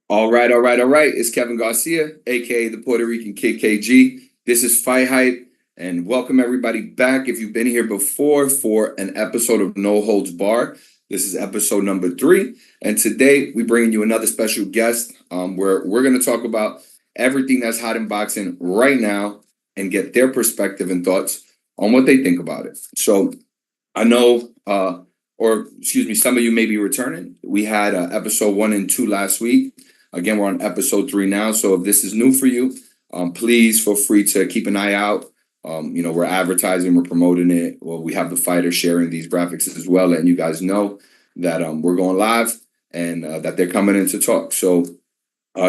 All right. It's Kevin Garcia, aka the Puerto Rican KKG. This is FightHype, and welcome everybody back. If you've been here before for an episode of No Holds Barred, this is episode number 3, and today we bring you another special guest. Where we're going to talk about everything that's hot in boxing right now and get their perspective and thoughts on what they think about it. So I know, some of you may be returning. We had episode 1 and 2 last week. Again, we're on episode 3 now. So if this is new for you, please feel free to keep an eye out. We're advertising, we're promoting it. Well, we have the fighters sharing these graphics as well. And you guys know that we're going live and that they're coming in to talk. So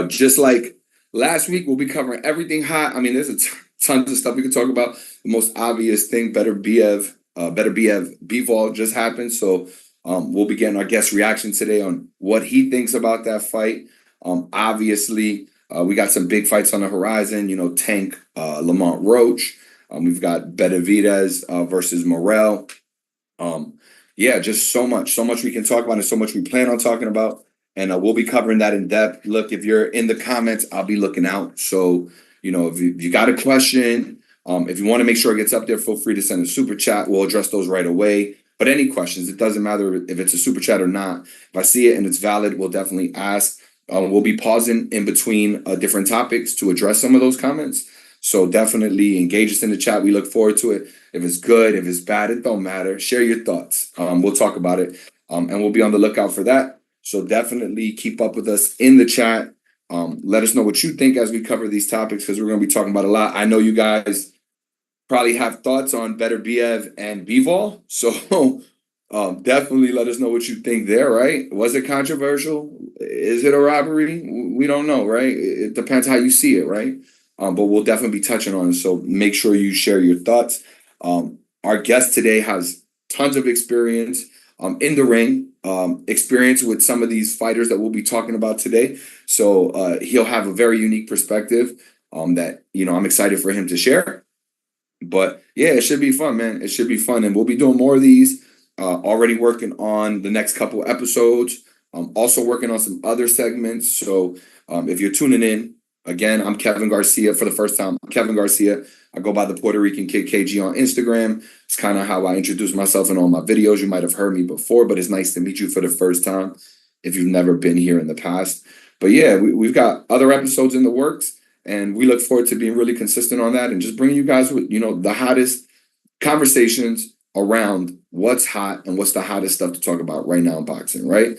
just like last week, we'll be covering everything hot. I mean, there's tons of stuff we can talk about. The most obvious thing, Beterbiev, Bivol just happened. So we'll be getting our guest reaction today on what he thinks about that fight. Obviously, we got some big fights on the horizon, Tank, Lamont, Roach. We've got Beterbiev versus Morel. Just so much we can talk about and so much we plan on talking about. And we'll be covering that in depth. Look, if you're in the comments, I'll be looking out. So, if you got a question, if you want to make sure it gets up there, feel free to send a super chat. We'll address those right away. But any questions, it doesn't matter if it's a super chat or not. If I see it and it's valid, we'll definitely ask. We'll be pausing in between different topics to address some of those comments. So definitely engage us in the chat. We look forward to it. If it's good, if it's bad, it don't matter. Share your thoughts. We'll talk about it. And we'll be on the lookout for that. So definitely keep up with us in the chat. Let us know what you think as we cover these topics, because we're going to be talking about a lot. I know you guys probably have thoughts on Beterbiev and Bivol. So definitely let us know what you think there, right? Was it controversial? Is it a robbery? We don't know, right? It depends how you see it, right? But we'll definitely be touching on it. So make sure you share your thoughts. Our guest today has tons of experience in the ring, experience with some of these fighters that we'll be talking about today. So he'll have a very unique perspective that, I'm excited for him to share. But yeah, it should be fun, man. It should be fun. And we'll be doing more of these. Already working on the next couple episodes. Also working on some other segments. So if you're tuning in, again, I'm Kevin Garcia for the first time. I'm Kevin Garcia. I go by the Puerto Rican KKG on Instagram. It's kind of how I introduce myself in all my videos. You might have heard me before, but it's nice to meet you for the first time if you've never been here in the past. But yeah, we've got other episodes in the works, and we look forward to being really consistent on that and just bringing you guys with, the hottest conversations around what's hot and what's the hottest stuff to talk about right now in boxing, right?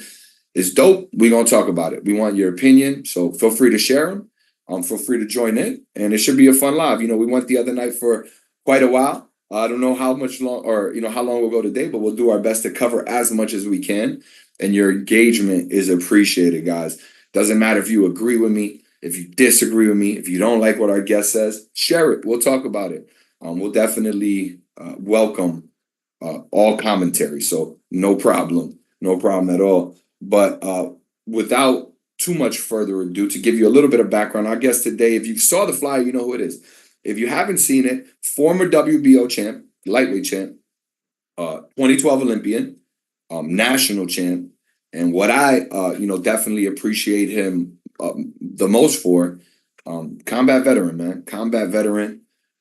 It's dope. We're going to talk about it. We want your opinion, so feel free to share them. Feel free to join in, and it should be a fun live. We went the other night for quite a while. I don't know how much long or, how long we'll go today, but we'll do our best to cover as much as we can, and your engagement is appreciated, guys. Doesn't matter if you agree with me, if you disagree with me, if you don't like what our guest says, share it. We'll talk about it. We'll definitely welcome all commentary, so no problem at all. But without too much further ado, to give you a little bit of background, our guest today, if you saw the flyer, you know who it is. If you haven't seen it, former WBO champ, lightweight champ, 2012 Olympian, national champ, and what I definitely appreciate him the most for, combat veteran, man,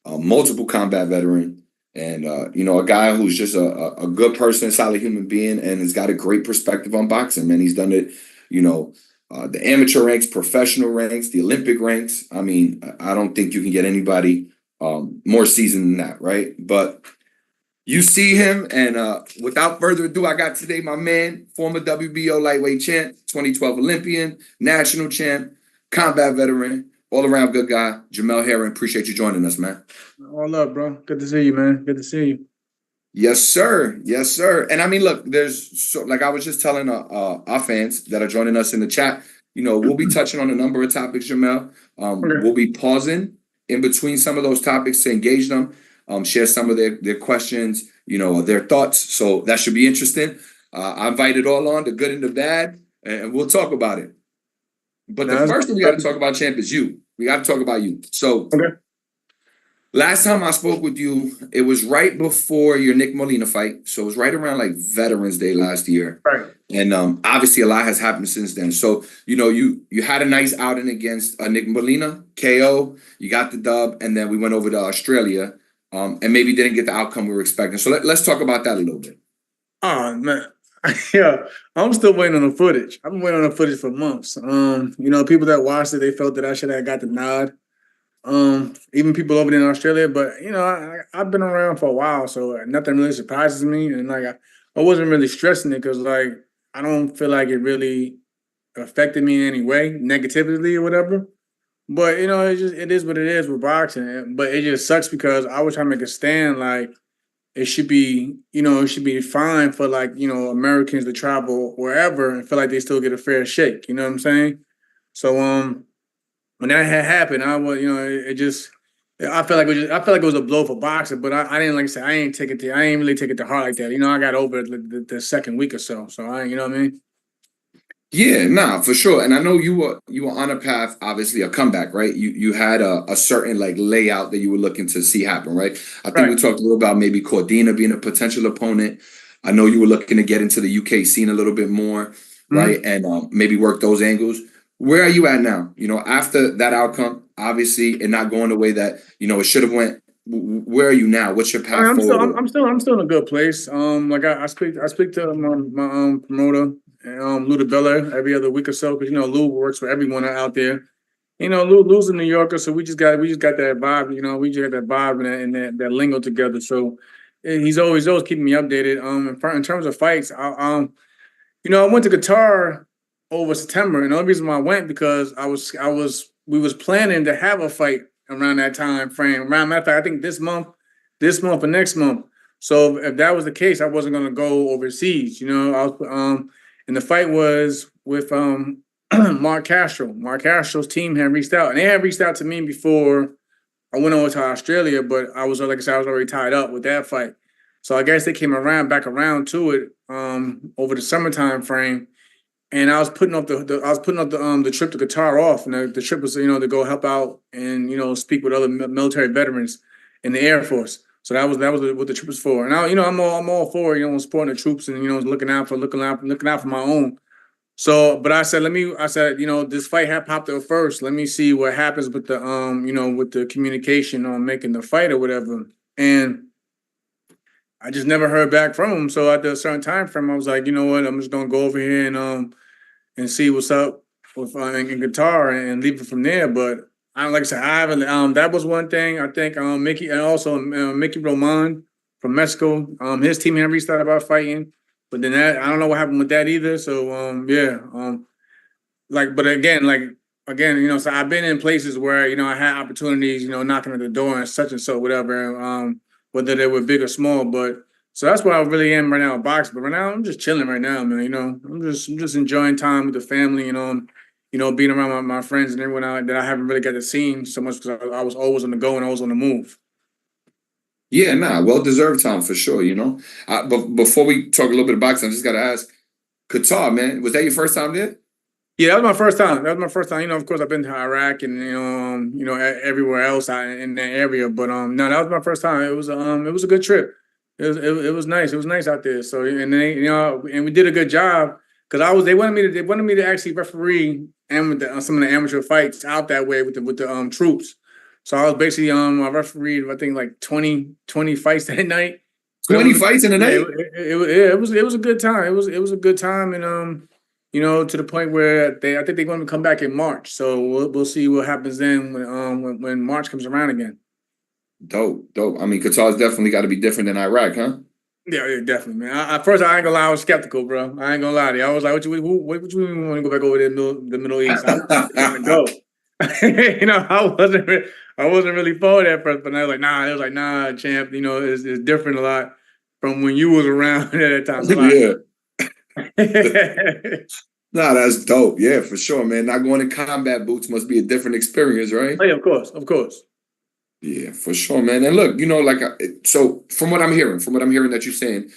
multiple combat veteran. And, a guy who's just a good person, a solid human being, and has got a great perspective on boxing, man. He's done it, the amateur ranks, professional ranks, the Olympic ranks. I mean, I don't think you can get anybody more seasoned than that, right? But you see him, and without further ado, I got today my man, former WBO lightweight champ, 2012 Olympian, national champ, combat veteran, all-around good guy, Jamel Herring. Appreciate you joining us, man. All up, bro. Good to see you, man. Good to see you. Yes, sir. Yes, sir. And I mean, look, like I was just telling our fans that are joining us in the chat, we'll be touching on a number of topics, Jamel. Okay. We'll be pausing in between some of those topics to engage them, share some of their questions, their thoughts. So that should be interesting. I invited all on, the good and the bad, and we'll talk about it. But the first thing we got to talk about, champ, is you. We got to talk about you. So okay. Last time I spoke with you, it was right before your Nick Molina fight. So it was right around like Veterans Day last year. Right. And obviously a lot has happened since then. So, you had a nice outing against Nick Molina, KO, you got the dub, and then we went over to Australia, and maybe didn't get the outcome we were expecting. So let's talk about that a little bit. Oh man. Yeah, I'm still waiting on the footage. I've been waiting on the footage for months. People that watched it, they felt that I should have got the nod. Even people over there in Australia, but I've been around for a while, so nothing really surprises me, and I wasn't really stressing it because I don't feel like it really affected me in any way, negatively or whatever. But it is what it is with boxing. But it just sucks because I was trying to make a stand. Like it should be fine for Americans to travel wherever and feel like they still get a fair shake. You know what I'm saying? So when that had happened, I was it just I felt like it was a blow for boxing. But I didn't, like I said, I ain't really take it to heart like that. I got over it the second week or so. So you know what I mean? Yeah, nah, for sure. And I know you were on a path, obviously a comeback, right? You had a certain like layout that you were looking to see happen, right? I think we Right. talked a little about maybe Cordina being a potential opponent. I know you were looking to get into the UK scene a little bit more, right? Mhm. And maybe work those angles. Where are you at now? After that outcome, obviously, and not going the way that it should have went. Where are you now? What's your I mean, path forward? I'm still in a good place. I speak to my promoter, Lou DeBella, every other week or so because Lou works for everyone out there. Lou's a New Yorker, so we just got that vibe. We just got that vibe and that lingo together. So he's always keeping me updated. In terms of fights, I went to Qatar over September, and the only reason why I went because we was planning to have a fight around that time frame. Around matter of fact, I think this month or next month. So if that was the case, I wasn't going to go overseas. I was and the fight was with Mark Castro. Mark Castro's team had reached out, and they had reached out to me before I went over to Australia, but I was, like I said, I was already tied up with that fight. So I guess they came back around to it over the summertime frame, and I was putting up the trip to Qatar off, and the trip was to go help out and speak with other military veterans in the Air Force. So that was what the trip was for. And I'm all for supporting the troops and looking out for my own. So, but I said, this fight had popped up first. Let me see what happens with with the communication on making the fight or whatever. And I just never heard back from him. So at a certain time frame, I was like, you know what, I'm just gonna go over here and see what's up with in guitar and leave it from there. But like I said, I haven't. That was one thing. I think Mickey and also Mickey Roman from Mexico. His team had reached out about fighting, but then I don't know what happened with that either. So yeah. But again, so I've been in places where I had opportunities, knocking at the door and such and so, whatever. Whether they were big or small, but so that's where I really am right now in boxing. But right now, I'm just chilling right now, man. I'm just enjoying time with the family. Being around my friends and everyone that I haven't really got to see so much because I was always on the go and I was on the move. Yeah, nah, well deserved time for sure. But before we talk a little bit of boxing, I just got to ask, Qatar, man, was that your first time there? Yeah, that was my first time. That was my first time. Of course, I've been to Iraq and everywhere else in that area, but no, that was my first time. It was a good trip. It was nice. It was nice out there. So and then and we did a good job because they wanted me to actually referee some of the amateur fights out that way with the troops. So I was basically I refereed I think like 20 fights that night. But 20 fights in a night? it was a good time. It was a good time and to the point where I think they're going to come back in March. So we'll see what happens then when March comes around again. Dope, dope. I mean, Qatar's definitely got to be different than Iraq, huh? Yeah, definitely, man. At first, I ain't gonna lie, I was skeptical, bro. I ain't gonna lie to you. I was like, what you mean want to go back over there the Middle East? I want to go. I wasn't really for that first, but I was like, nah. It was like, nah, champ. It's different a lot from when you was around at that time. Yeah. A lot. Nah, that's dope. Yeah, for sure, man. Not going in combat boots must be a different experience, right? Oh, yeah, of course. Yeah, for sure, man. And look, so from what I'm hearing that you're saying,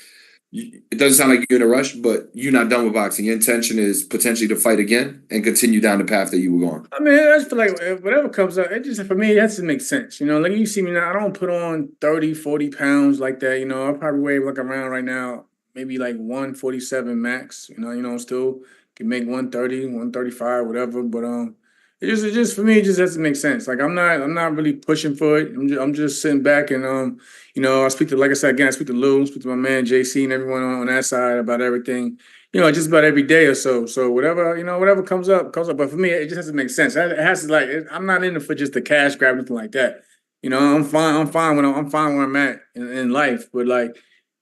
It doesn't sound like you're in a rush, but you're not done with boxing. Your intention is potentially to fight again and continue down the path that you were going. I mean, I just feel like whatever comes up, it just, for me, that just makes sense. You know, like you see me now, I don't put on 30, 40 pounds like that. You know, I probably weigh like around right now, maybe like 147 max. Still can make 130, 135, whatever. But it just for me, it just doesn't make sense. Like I'm not really pushing for it. I'm just sitting back and I speak to, like I said again, I speak to Lou, speak to my man JC and everyone on that side about everything. Just about every day or so. So whatever comes up, comes up. But for me, it just has to make sense. It has to I'm not in it for just the cash grab, nothing like that. I'm fine. I'm fine when I'm at in life. But like,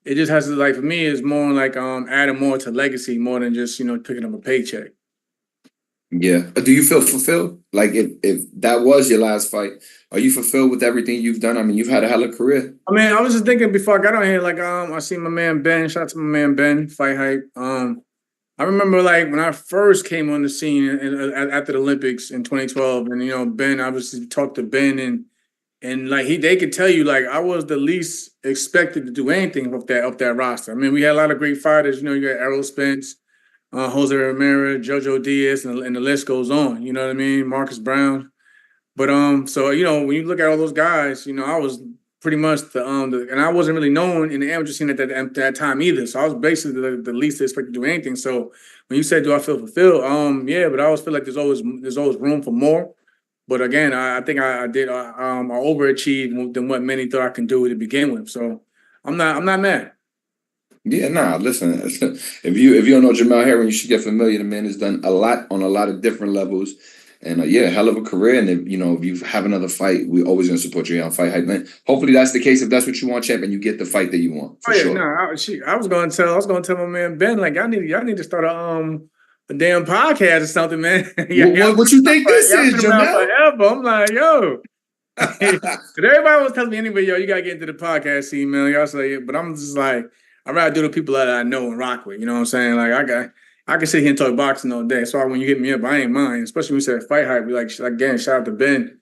it just has to, like, for me, it's more like adding more to legacy more than just picking up a paycheck. Yeah. Do you feel fulfilled? Like if that was your last fight, are you fulfilled with everything you've done? I mean, you've had a hell of a career. I mean, I was just thinking before I got on here, like I seen my man Ben. Shout out to my man Ben, FightHype. I remember like when I first came on the scene after the Olympics in 2012, and Ben, obviously talked to Ben and like they could tell you like I was the least expected to do anything up that roster. I mean, we had a lot of great fighters. You got Errol Spence, Jose Ramirez, Jojo Diaz, and the list goes on. You know what I mean? Marcus Brown. But so when you look at all those guys, I was pretty much and I wasn't really known in the amateur scene at that time either. So I was basically the least expected to do anything. So when you said, do I feel fulfilled? Yeah, but I always feel like there's always room for more. But again, I think I did I overachieved than what many thought I can do to begin with. So I'm not mad. Yeah, nah, listen, if you don't know Jamel Herring, you should get familiar. The man has done a lot on a lot of different levels. And hell of a career. And if you have another fight, we're always going to support you on FightHype, man. Hopefully that's the case. If that's what you want, champ, and you get the fight that you want, for sure. No, I was going to tell my man Ben, like, y'all need to start a damn podcast or something, man. What you think this is, Jamel? Forever. I'm like, yo. Everybody was telling me anyway, yo, you gotta get into the podcast scene, man. Y'all say it, but I'm just like, I'd rather do the people that I know and rock with. You know what I'm saying? Like I can sit here and talk boxing all day. So when you hit me up, I ain't mind. Especially when you said FightHype, we like again, shout out to Ben.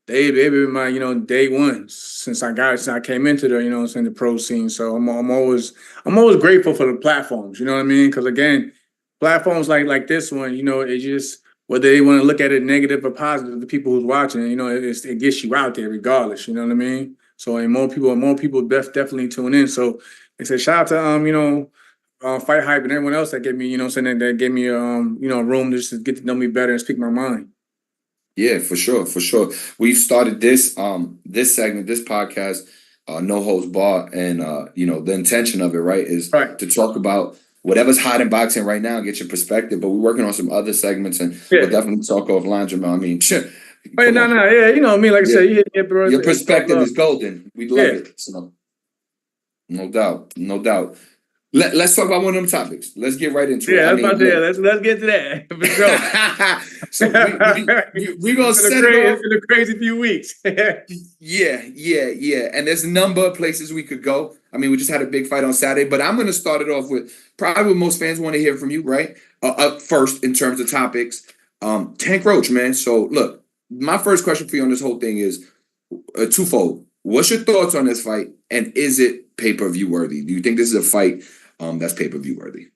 They been my, day one since I came into the pro scene. So I'm always grateful for the platforms, you know what I mean? Because again, platforms like this one, it just, whether they want to look at it negative or positive, the people who's watching, it gets you out there regardless, you know what I mean? So and more people definitely tune in. So they said shout out to FightHype and everyone else that gave me, that gave me a room just to get to know me better and speak my mind. Yeah, for sure. We've started this segment, this podcast, No Holds Barred, and the intention of it, right, is to talk about whatever's hot in boxing right now, get your perspective. But we're working on some other segments, and we'll definitely talk offline, Jamel. I mean, like I said, your perspective is golden. We love it. So, no doubt. Let's talk about one of them topics. Let's get right into it. Let's get to that. For sure. So we gonna set it off. It's been a crazy few weeks. Yeah. And there's a number of places we could go. I mean, we just had a big fight on Saturday, but I'm gonna start it off with probably what most fans want to hear from you, right? Up first in terms of topics. Tank Roach, man. So look, my first question for you on this whole thing is twofold. What's your thoughts on this fight, and is it pay-per-view worthy? Do you think this is a fight that's pay-per-view worthy?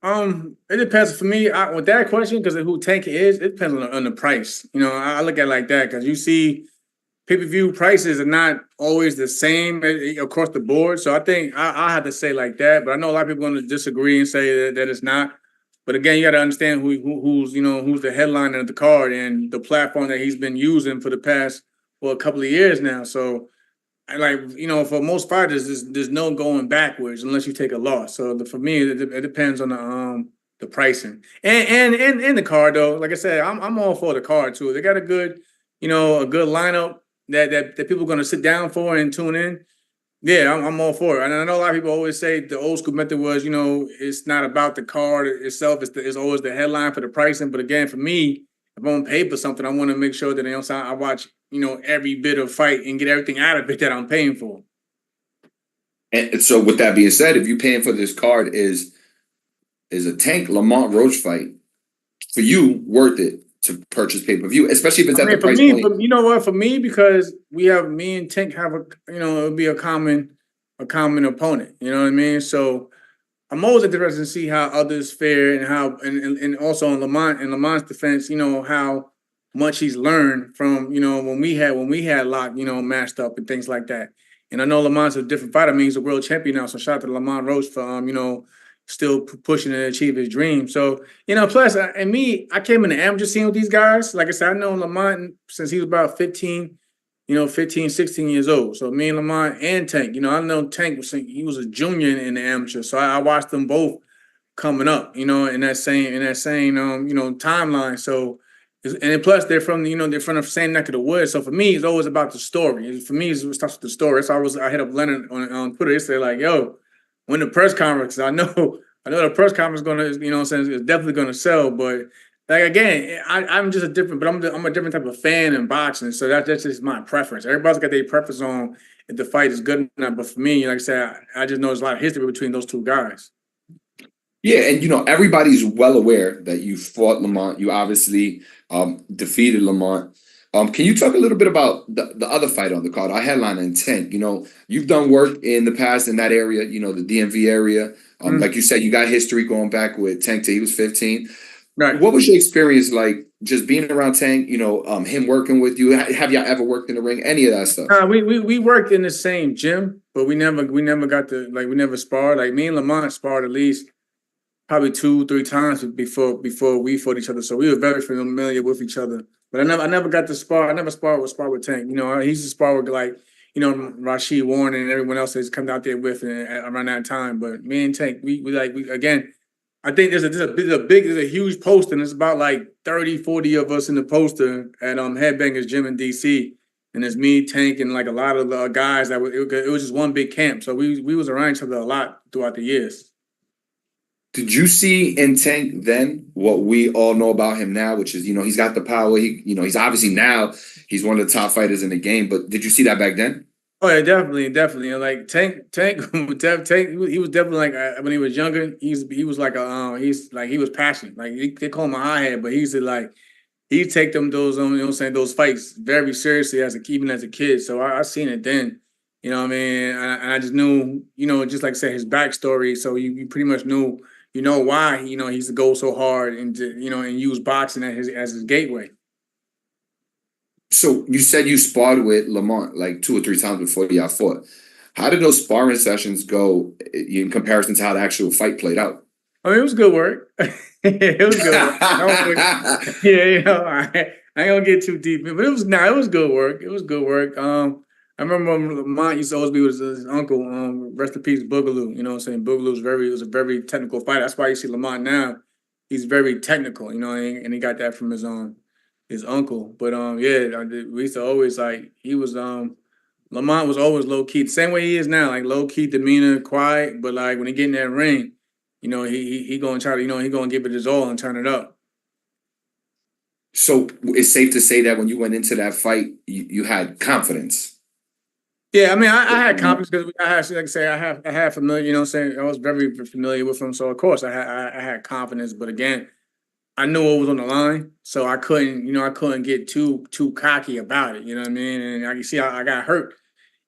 It depends for me with that question because of who Tank is. It depends on the price. I look at it like that because you see pay-per-view prices are not always the same across the board. So I think I have to say like that. But I know a lot of people are going to disagree and say that it's not. But again, you got to understand who's the headliner of the card and the platform that he's been using for the past a couple of years now. So, for most fighters, there's no going backwards unless you take a loss. So for me, it depends on the pricing and the card though. Like I said, I'm all for the card too. They got a good lineup that people are going to sit down for and tune in. Yeah, I'm all for it. And I know a lot of people always say the old school method was, it's not about the card itself. It's always the headline for the pricing. But again, for me, if I'm on pay for something, I want to make sure that I watch, every bit of fight and get everything out of it that I'm paying for. And so with that being said, if you're paying for this card, is a Tank Lamont Roach fight for you worth it to purchase pay-per-view, especially if it's at the price point? You know what? For me, because me and Tank have it'll be a common common opponent. You know what I mean? So I'm always interested to see how others fare and how and also in Lamont's defense, how much he's learned from, when we had Lock, matched up and things like that. And I know Lamont's a different fighter. I mean, he's a world champion now. So shout out to Lamont Roach for still pushing to achieve his dream. So, plus I came in the amateur scene with these guys. Like I said, I know Lamont since he was about 15, 15, 16 years old. So me and Lamont and Tank, I know Tank he was a junior in the amateur. So I watched them both coming up, in that same timeline. So and plus they're from the same neck of the woods. So for me, it's always about the story. For me, it starts with the story. So I hit up Leonard on Twitter. They say like, yo, when the press conference, I know the press conference is gonna, it's definitely gonna sell, but like again, I'm just a different type of fan in boxing, so that's just my preference. Everybody's got their preference on if the fight is good or not, but for me, like I said, I just know there's a lot of history between those two guys. Yeah, and everybody's well aware that you fought Lamont. You obviously defeated Lamont. Can you talk a little bit about the other fight on the card, our headliner in Tank? You've done work in the past in that area, the DMV area. Like you said, you got history going back with Tank till he was 15. Right. What was your experience like just being around Tank, him working with you? Have y'all ever worked in the ring? Any of that stuff? We worked in the same gym, but we never got to, we never sparred. Like me and Lamont sparred at least probably 2-3 times before we fought each other. So we were very familiar with each other. But I never got to spar. I never sparred with Tank. He used to spar with Rashid Warren and everyone else that's come out there with around that time. But me and Tank, we again, I think there's a huge poster, and it's about like 30, 40 of us in the poster at Headbangers Gym in DC. And it's me, Tank, and like a lot of the guys it was just one big camp. So we was around each other a lot throughout the years. Did you see in Tank then what we all know about him now, which is, he's got the power. He's obviously now he's one of the top fighters in the game. But did you see that back then? Oh yeah, definitely. Like Tank, he was definitely like when he was younger, he was like he was passionate. Like they call him a hothead, but he'd take those fights very seriously even as a kid. So I seen it then. You know what I mean? And I just knew, just like I said, his backstory. So you pretty much knew, why, he used to go so hard and and use boxing as his gateway. So you said you sparred with Lamont like 2 or 3 times before y'all fought. How did those sparring sessions go in comparison to how the actual fight played out? I mean, it was good work. It was good work. Yeah, I ain't gonna get too deep, but it was good work. It was good work. I remember Lamont used to always be with his uncle. Rest in peace, Boogaloo. You know what I'm saying? Boogaloo was a very technical fighter. That's why you see Lamont now. He's very technical, and he got that from his uncle. But we used to always Lamont was always low key, the same way he is now, like low key demeanor, quiet. But like when he get in that ring, he gonna try to, he gonna give it his all and turn it up. So it's safe to say that when you went into that fight, you had confidence. Yeah, I mean, I had confidence because I had familiar, I was very familiar with him. So of course I had confidence, but again, I knew what was on the line, so I couldn't get too cocky about it. You know what I mean? And I can see I got hurt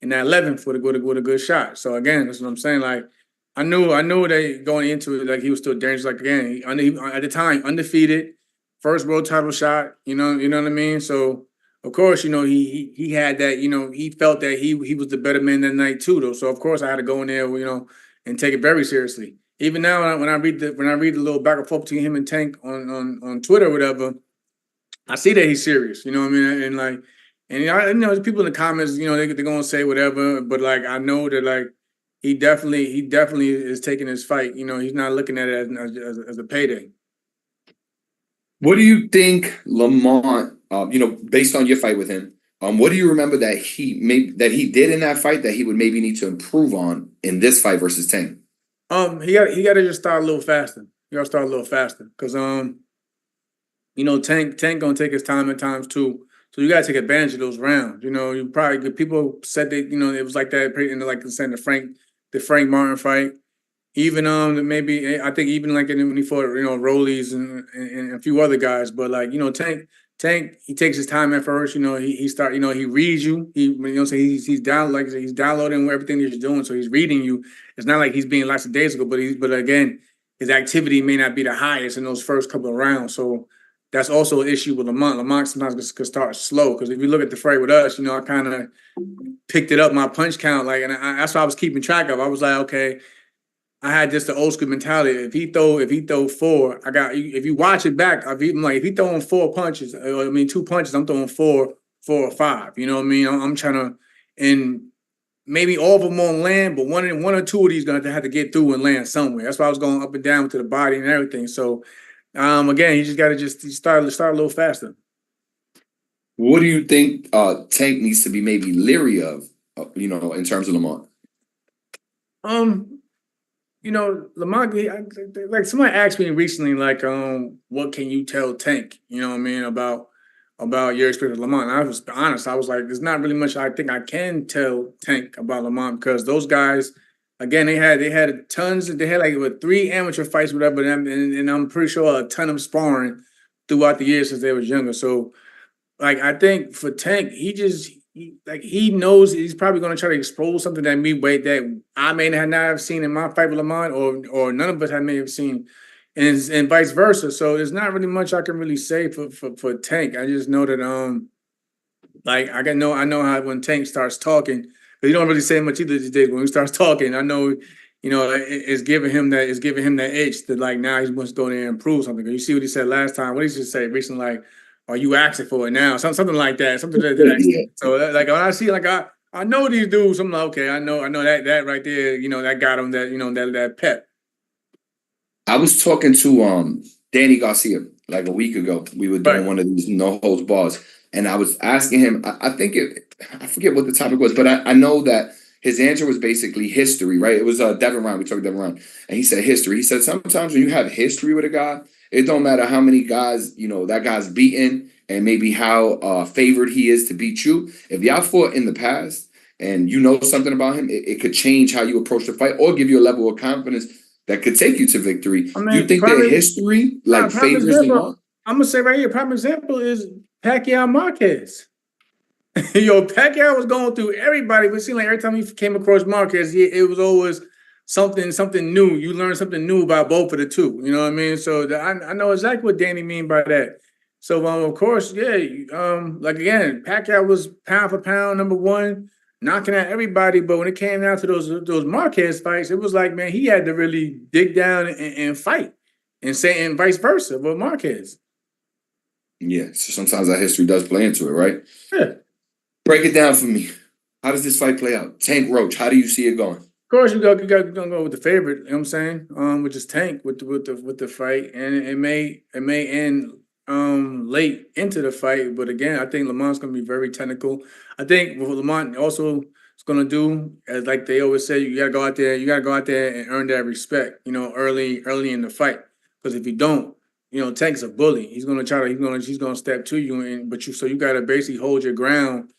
in that 11th with a good shot. So again, that's what I'm saying. Like I knew that going into it, like he was still dangerous. Like again, at the time undefeated, first world title shot. You know what I mean? So of course, he had that. He felt that he was the better man that night too, though. So of course, I had to go in there, and take it very seriously. Even now, when I read the little back and forth between him and Tank on Twitter or whatever, I see that he's serious. You know what I mean? And people in the comments, they're gonna say whatever, but like I know that like he definitely is taking his fight. He's not looking at it as a payday. What do you think, Lamont? Based on your fight with him, what do you remember that he did in that fight that he would maybe need to improve on in this fight versus Tank? He got to just start a little faster. You got to start a little faster because Tank gonna take his time at times too. So you got to take advantage of those rounds. You probably people said that it was like that in the Frank Martin fight. Even maybe I think even like when he fought Rollies and a few other guys, but like Tank he takes his time at first. He start he reads you. So he's down like he's downloading everything that you're doing. So he's reading you. It's not like he's being lackadaisical, but again his activity may not be the highest in those first couple of rounds. So that's also an issue with Lamont. Lamont sometimes could start slow because if you look at the fight with us, I kind of picked it up my punch count and that's what I was keeping track of. I was like, okay. I had just the old school mentality. If he throw four, if you watch it back, I'm like, if he throwing 2 punches, I'm throwing four or five. You know what I mean? I'm trying to, and maybe all of them won't land, but one or two of these gonna have to get through and land somewhere. That's why I was going up and down to the body and everything. So, again, you just got to start a little faster. What do you think Tank needs to be maybe leery of, in terms of Lamont? Lamont, like somebody asked me recently, like, what can you tell Tank, about your experience with Lamont? And I was honest. I was like, there's not really much I think I can tell Tank about Lamont because those guys, again, they had tons. They had like 3 amateur fights, whatever, and I'm pretty sure a ton of sparring throughout the years since they was younger. So, like, I think for Tank, he knows he's probably going to try to expose something that I may not have seen in my fight with Lamont, or none of us may have seen, and vice versa. So there's not really much I can really say for Tank. I just know that I know how when Tank starts talking, but he don't really say much either these days. When he starts talking, I know it's giving him that itch that like now he wants to go there and improve something. You see what he said last time. What did he just say recently? Like, are you asking for it now? Something like that. Something to that extent. So like when I see I know these dudes, I'm like, okay, I know that right there, that got him that pep. I was talking to Danny Garcia like a week ago. We were doing one of these no holds bars, and I was asking him. I forget what the topic was, but I know that his answer was basically history, right? It was Devin Ryan. We talked Devin Ryan, and he said history. He said sometimes when you have history with a guy, it don't matter how many guys that guy's beaten and maybe how favored he is to beat you. If y'all fought in the past and you know something about him, it could change how you approach the fight or give you a level of confidence that could take you to victory. You think that history favors Lamont? I'm gonna say right here, prime example is Pacquiao Marquez. Pacquiao was going through everybody, but it seemed like every time he came across Marquez, it was always something new. You learn something new about both of the two. You know what I mean? So I know exactly what Danny mean by that. So of course, yeah. Like again, Pacquiao was pound for pound #1, knocking out everybody. But when it came down to those Marquez fights, it was like, man, he had to really dig down and fight, and vice versa with Marquez. Yeah. So sometimes that history does play into it, right? Yeah. Break it down for me. How does this fight play out? Tank Roach, how do you see it going? Of course, you're gonna go with the favorite. You know what I'm saying? Which is Tank with the fight, and it may end late into the fight. But again, I think Lamont's gonna be very technical. I think what Lamont also is gonna do, as like they always say, you gotta go out there and earn that respect. Early in the fight, because if you don't, Tank's a bully. He's gonna step to you, so you gotta basically hold your ground.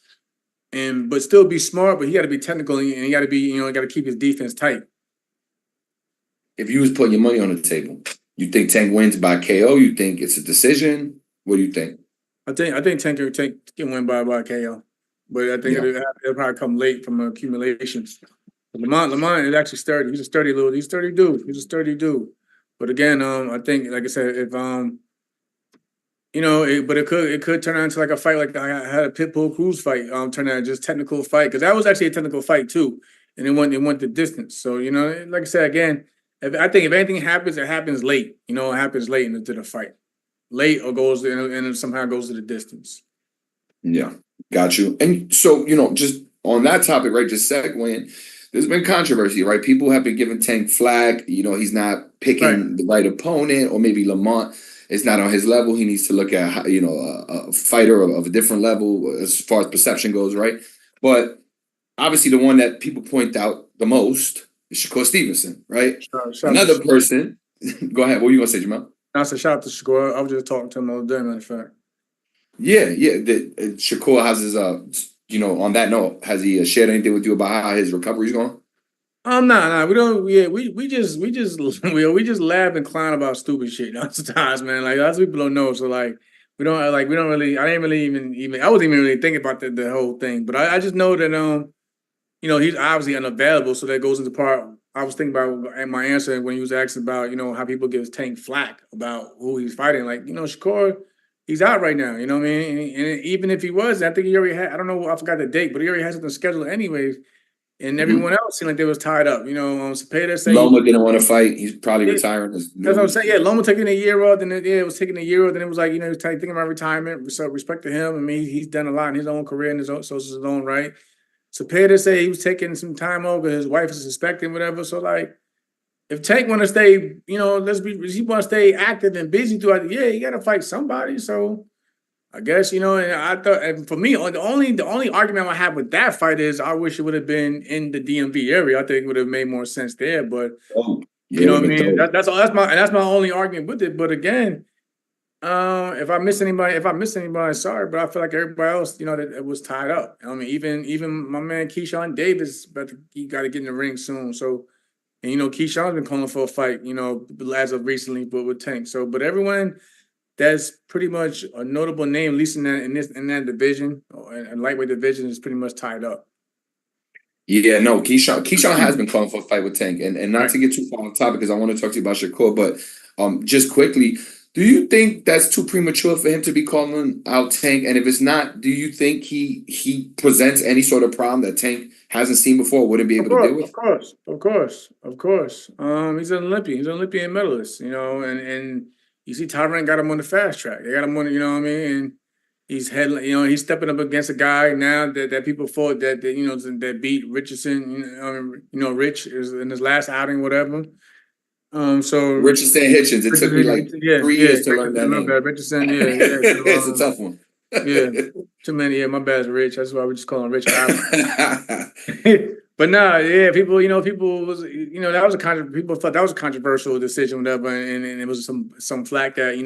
But still be smart, but he got to be technical, and he got to be, got to keep his defense tight. If you was putting your money on the table, you think Tank wins by KO? You think it's a decision? What do you think? I think Tank can win by KO, but I think it'll probably come late from accumulations. But Lamont is actually sturdy. He's a sturdy dude. But again, I think, like I said, if but it could turn out into like a fight like I had a Pitbull Cruz fight. Turn out just technical fight, because that was actually a technical fight too, and it went the distance. So like I said again, I think if anything happens, it happens late. It happens late into the fight, late or goes and it somehow goes to the distance. Yeah, got you. And so just on that topic, right? Just segueing, there's been controversy, right? People have been giving Tank flack. He's not picking the right opponent, or maybe Lamont. It's not on his level. He needs to look at, a fighter of a different level as far as perception goes, right? But obviously the one that people point out the most is Shakur Stevenson, right? Another person. Go ahead. What were you going to say, Jamel? I said shout out to Shakur. I was just talking to him the other day, matter of fact. Yeah. Shakur has his, on that note, has he shared anything with you about how his recovery's going? Nah, we don't. Yeah, we just we just laugh and clown about stupid shit sometimes, man. Like lots of people don't know, so like we don't really. I didn't really even I wasn't even really thinking about the whole thing, but I just know that he's obviously unavailable, so that goes into part. I was thinking about in my answer when he was asking about how people give Tank flack about who he's fighting. Like Shakur, he's out right now. You know what I mean? And even if he was, I think he already had. I don't know. I forgot the date, but he already has something scheduled anyways. And everyone else seemed like they was tied up. Cepeda said Loma didn't want to fight. He's probably retiring. That's what I'm saying. Yeah, Loma taking a year off, then it was taking a year off. Then it was like he was thinking about retirement. So respect to him. I mean, he's done a lot in his own career in his own right. Cepeda said he was taking some time off because his wife is suspecting whatever. So like, if Tank want to stay, he want to stay active and busy throughout the year, he got to fight somebody. So I guess and I thought, and for me, the only argument I have with that fight is I wish it would have been in the DMV area. I think it would have made more sense there. But you know what I mean? That's my only argument with it. But again, if I miss anybody, sorry. But I feel like everybody else, that it was tied up. I mean, even my man Keyshawn Davis, but he got to get in the ring soon. So, and Keyshawn's been calling for a fight, as of recently, but with Tank. So, but everyone that's pretty much a notable name, at least in that division, and lightweight division, is pretty much tied up. Yeah, no, Keyshawn has been calling for a fight with Tank, and not to get too far on the topic because I want to talk to you about Shakur, but just quickly, do you think that's too premature for him to be calling out Tank? And if it's not, do you think he presents any sort of problem that Tank hasn't seen before, wouldn't be able to deal with? Of course. He's an Olympian. He's an Olympian medalist, and you see Tyron got him on the fast track. They got him on, and he's he's stepping up against a guy now that people thought that beat Richardson. Rich is in his last outing, whatever. So Richardson Hitchens. It took me like 3 years to learn that name. Richardson, So, it's a tough one. Too many. Yeah, my bad's Rich. That's why we just call him Rich. But people, people was, that was people thought that was a controversial decision, whatever, and it was some flack that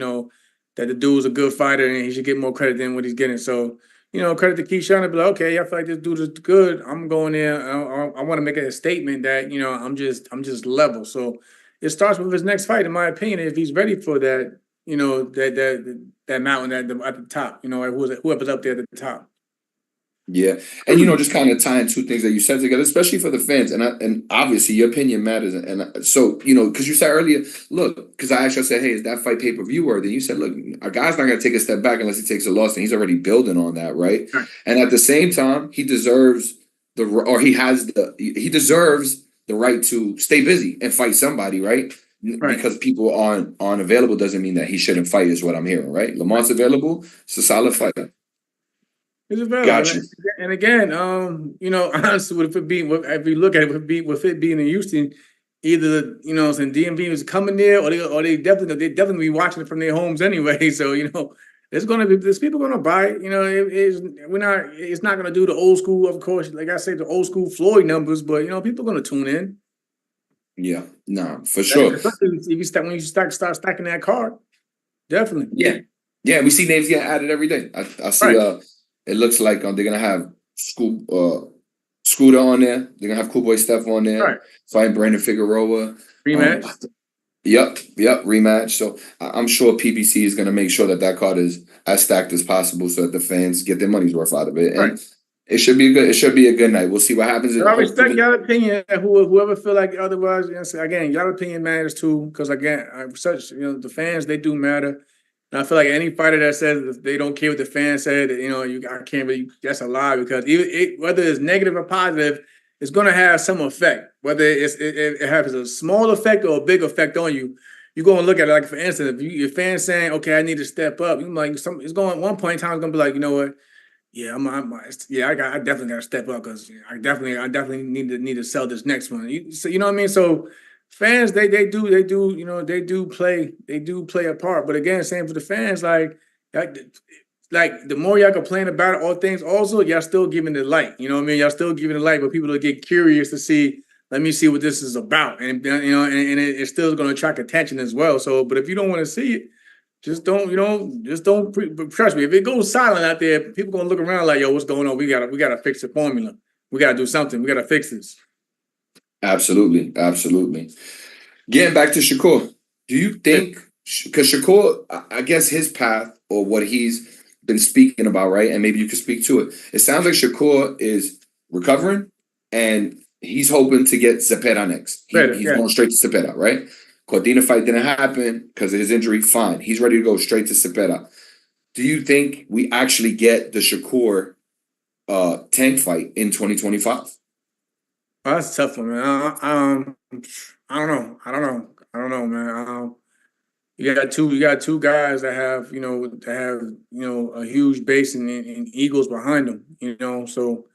that the dude was a good fighter and he should get more credit than what he's getting. So credit to Keyshawn to be like, okay, I feel like this dude is good. I'm going there. I want to make a statement that I'm just level. So it starts with his next fight, in my opinion, if he's ready for that. That mountain at the top. Whoever's up there at the top. Yeah, and just kind of tying two things that you said together, especially for the fans, and obviously your opinion matters, and so because you said earlier, look, because I actually said, hey, is that fight pay-per-view worthy? You said, look, a guy's not going to take a step back unless he takes a loss, and he's already building on that, right? And at the same time, he deserves he deserves the right to stay busy and fight somebody, right? Because people aren't available doesn't mean that he shouldn't fight, is what I'm hearing, right? Lamont's available, it's a solid fight. It's available. Gotcha. And again, honestly, if we look at it, with it being in Houston, either DMV is coming there, or they definitely be watching it from their homes anyway. So there's people gonna buy it. It's not gonna do the old school, of course. Like I say, the old school Floyd numbers, but people gonna tune in. Yeah, nah, for sure. Especially when you start stacking that card, definitely. Yeah. We see names getting added every day. I see. Right. It looks like they're gonna have Scooter on there. They're gonna have Cool Boy Steph on there. Right. Fighting Brandon Figueroa. Rematch. Yep, rematch. So I'm sure PBC is gonna make sure that card is as stacked as possible, so that the fans get their money's worth out of it. And it should be a good night. We'll see what happens. I respect your opinion. Whoever feel like otherwise, again, your opinion matters too. Because again, the fans, they do matter. And I feel like any fighter that says they don't care what the fans said, I can't really. That's a lie, because whether it's negative or positive, it's going to have some effect. Whether it has a small effect or a big effect on you, you're going to look at it. Like, for instance, if your fans saying, "Okay, I need to step up," you're like, it's going at one point in time. It's going to be like, you know what? Yeah, I definitely got to step up, because I definitely need to sell this next one. You know what I mean? So fans, they do play a part. But again, same for the fans, like the more y'all complain about it, all things, also y'all still giving the light. You know what I mean? Y'all still giving the light, but people will get curious to see. Let me see what this is about, and it still is going to attract attention as well. So, but if you don't want to see it, just don't trust me. If it goes silent out there, people gonna look around like, yo, what's going on? We gotta fix the formula. We gotta do something. We gotta fix this. Absolutely, absolutely. Getting back to Shakur, do you think because Shakur, I guess his path or what he's been speaking about, right? And maybe you could speak to it. It sounds like Shakur is recovering and he's hoping to get Zepeda next. Better, He's yeah. going straight to Zepeda, right? Cordina fight didn't happen because of his injury. Fine. He's ready to go straight to Zepeda. Do you think we actually get the Shakur Tank fight in 2025? Oh, that's a tough one, man. I don't know. I don't know, man. You got two guys that have, a huge base and egos behind them, So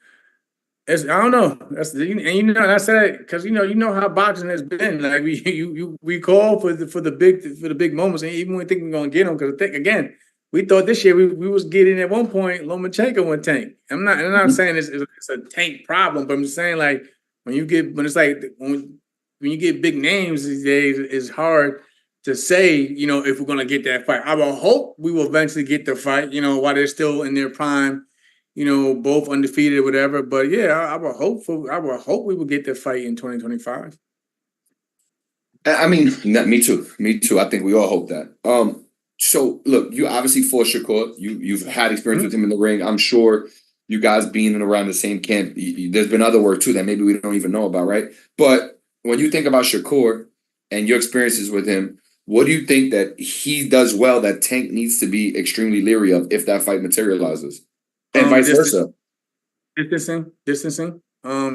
it's, I don't know. That's and I said because you know how boxing has been. Like we call for the big moments, and even when we think we're gonna get them, because I think again. We thought this year we was getting at one point Lomachenko went tank. I'm not saying it's a tank problem, but I'm just saying like when it's like when you get big names these days, it's hard to say, if we're gonna get that fight. I will hope we will eventually get the fight, while they're still in their prime, both undefeated or whatever. But yeah, I will hope we will get the fight in 2025. I mean, me too. Me too. I think we all hope that. So look, you obviously fought Shakur. You've had experience with him in the ring. I'm sure you guys being around the same camp. There's been other work too that maybe we don't even know about, right? But when you think about Shakur and your experiences with him, what do you think that he does well that Tank needs to be extremely leery of if that fight materializes, and vice versa? Distancing.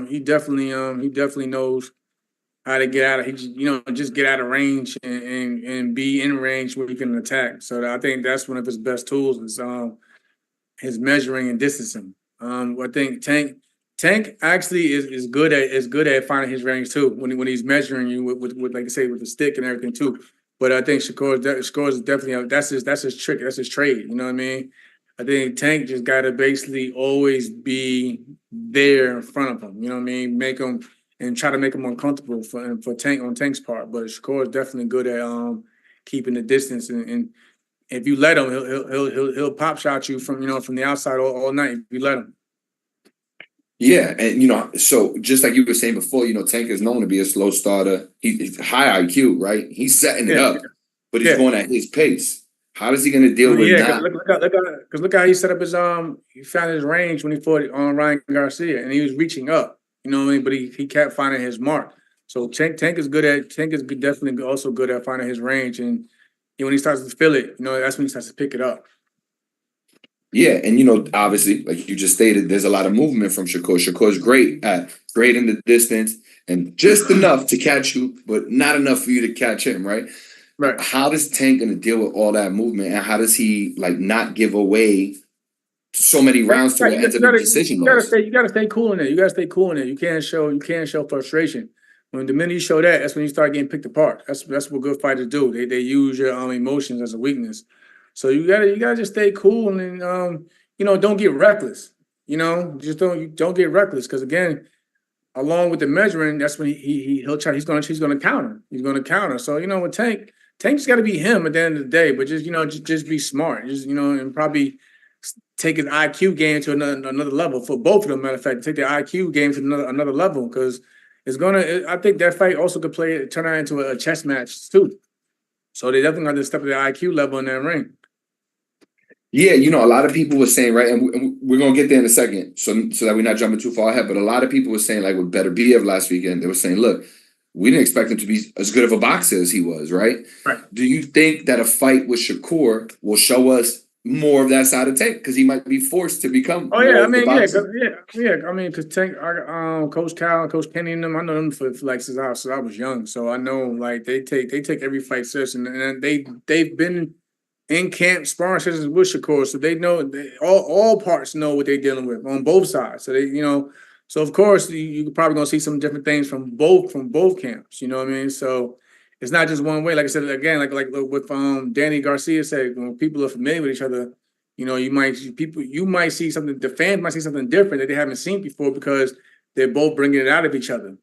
He definitely knows how to get out of just get out of range and be in range where he can attack. So I think that's one of his best tools is his measuring and distancing. I think Tank actually is good at finding his range too when he's measuring you with like I say with the stick and everything too. But I think Shakur is definitely that's his trick, that's his trade. You know what I mean? I think Tank just got to basically always be there in front of him. You know what I mean? Make him and try to make him uncomfortable for Tank on Tank's part. But Shakur is definitely good at keeping the distance, and if you let him, he'll pop shot you from the outside all night if you let him. Yeah, and so just like you were saying before, Tank is known to be a slow starter. He's high IQ, right? He's setting it up, but he's going at his pace. How is he going to deal with that? Look how he set up his he found his range when he fought on Ryan Garcia, and he was reaching up. You know what I mean? But he kept finding his mark. So Tank is definitely also good at finding his range, and when he starts to feel it, that's when he starts to pick it up. Yeah, and obviously, like you just stated, there's a lot of movement from Shakur. Shakur's great in the distance and just enough to catch you, but not enough for you to catch him, right? Right. How does Tank gonna deal with all that movement, and how does he not give away so many rounds to what ends up a decision loss? You gotta stay cool in there. You gotta stay cool in there. You can't show frustration. When the minute you show that's when you start getting picked apart. That's what good fighters do. They use your emotions as a weakness. So you gotta just stay cool and don't get reckless. Just don't get reckless because again, along with the measuring, that's when he'll try. He's gonna counter. He's gonna counter. So with Tank's got to be him at the end of the day. But just be smart. And probably take his IQ game to another level for both of them. Matter of fact, take their IQ game to another level because I think that fight also could turn out into a chess match too. So they definitely got to step to their IQ level in that ring. Yeah, a lot of people were saying, right, and we're gonna get there in a second, so that we're not jumping too far ahead. But a lot of people were saying, like with Beterbiev last weekend, they were saying, look, we didn't expect him to be as good of a boxer as he was, right? Right. Do you think that a fight with Shakur will show us more of that side of Tank because he might be forced to become? Oh yeah, I mean, I mean, because Tank, Coach Cal, Coach Kenny, and them, I know them for like since I was young, so I know like they take every fight serious, and they've been in camp sparring sessions with Shakur, so they know all parts know what they're dealing with on both sides. So so of course you're probably gonna see some different things from both camps. You know what I mean? So it's not just one way. Like I said again, like with Danny Garcia said, when people are familiar with each other, you might see something. The fans might see something different that they haven't seen before because they're both bringing it out of each other.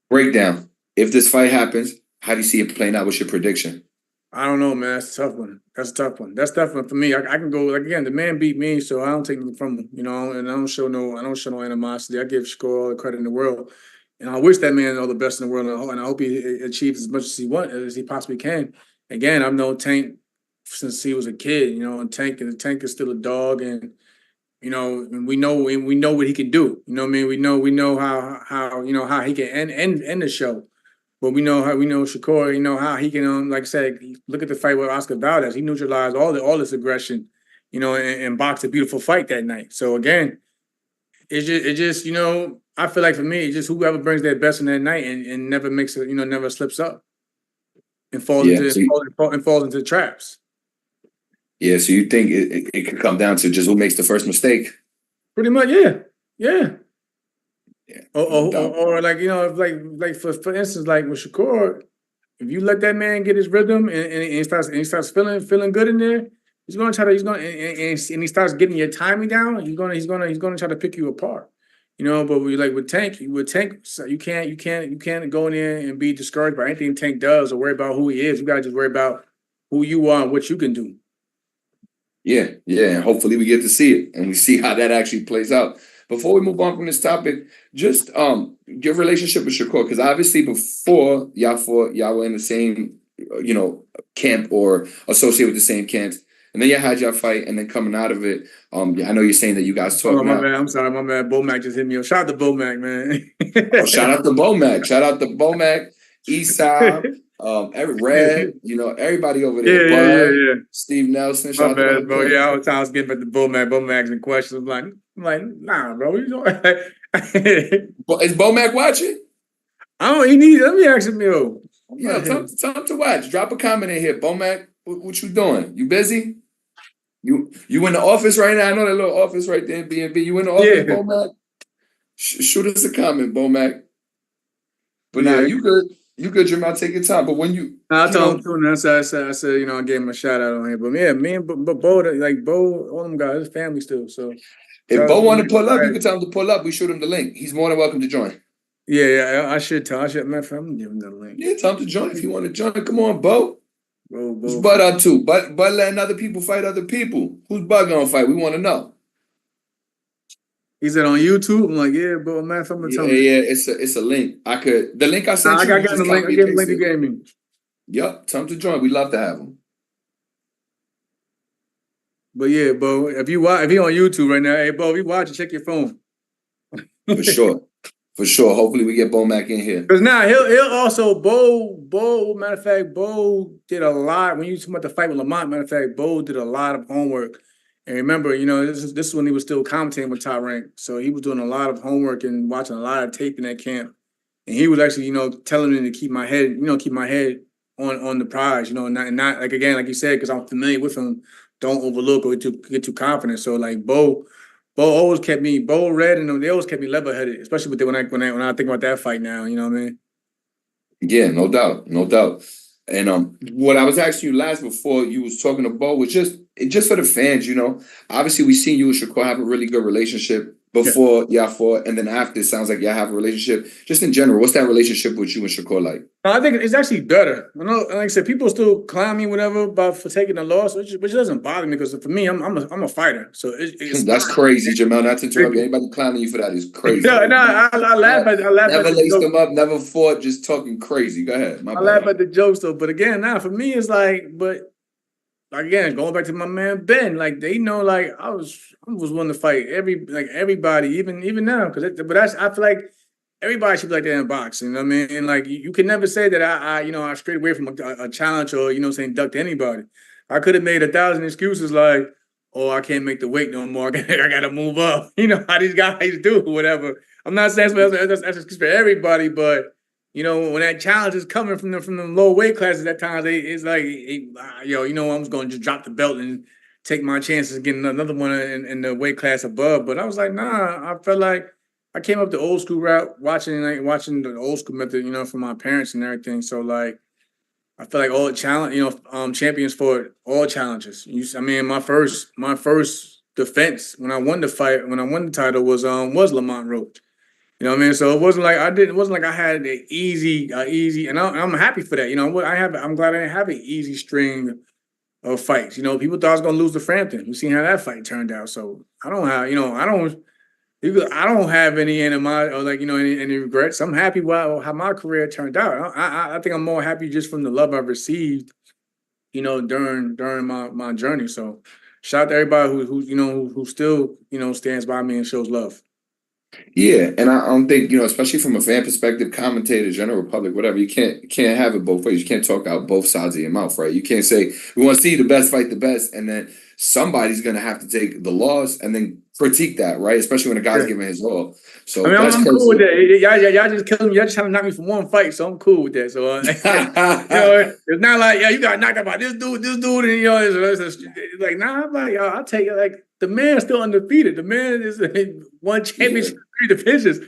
Breakdown. If this fight happens, how do you see it playing out? What's your prediction? I don't know, man. That's a tough one. That's a tough one. That's tough one for me. I can go like again. The man beat me, so I don't take anything from him. And I don't show no animosity. I give Shakur all the credit in the world, and I wish that man all the best in the world, and I hope he achieves as much as he possibly can. Again, I've known Tank since he was a kid. And Tank is still a dog, and and we know what he can do. You know what I mean? We know how he can end the show. But we know Shakur, how he can like I said, look at the fight with Oscar Valdez. He neutralized all this aggression, and boxed a beautiful fight that night. So again, it's just I feel like for me, it's just whoever brings their best in that night and never makes it, never slips up and falls into traps. Yeah, so you think it could come down to just who makes the first mistake? Pretty much, yeah. Yeah. Or like like for instance, like with Shakur, if you let that man get his rhythm and he starts feeling good in there, he's gonna and he starts getting your timing down. He's gonna try to pick you apart. But with Tank, so you can't go in there and be discouraged by anything Tank does or worry about who he is. You gotta just worry about who you are and what you can do. Yeah, and hopefully we get to see it and we see how that actually plays out. Before we move on from this topic, just your relationship with Shakur, because obviously before y'all were in the same camp or associated with the same camps, and then you had your fight, and then coming out of it, I know you're saying that you guys talk. Oh my bad, I'm sorry, my man. Bomac just hit me up. Shout out to Bomac, man. Shout out to Bomac, Eastside. Red, everybody over there. Yeah. Steve Nelson. My bad, bro. Yeah, I was getting back to Bomac. Bomac's in questions. I'm like, nah, bro. Is Bomac watching? Let me ask him, yo. Yeah, tell him to watch. Drop a comment in here. Bomac, what you doing? You busy? You in the office right now? I know that little office right there in B&B. You in the office, Bomac? Shoot us a comment, Bomac. But now you good. You good, Jamel. Take your time. But when I told him too. I said, I gave him a shout out on here. But yeah, me and Bo, all them guys, his family still. So if Bo want to pull up, you can tell him to pull up. We shoot him the link. He's more than welcome to join. Yeah. I should. Man, I'm gonna give him the link. Yeah, tell him to join if you want to join. Come on, Bo. Bo. Who's Bud up to? Bud letting other people fight other people. Who's Bud gonna fight? We want to know. He said on YouTube. I'm like, yeah, bro, man, I'm gonna tell you. Yeah, it's a link. The link I sent you. I got the link. I gave the link you gave me. Yep, tell him to join. We love to have him. But yeah, Bo, if he on YouTube right now, hey, Bo, if you watching, check your phone. For sure. Hopefully we get Bomac in here. Because now he'll also Bo. Matter of fact, Bo did a lot when you talking about the fight with Lamont. Matter of fact, Bo did a lot of homework. And remember, this is when he was still commentating with Top Rank. So he was doing a lot of homework and watching a lot of tape in that camp. And he was actually, telling me to keep my head on the prize, and not like again, like you said, because I'm familiar with him, don't overlook or get too confident. So like Bo always kept me, Red and them, they always kept me level-headed, especially when I think about that fight now, you know what I mean? Yeah, no doubt. And what I was asking you last before you was talking to Bo was just for the fans, Obviously, we seen you and Shakur have a really good relationship before y'all fought, and then after, it sounds like y'all have a relationship. Just in general, what's that relationship with you and Shakur like? I think it's actually better. I know, like I said, people still clown me, whatever, for taking a loss, which doesn't bother me because for me, I'm a fighter. So it's that's crazy, Jamel. Not to interrupt you. Anybody clowning you for that is crazy. I laugh at never laced them up, never fought, just talking crazy. Go ahead. I laugh at the jokes though, but again, for me, it's like, again, going back to my man Ben, like they know, like I was willing to fight everybody, even now, I feel like everybody should be like that in boxing. You know what I mean? And like you can never say that I strayed away from a challenge or saying duck to anybody. I could have made 1,000 excuses like, oh, I can't make the weight no more. I gotta move up. How these guys do, whatever. I'm not saying that's an excuse for everybody, but when that challenge is coming from the low weight classes, at times it's like, I'm just going to just drop the belt and take my chances of getting another one in the weight class above. But I was like, nah. I felt like I came up the old school route, watching the old school method, from my parents and everything. So like, I feel like all champions for all challenges. My first defense when I won the fight, when I won the title was Lamont Roach. You know what I mean? So it wasn't like it wasn't like I had an easy, and I'm happy for that. You know, I'm glad I didn't have an easy string of fights. You know, people thought I was gonna lose to Frampton. We seen how that fight turned out. So I don't have, I don't have any animosity or like any regrets. I'm happy with how my career turned out. I think I'm more happy just from the love I've received, during my journey. So shout out to everybody who still stands by me and shows love. Yeah, and I don't think, especially from a fan perspective, commentator, general public, whatever, you can't have it both ways. You can't talk out both sides of your mouth, right? You can't say we want to see the best fight the best, and then somebody's gonna have to take the loss and then critique that, right? Especially when a guy's Yeah. giving his all. So I mean, that's I'm cool with crazy. that. Y'all just killing me. Y'all just trying to knock me from one fight, so I'm cool with that. So, it's not like, you got knocked out by this dude, and it's like, nah, I'm like, I'll take it. Like, the man's still undefeated. The man is one Yeah. championship, 3 divisions.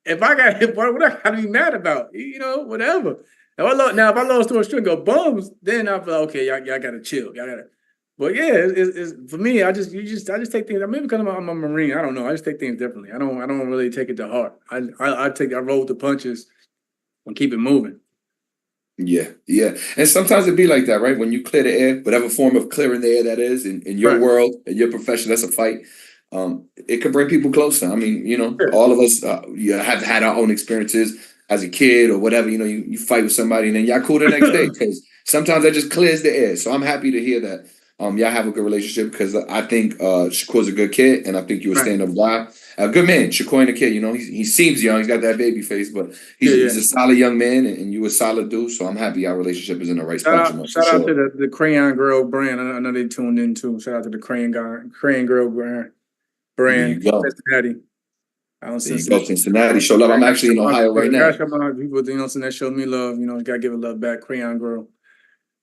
If I got hit, what I got to be mad about? Whatever. If I lost to a string of bums, then I feel like, okay, y'all got to chill. Y'all got to. But yeah, it's for me. I just take things. Maybe because I'm a Marine. I don't know. I just take things differently. I don't really take it to heart. I roll with the punches and keep it moving. Yeah, yeah. And sometimes it be like that, right? When you clear the air, whatever form of clearing the air that is in your Right. world, in your profession, that's a fight. It can bring people closer. I mean, Yeah. all of us have had our own experiences as a kid or whatever. You fight with somebody and then y'all cool the next day because sometimes that just clears the air. So I'm happy to hear that y'all have a good relationship because I think Shakur's a good kid and I think you're a Right. stand-up guy. A good man, Shakur ain't a kid. He seems young. He's got that baby face, but he's Yeah. a solid young man, and you a solid dude. So I'm happy our relationship is in the right spectrum for Shout out to sure. the Crayon Girl brand. I know they tuned in too. Shout out to the Crayon Girl There you brand, go. Cincinnati. I don't There you since go, Cincinnati. Show love. I'm actually in Ohio right now. gotta show my people, that show me love. Gotta give it love back. Crayon Girl.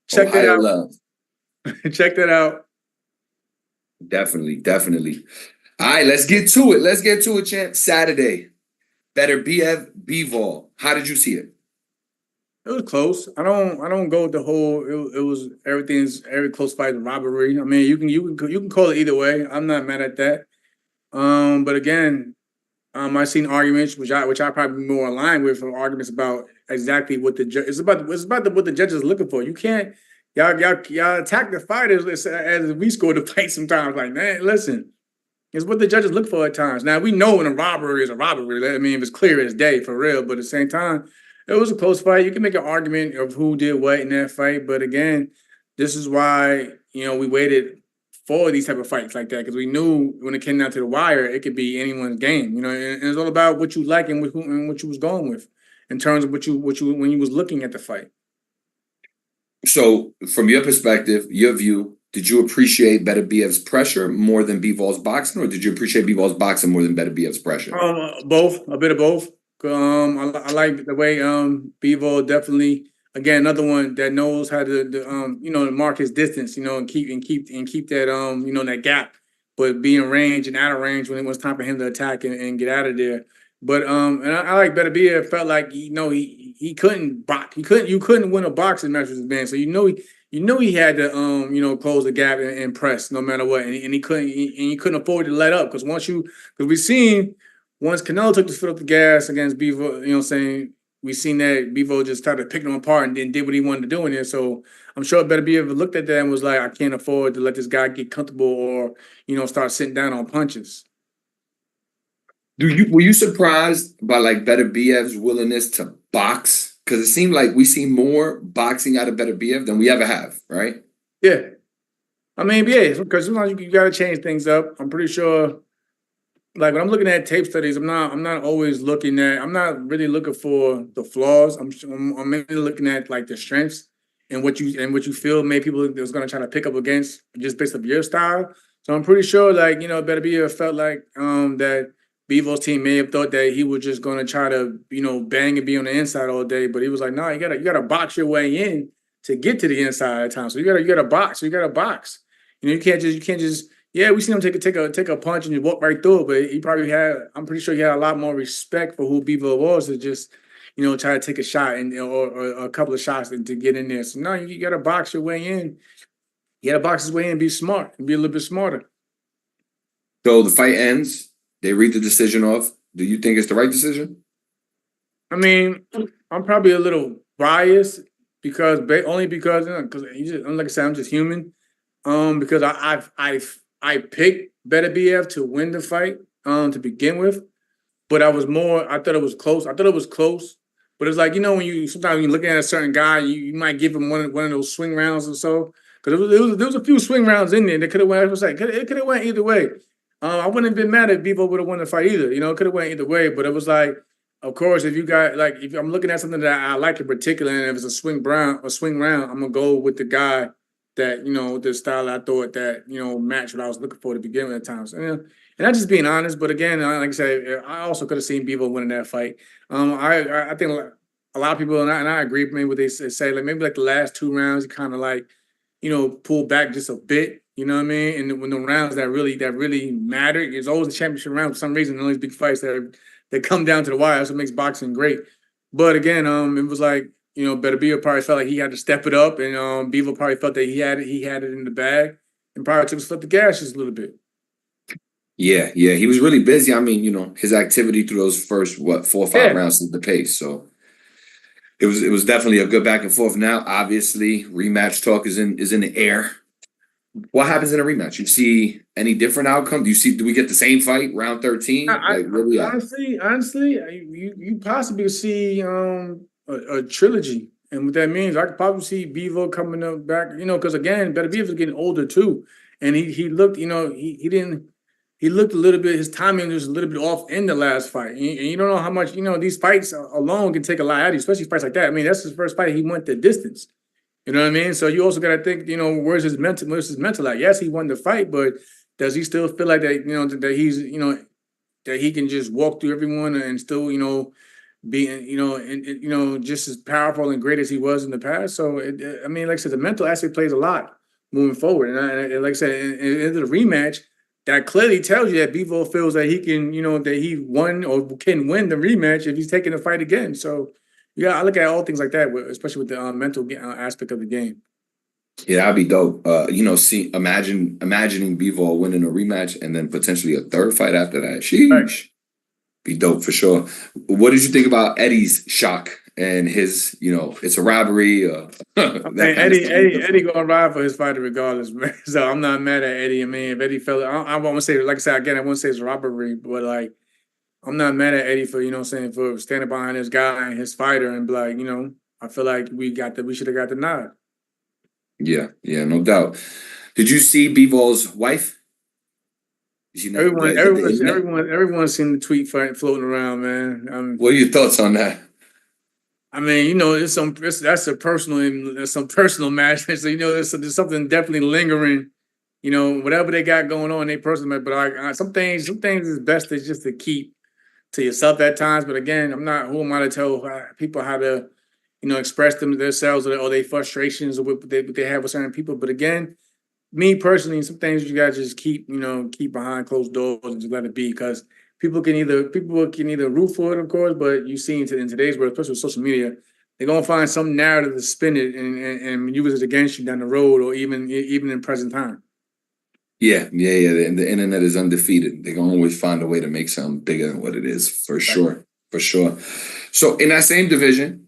Check that Ohio out. love. Check that out. Definitely, definitely. All right, let's get to it. Let's get to it, champ. Saturday. Beterbiev, Bivol. How did you see it? It was close. I don't go with the whole. It was every close fight robbery. I mean, you can call it either way. I'm not mad at that. But again, I've seen arguments which I probably more aligned with, from arguments about exactly what the judge. It's about what the judge is looking for. You can't y'all attack the fighters as we score the fight sometimes. Like, man, listen. It's what the judges look for at times. Now, we know when a robbery is a robbery. I mean, it's clear as day, for real. But at the same time, it was a close fight. You can make an argument of who did what in that fight. But again, this is why, we waited for these type of fights like that, because we knew when it came down to the wire, it could be anyone's game. And it's all about what you like and what you was going with in terms of what you when you was looking at the fight. So, from your perspective, your view, did you appreciate Beterbiev's pressure more than Bivol's boxing, or did you appreciate Bivol's boxing more than Beterbiev's pressure? Both, a bit of both. I like the way Bivol definitely, again, another one that knows how to mark his distance, and keep that that gap, but be in range and out of range when it was time for him to attack and get out of there. But and I like Beterbiev. Felt like he couldn't box. You couldn't win a boxing match with this man. So he had to close the gap and press no matter what, and he couldn't afford to let up, because because we seen. Once Canelo took his foot off the gas against Bivol, we seen that Bivol just started picking him apart and then did what he wanted to do in there. So I'm sure Beterbiev looked at that and was like, I can't afford to let this guy get comfortable or, start sitting down on punches. Were you surprised by like Beterbiev's willingness to box? Because it seemed like we see more boxing out of Beterbiev than we ever have, right? Yeah. I mean, yeah, because sometimes you got to change things up. I'm pretty sure. Like, when I'm looking at tape studies, I'm not always looking at. I'm not really looking for the flaws. I'm mainly looking at like the strengths and what you feel maybe people was going to try to pick up against just based on your style. So I'm pretty sure, like, Beterbiev felt like that Bevo's team may have thought that he was just going to try to bang and be on the inside all day, but he was like, no, you gotta box your way in to get to the inside at times. So you gotta box. So you gotta box. You can't just. Yeah, we seen him take a punch and just walk right through it, but he probably I'm pretty sure he had a lot more respect for who Bivol was to just, try to take a shot or a couple of shots to get in there. So no, you gotta box your way in. You gotta box his way in and be smart and be a little bit smarter. So the fight ends. They read the decision off. Do you think it's the right decision? I mean, I'm probably a little biased because only because like I said, I'm just human. Because I picked Beterbiev to win the fight to begin with, but I thought it was close. I thought it was close, but it's like when you sometimes when you look at a certain guy, you might give him one of those swing rounds or so because there was a few swing rounds in there that could have went. I was like, it could have went either way. I wouldn't have been mad if Bivol would have won the fight either. It could have went either way, but it was like. Of course, if I'm looking at something that I like in particular, and if it's a swing round, I'm gonna go with the guy that the style I thought that matched what I was looking for to begin with at times. And I'm just being honest. But again, like I said, I also could have seen Bivol winning that fight. I think a lot of people and I agree with me what they say. Like maybe like the last 2 rounds, he kind of like pulled back just a bit. You know what I mean? And when the rounds that really matter, it's always the championship round for some reason. All these big fights that come down to the wire. That's what makes boxing great. But again, it was like Beterbiev probably felt like he had to step it up, and Bivol probably felt that he had it in the bag, and probably took his foot the gas just a little bit. Yeah, he was really busy. I mean, his activity through those first 4 or 5 rounds at the pace. So it was definitely a good back and forth. Now, obviously, rematch talk is in the air. What happens in a rematch? You see any different outcome? Do we get the same fight, round 13? Honestly, you possibly see a trilogy. And what that means, I could probably see Bivol coming up back, because again, Beterbiev is getting older too. And he looked, he looked a little bit, his timing was a little bit off in the last fight. And you don't know how much, these fights alone can take a lot out of you, especially fights like that. I mean, that's his first fight. He went the distance. You know what I mean? So you also got to think, where's his mental at? Yes, he won the fight, but does he still feel like that, that he's, that he can just walk through everyone and still, be, just as powerful and great as he was in the past? So, I mean, like I said, the mental aspect plays a lot moving forward. And like I said, in the rematch, that clearly tells you that Bivol feels that he can, that he won or can win the rematch if he's taking the fight again. So, yeah, I look at all things like that, especially with the mental aspect of the game. Yeah, that'd be dope. Imagining Bivol winning a rematch and then potentially a third fight after that. Sheesh. Right. Be dope for sure. What did you think about Eddie's shock and his, it's a robbery? Eddie gonna ride for his fighter regardless, man. So I'm not mad at Eddie. I mean, if Eddie felt, I won't say, like I said again, I won't say it's a robbery, but like I'm not mad at Eddie for for standing behind his guy and his fighter and be like, I feel like we should have got the nod. Yeah, no doubt. Did you see Bivol's wife? Everyone's seen the tweet fight floating around, man. What are your thoughts on that? I mean, that's some personal match. So there's something definitely lingering. Whatever they got going on, they personal. But some things is best just to keep to yourself at times. But again, who am I to tell people how to, express themselves or their frustrations or what they have with certain people. But again, me personally, some things you gotta just keep behind closed doors and just let it be, because people can either root for it, of course, but you see in today's world, especially with social media, they're gonna find some narrative to spin it and use it against you down the road or even in present time. Yeah. The internet is undefeated. They're gonna always find a way to make something bigger than what it is, for sure. So in that same division,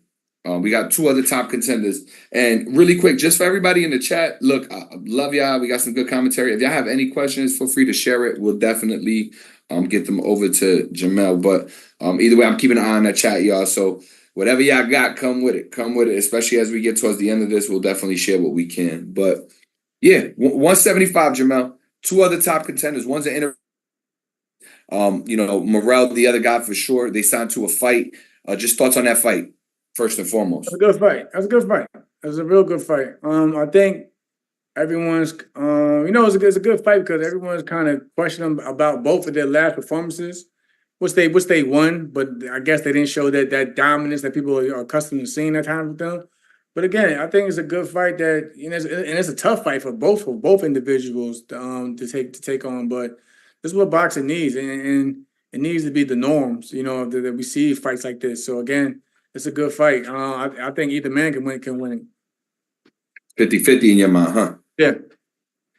we got 2 other top contenders. And really quick, just for everybody in the chat, look, I love y'all. We got some good commentary. If y'all have any questions, feel free to share it. We'll definitely get them over to Jamel. But either way, I'm keeping an eye on that chat, y'all. So whatever y'all got, come with it. Especially as we get towards the end of this, we'll definitely share what we can. But yeah, 175, Jamel. 2 other top contenders. One's an Morrell, the other guy for sure. They signed to a fight. Just thoughts on that fight, first and foremost. That's a good fight. It was a real good fight. I think everyone's, it's a good fight because everyone's kind of questioning about both of their last performances, which they won, but I guess they didn't show that dominance that people are accustomed to seeing at times with them. But again, I think it's a good fight and it's a tough fight for both individuals to take on. But this is what boxing needs, and it needs to be the norms, that we see fights like this. So again, it's a good fight. I think either man can win it. 50-50 in your mind, huh? Yeah.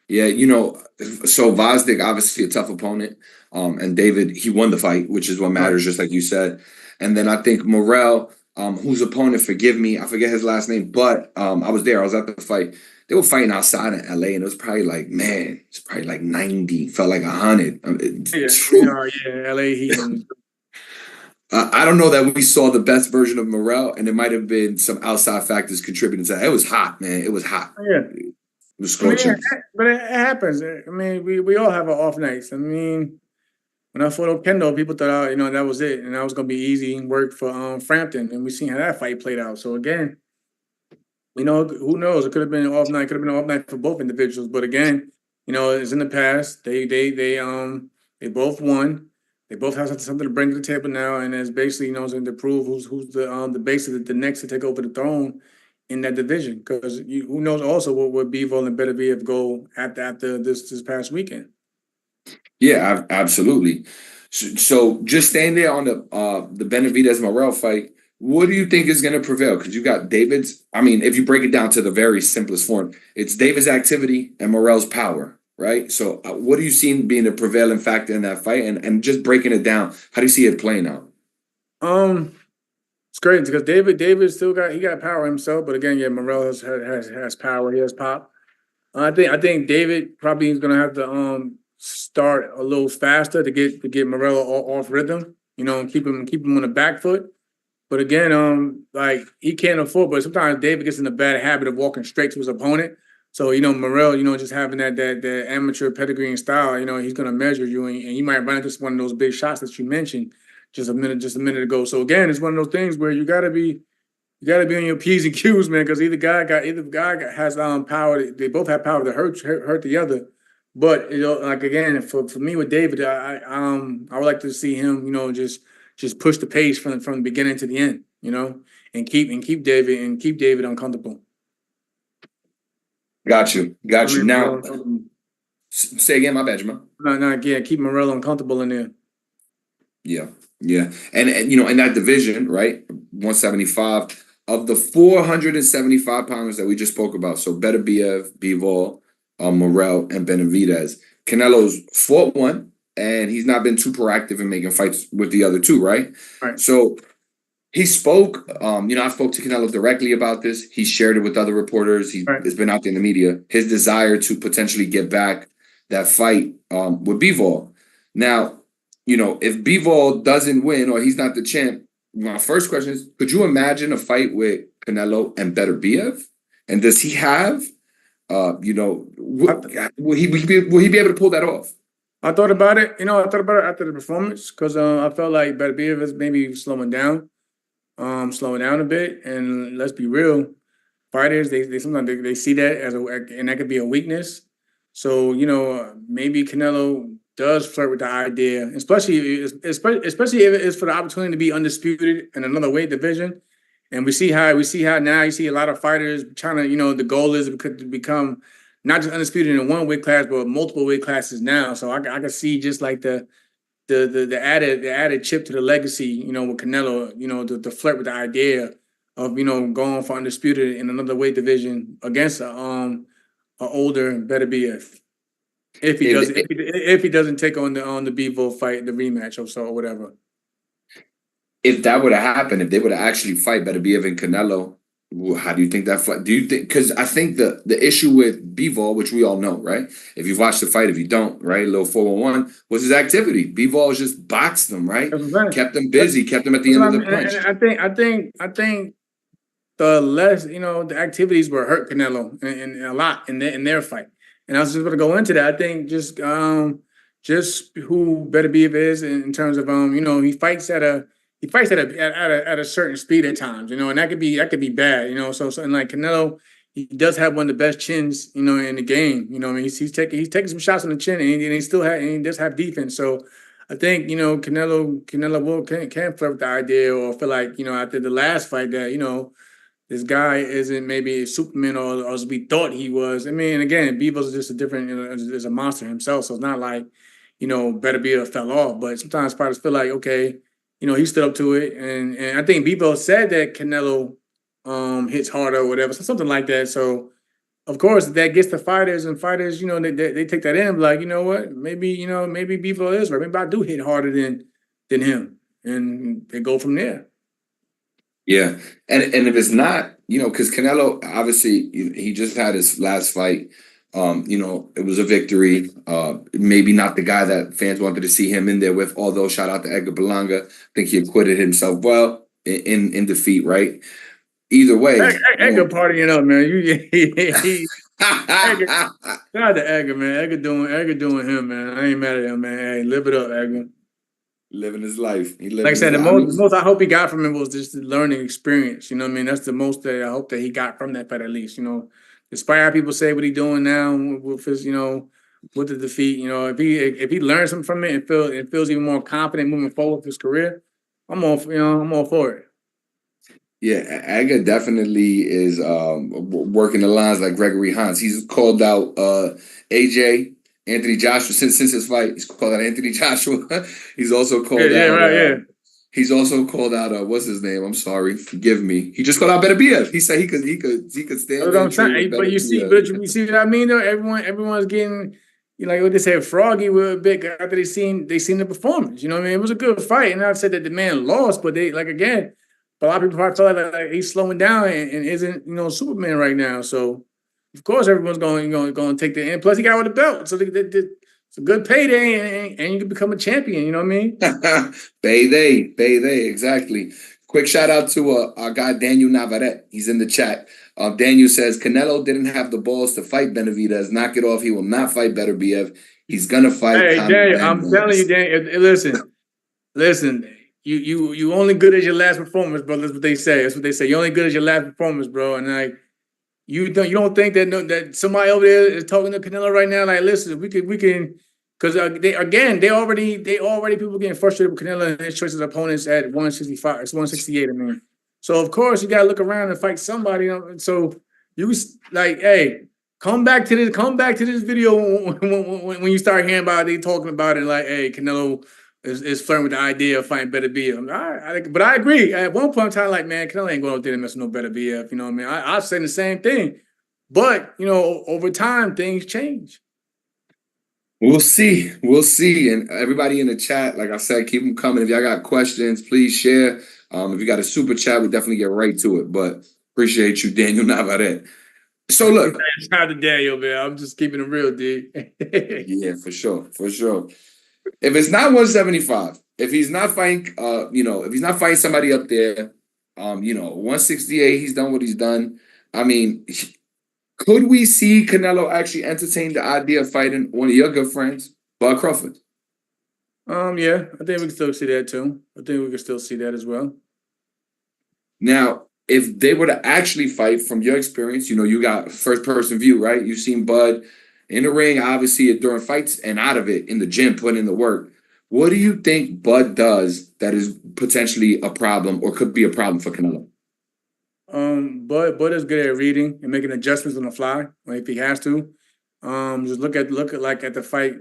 Yeah, you know, so Vosdick, obviously a tough opponent. And David, he won the fight, which is what matters, just like you said. And then I think Morrell, whose opponent, forgive me, I forget his last name, but I was there, I was at the fight. They were fighting outside in LA, and it was probably like, man, it's probably like 90, felt like 100. Yeah, yeah, LA Heat. I don't know that we saw the best version of Morrell, and there might have been some outside factors contributing to that. It was hot, man. It was hot. Yeah. It was I mean, scorching. but it happens. I mean, we all have our off nights. I mean, when I fought Kendall, people thought, that was it, and that was gonna be easy work for Frampton, and we seen how that fight played out. So again, who knows? It could have been an off night. Could have been an off night for both individuals. But again, it's in the past. They both won. They both have something to bring to the table now, and it's basically to prove who's the basically the next to take over the throne in that division. Because who knows also what Bivol and Beterbiev go after this past weekend. Yeah, absolutely. So just staying there on the Benavidez Morrell fight, what do you think is going to prevail? Because you got David's. I mean, if you break it down to the very simplest form, it's David's activity and Morrell's power, right? So what do you see being the prevailing factor in that fight? And just breaking it down, how do you see it playing out? It's great because David still got power himself, but again, yeah, Morrell has power. He has pop. I think David probably is going to have to start a little faster to get Morrell off rhythm, and keep him on the back foot. But again, like he can't afford. But sometimes David gets in the bad habit of walking straight to his opponent. So Morrell, just having that amateur pedigree and style, he's gonna measure you, and he might run into one of those big shots that you mentioned just a minute ago. So again, it's one of those things where you gotta be on your P's and Q's, man, because either guy has power. They both have power to hurt the other. But like again, for me with David, I would like to see him, just push the pace from the beginning to the end, and keep David uncomfortable. Got you. Now, say again, my bad, Jamel. No, again, keep Morrell uncomfortable in there. Yeah. And in that division, right, 175, of the 475 pounders that we just spoke about, so Beterbiev, Bivol, Morrell, and Benavidez, Canelo's fought one, and he's not been too proactive in making fights with the other two, right? Right. So he spoke, I spoke to Canelo directly about this. He shared it with other reporters. It's been out there in the media, his desire to potentially get back that fight with Bivol. Now, if Bivol doesn't win or he's not the champ, my first question is, could you imagine a fight with Canelo and Beterbiev? And does he have, will he be able to pull that off? I thought about it. I thought about it after the performance because I felt like Beterbiev is maybe slowing down a bit. And let's be real, fighters they sometimes they see that and that could be a weakness. So maybe Canelo does flirt with the idea, especially if it's for the opportunity to be undisputed in another weight division. And we see how now you see a lot of fighters trying to, the goal is to become not just undisputed in one weight class, but multiple weight classes now. So I can see just like the added chip to the legacy, with Canelo, to flirt with the idea of, going for undisputed in another weight division against a older Beterbiev. If he doesn't take on the Bivol fight, the rematch or whatever. If that would have happened, if they would have actually fight Beterbiev and Canelo, how do you think that fight? Do you think? Because I think the issue with Bivol, which we all know, right? If you've watched the fight, if you don't, right, little 411 was his activity. Bivol just boxed them, right? Kept them busy, kept them at the end of the punch. And I think the less the activities were hurt Canelo and a lot in their fight. And I was just going to go into that. I think just who Beterbiev is in terms of he fights at a certain speed at times, and that could be bad, So and like Canelo, he does have one of the best chins, in the game. He's taking some shots on the chin, and he does have defense. So I think Canelo can flirt with the idea or feel like after the last fight that this guy isn't maybe Superman or as we thought he was. I mean, again, Bivol's just a different, is a monster himself. So it's not like, Beterbiev fell off. But sometimes fighters feel like, okay, he stood up to it. And I think Bivol said that Canelo hits harder or whatever, so something like that. So of course, that gets the fighters, and fighters, they take that in, like, you know what, maybe Bivol is right. Maybe I do hit harder than him, and they go from there. Yeah, and if it's not, because Canelo obviously he just had his last fight. It was a victory. Maybe not the guy that fans wanted to see him in there with. Although shout out to Edgar Berlanga, I think he acquitted himself well in defeat. Right. Either way, Edgar partying up, man. Edgar, shout out to Edgar, man. Edgar doing him, man. I ain't mad at him, man. Hey, live it up, Edgar. Living his life. Like I said, the most I hope he got from it was just the learning experience. You know what I mean? That's the most that I hope that he got from that fight, at least. Despite how people say what he's doing now with his, with the defeat, if he learns something from it and feels even more confident moving forward with his career, I'm all for it. Yeah, Aga definitely is working the lines like Gregory Hans. He's called out AJ, Anthony Joshua since his fight. He's called out Anthony Joshua. He's also called out. He's also called out. What's his name? I'm sorry, forgive me. He just called out Beterbiev. He said he could stand. That's what I'm saying. But you see what I mean though. Everyone's getting, like what they say, froggy with a bit after they seen the performance. You know what I mean? It was a good fight, and I said that the man lost, but they again. But a lot of people probably feel like he's slowing down and isn't, Superman right now. So, of course, everyone's going to take the end. Plus, he got with the belt, so it's a good payday, and you can become a champion. You know what I mean? Payday, exactly. Quick shout out to our guy Daniel Navarrete. He's in the chat. Daniel says Canelo didn't have the balls to fight Benavidez. Knock it off. He will not fight Beterbiev. He's gonna fight. Hey, Daniel, I'm telling you, Daniel. Listen. You only good as your last performance, bro. That's what they say. You're only good as your last performance, bro. And like you don't think that somebody over there is talking to Canelo right now? Like, listen, we can, because they already people getting frustrated with Canelo and his choices of opponents at 165. It's 168. I mean, so of course you gotta look around and fight somebody. So you like, hey, come back to this video when you start hearing about it, they talking about it like, hey, Canelo is flirting with the idea of fighting Beterbiev. But I agree. At one point in time, like, man, Canelo ain't going out there to mess with no Beterbiev. You know what I mean? I've said the same thing. But, over time, things change. We'll see. And everybody in the chat, like I said, keep them coming. If y'all got questions, please share. If you got a super chat, we'll definitely get right to it. But appreciate you, Daniel Navarrete. So look. Shout out to Daniel, man. I'm just keeping it real, D. Yeah, for sure. If it's not 175, if he's not fighting, if he's not fighting somebody up there, 168, he's done what he's done. I mean, could we see Canelo actually entertain the idea of fighting one of your good friends, Bud Crawford? Yeah, I think we can still see that too. I think we can still see that as well. Now, if they were to actually fight, from your experience, you got first person view, right? You've seen Bud in the ring, obviously, during fights and out of it, in the gym, putting in the work. What do you think Bud does that is potentially a problem or could be a problem for Canelo? Bud is good at reading and making adjustments on the fly, if he has to. Just look at the fight.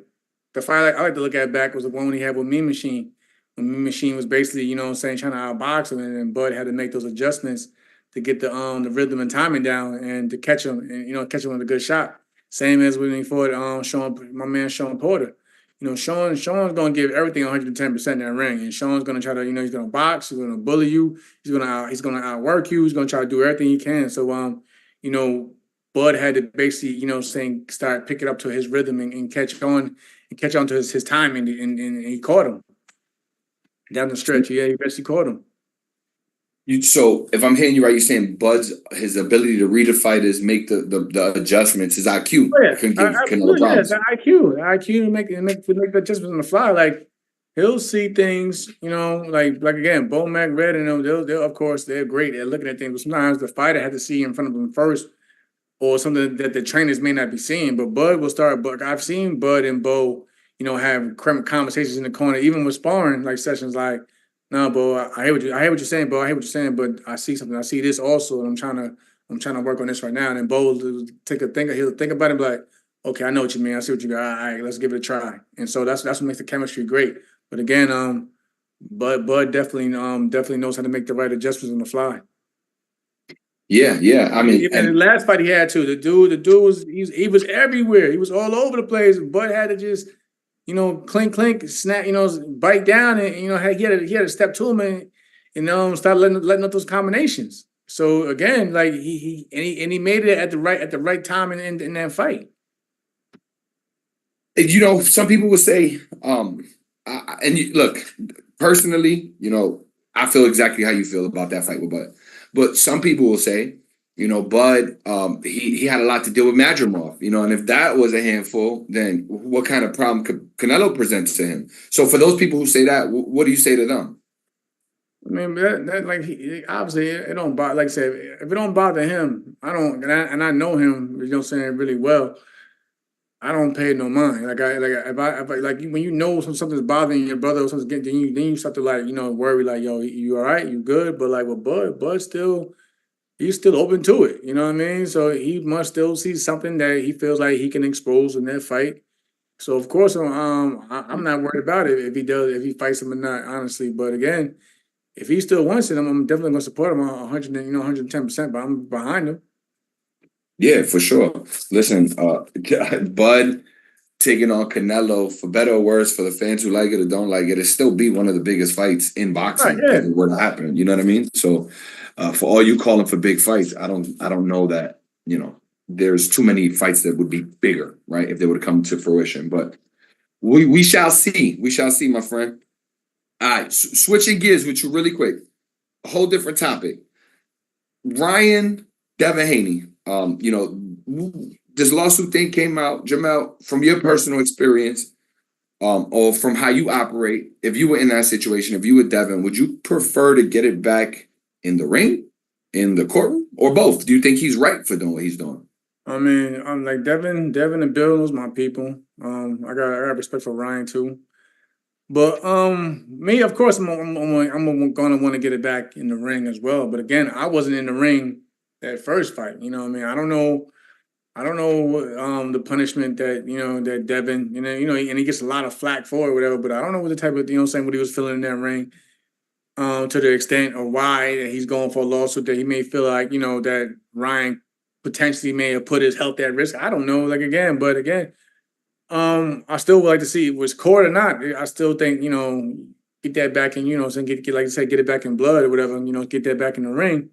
The fight I like to look at back was the one when he had with Mean Machine. When Mean Machine was basically, trying to outbox him, and Bud had to make those adjustments to get the rhythm and timing down and to catch him and catch him with a good shot. Same as when he fought my man Sean Porter. Sean's gonna give everything 110% in that ring, and Sean's gonna try to, he's gonna box, he's gonna bully you, he's gonna outwork you, he's gonna try to do everything he can. So Bud had to basically, start picking up to his rhythm and catch on to his timing, and he caught him down the stretch. Yeah, he basically caught him. So if I'm hearing you right, you're saying Bud's his ability to read the fighters, make the adjustments, his IQ can give Canelo problems. The IQ to make the adjustments on the fly. Like, he'll see things, like again, Bo Mac, Red, and they'll of course they're great at looking at things, but sometimes the fighter had to see in front of them first, or something that the trainers may not be seeing. But Bud will start. But I've seen Bud and Bo, have conversations in the corner, even with sparring like sessions, like, no, Bo, I hear what you're saying, Bo. I hear what you're saying, but I see something. I see this also, and I'm trying to work on this right now. And then Bo will he'll think about it and be like, okay, I know what you mean. I see what you got. All right, let's give it a try. And so that's what makes the chemistry great. But again, Bud definitely knows how to make the right adjustments on the fly. Yeah. I mean, Even the last fight he had too. The dude was everywhere. He was all over the place. Bud had to just, clink, snap, bite down, and he had to step to him and start letting up those combinations. So again, like he made it at the right time in that fight. Some people would say, look, personally, I feel exactly how you feel about that fight with Bud. But some people will say, Bud, he had a lot to deal with Madrimov, and if that was a handful, then what kind of problem could Canelo present to him? So for those people who say that, what do you say to them? I mean, obviously it don't bother. Like I said, if it don't bother him, I don't, and I know him, really well. I don't pay no mind. If I like when something's bothering your brother or something's getting, then you start to worry like, yo, you all right, you good? But like with Bud still, he's still open to it. You know what I mean? So he must still see something that he feels like he can expose in that fight. So of course, I'm not worried about it if he fights him or not, honestly. But again, if he still wants it, I'm definitely going to support him 110%. But I'm behind him. Yeah, for sure. Listen, Bud taking on Canelo, for better or worse, for the fans who like it or don't like it, it still be one of the biggest fights in boxing Right, yeah. if it were to happen. You know what I mean? So, for all you calling for big fights, I don't know that there's too many fights that would be bigger, right? If they would come to fruition, but we shall see. We shall see, my friend. All right, switching gears with you really quick. A whole different topic. Ryan Devin Haney. This lawsuit thing came out, Jamel, from your personal experience, or from how you operate. If you were in that situation, if you were Devin, would you prefer to get it back in the ring, in the courtroom, or both? Do you think he's right for doing what he's doing? I mean, I'm like Devin and Bill was my people. I got respect for Ryan too. But me, of course, I'm gonna want to get it back in the ring as well. But again, I wasn't in the ring that first fight. You know what I mean? I don't know the punishment that Devin, and he gets a lot of flack for it, whatever. But I don't know what the type of what he was feeling in that ring, to the extent or why he's going for a lawsuit that he may feel like that Ryan potentially may have put his health at risk. I don't know. Like again, but again. I still would like to see it was court or not. I still think, get that back in, get like you said, get it back in blood or whatever, get that back in the ring.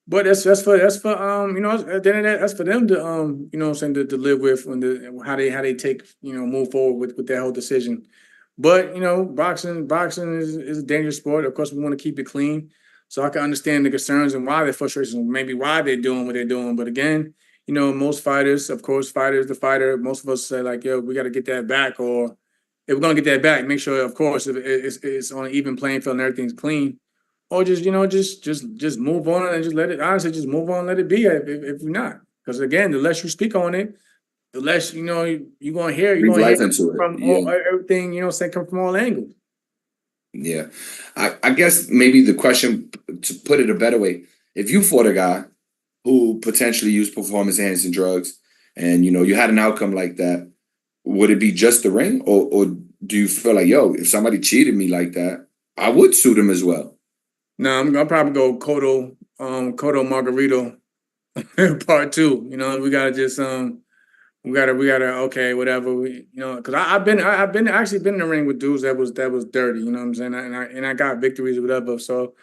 But that's for at the end of that, that's for them to to live with when how they take, move forward with their whole decision. But, boxing is a dangerous sport. Of course, we want to keep it clean. So I can understand the concerns and why their frustrations, maybe why they're doing what they're doing. But again, most fighters, of course, the fighter, most of us say like, yo, we got to get that back. Or if we're going to get that back, make sure, of course, if it's on an even playing field and everything's clean. Or just move on and just let it, honestly, just move on and let it be if you're not. Because again, the less you speak on it, the less, you're going to hear, from everything, saying come from all angles. Yeah. I guess maybe the question, to put it a better way, if you fought a guy who potentially used performance-enhancing drugs, and you had an outcome like that, would it be just the ring, or do you feel like, yo, if somebody cheated me like that, I would sue them as well? No, I'm gonna probably go Cotto Margarito part two. We gotta just we gotta okay, whatever. Because I've been actually been in the ring with dudes that was dirty. You know what I'm saying? And I got victories or whatever. So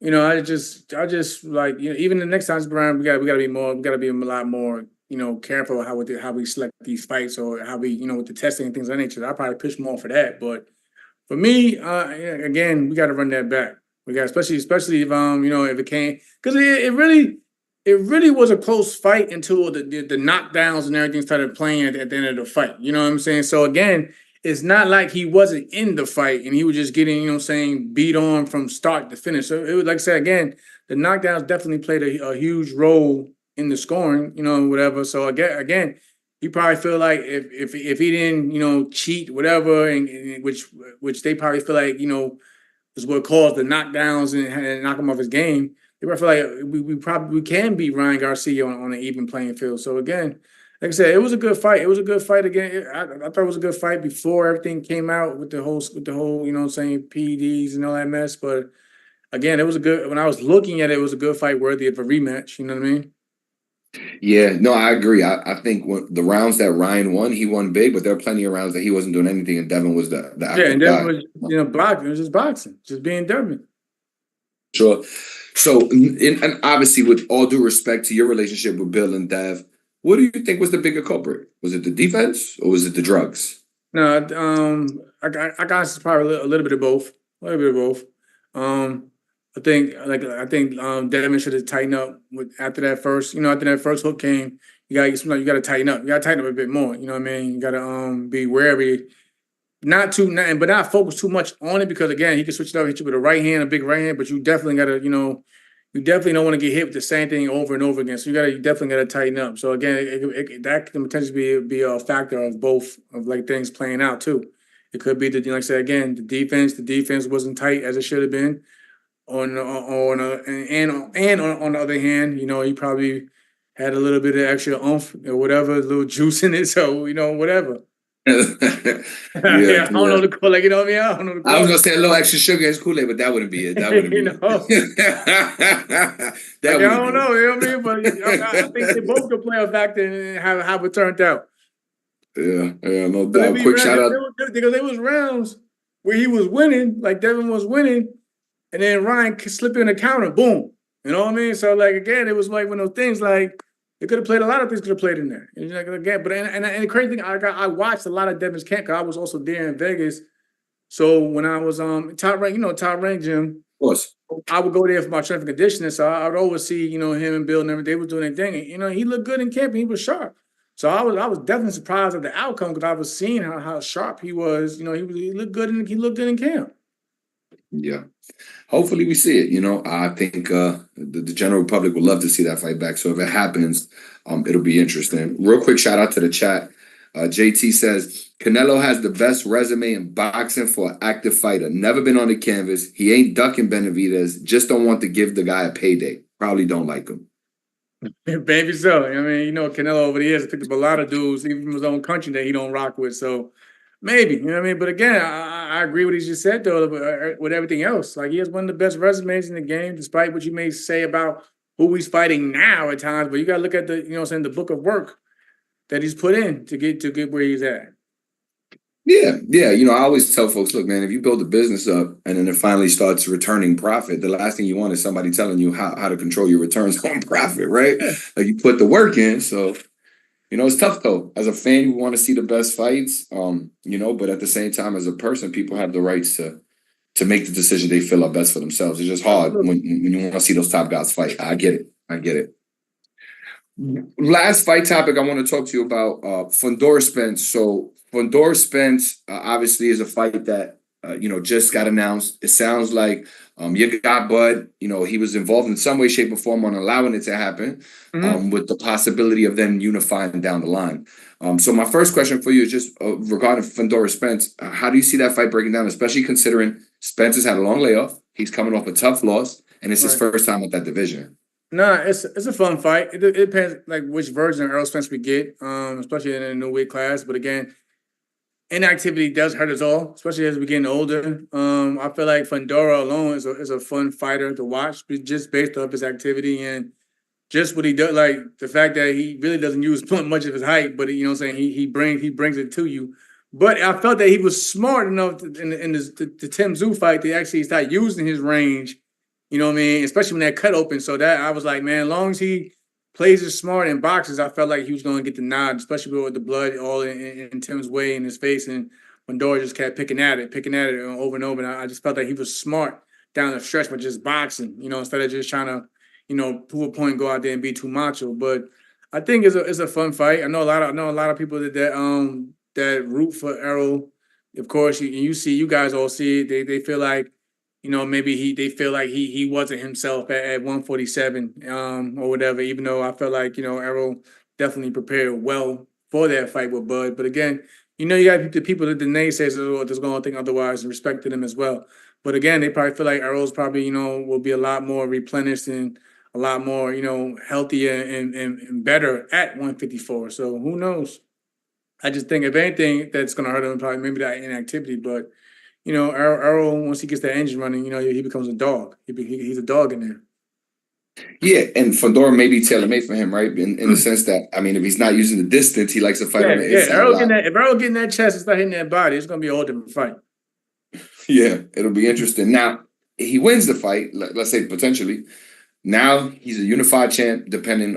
I just like even the next time around, we gotta be a lot more careful how we select these fights or how we with the testing and things of that nature. I probably push more for that, but for me, again, we got to run that back. We got especially if if it can't because it really was a close fight until the knockdowns and everything started playing at the end of the fight. You know what I'm saying? So again, it's not like he wasn't in the fight and he was just getting, beat on from start to finish. So it was like I said, again, the knockdowns definitely played a huge role in the scoring, whatever. So again, you probably feel like if he didn't, cheat, whatever, and which they probably feel like, is what caused the knockdowns and knock him off his game. They probably feel like we can beat Ryan Garcia on an even playing field. So again, like I said, it was a good fight. It was a good fight again. I thought it was a good fight before everything came out with the whole, PEDs and all that mess. But again, it was a good. When I was looking at it, it was a good fight worthy of a rematch. You know what I mean? Yeah, no, I agree. I think the rounds that Ryan won, he won big, but there are plenty of rounds that he wasn't doing anything, and Devin was the Yeah, active and Devin guy. was boxing. It was just boxing, just being Devin. Sure. So, and obviously, with all due respect to your relationship with Bill and Dev, what do you think was the bigger culprit? Was it the defense or was it the drugs? No, I got probably a little bit of both. A little bit of both. I think Devin should have tightened up with after that first, after that first hook came, you got to tighten up. You got to tighten up a bit more. You know what I mean? You got to be wary, but not focus too much on it because again, he can switch it up, hit you with a right hand, a big right hand, but you definitely got to, you definitely don't want to get hit with the same thing over and over again. So you definitely got to tighten up. So again, that can potentially be a factor of both of like things playing out too. It could be that, like I said again, the defense wasn't tight as it should have been. On the other hand, he probably had a little bit of extra oomph or whatever, a little juice in it. So whatever. Yeah, Yeah, I don't yeah. know the call. Like you know what I mean? I don't know the I was call. gonna say a little extra sugar in Kool-Aid, but that wouldn't be it. That wouldn't you be it. know. That Like I wouldn't be don't know, it. you know what I mean? But I think they both could play a factor in how it turned out. Yeah, yeah, no But doubt. Quick shout out. because there was rounds where he was winning, like Devin was winning, and then Ryan slipped in the counter, boom. You know what I mean? So like again, it was like one of those things like it could have played a lot of things could have played in there. And, like, again, but and the crazy thing, I watched a lot of Devin's camp because I was also there in Vegas. So when I was top rank, top rank gym, Of course. I would go there for my strength and conditioning. So I would always see, him and Bill and everything. They was doing their thing. And, he looked good in camp and he was sharp. So I was definitely surprised at the outcome because I was seeing how sharp he was. He looked good and he looked good in camp. Yeah. Hopefully we see it. I think the general public would love to see that fight back. So if it happens, it'll be interesting. Real quick shout out to the chat. JT says Canelo has the best resume in boxing for an active fighter. Never been on the canvas. He ain't ducking Benavidez. Just don't want to give the guy a payday. Probably don't like him. Maybe so. I mean, Canelo over the years picked up a lot of dudes, even from his own country, that he don't rock with. So maybe, you know what I mean? But again, I agree with what he just said, though, with everything else. Like, he has one of the best resumes in the game, despite what you may say about who he's fighting now at times. But you got to look at the book of work that he's put in to get where he's at. Yeah, yeah. I always tell folks, look, man, if you build a business up and then it finally starts returning profit, the last thing you want is somebody telling you how to control your returns on profit, right? Like you put the work in. So, it's tough though. As a fan, you want to see the best fights, but at the same time, as a person, people have the rights to make the decision they feel are best for themselves. It's just hard when you want to see those top guys fight. I get it. I get it. Last fight topic I want to talk to you about, Fundora Spence. So Fundora Spence obviously is a fight that just got announced. It sounds like your guy Bud, he was involved in some way, shape, or form on allowing it to happen, with the possibility of them unifying down the line. So my first question for you is just regarding Fundora Spence. How do you see that fight breaking down, especially considering Spence has had a long layoff, he's coming off a tough loss, and it's his first time at that division? Nah, it's a fun fight. It depends like which version of Errol Spence we get, especially in a new weight class. But again, inactivity does hurt us all, especially as we're getting older. I feel like Fundora alone is a fun fighter to watch, just based off his activity and just what he does. Like the fact that he really doesn't use much of his height, but what I'm saying, he brings it to you. But I felt that he was smart enough in the Tim Tszyu fight to actually start using his range. You know what I mean? Especially when that cut open. So that I was like, man, as long as he plays it smart in boxes, I felt like he was going to get the nod, especially with the blood all in Tim's way in his face. And when Dora just kept picking at it over and over. And I just felt like he was smart down the stretch by just boxing, instead of just trying to, prove a point, go out there and be too macho. But I think it's a fun fight. I know a lot of people that root for Errol. Of course, you guys all see it. They feel like, maybe they feel like he wasn't himself at 147 or whatever, even though I felt like, Errol definitely prepared well for that fight with Bud. But again, you got the people that the naysayers are just going to think otherwise and respected him as well. But again, they probably feel like Errol's probably, will be a lot more replenished and a lot more, healthier and better at 154. So who knows? I just think if anything that's going to hurt him, probably maybe that inactivity. But Errol, once he gets that engine running, he becomes a dog. He's a dog in there. Yeah, and Fundora may be tailor-made for him, right? In the sense that, I mean, if he's not using the distance, he likes to fight on the inside a lot. If Errol getting that chest and start hitting that body, it's going to be a whole different fight. Yeah, it'll be interesting. Now, he wins the fight, let's say potentially. Now he's a unified champ,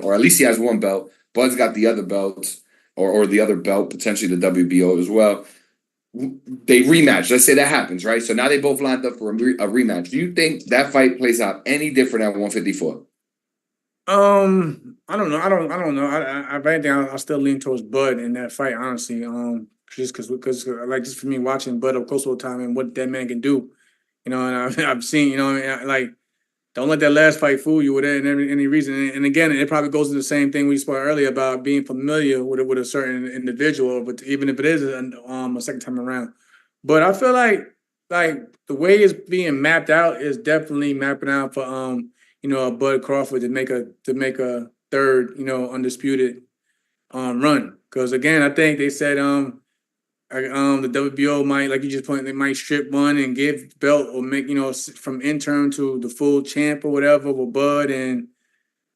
or at least he has one belt. Bud's got the other belts, or the other belt, potentially the WBO as well. They rematch. Let's say that happens, right? So now they both lined up for a rematch. Do you think that fight plays out any different at 154? I don't know. I don't know. If anything, I still lean towards Bud in that fight, honestly. Just because like just for me watching Bud up close all the time and what that man can do, and I've seen, like don't let that last fight fool you with any reason. And again, it probably goes to the same thing we spoke earlier about being familiar with a certain individual, but even if it is a second time around. But I feel like the way it's being mapped out is definitely mapping out for a Bud Crawford to make a third, undisputed run. Because again, I think they said the WBO might, like you just pointed, they might strip one and give the belt or make, from interim to the full champ or whatever with Bud. And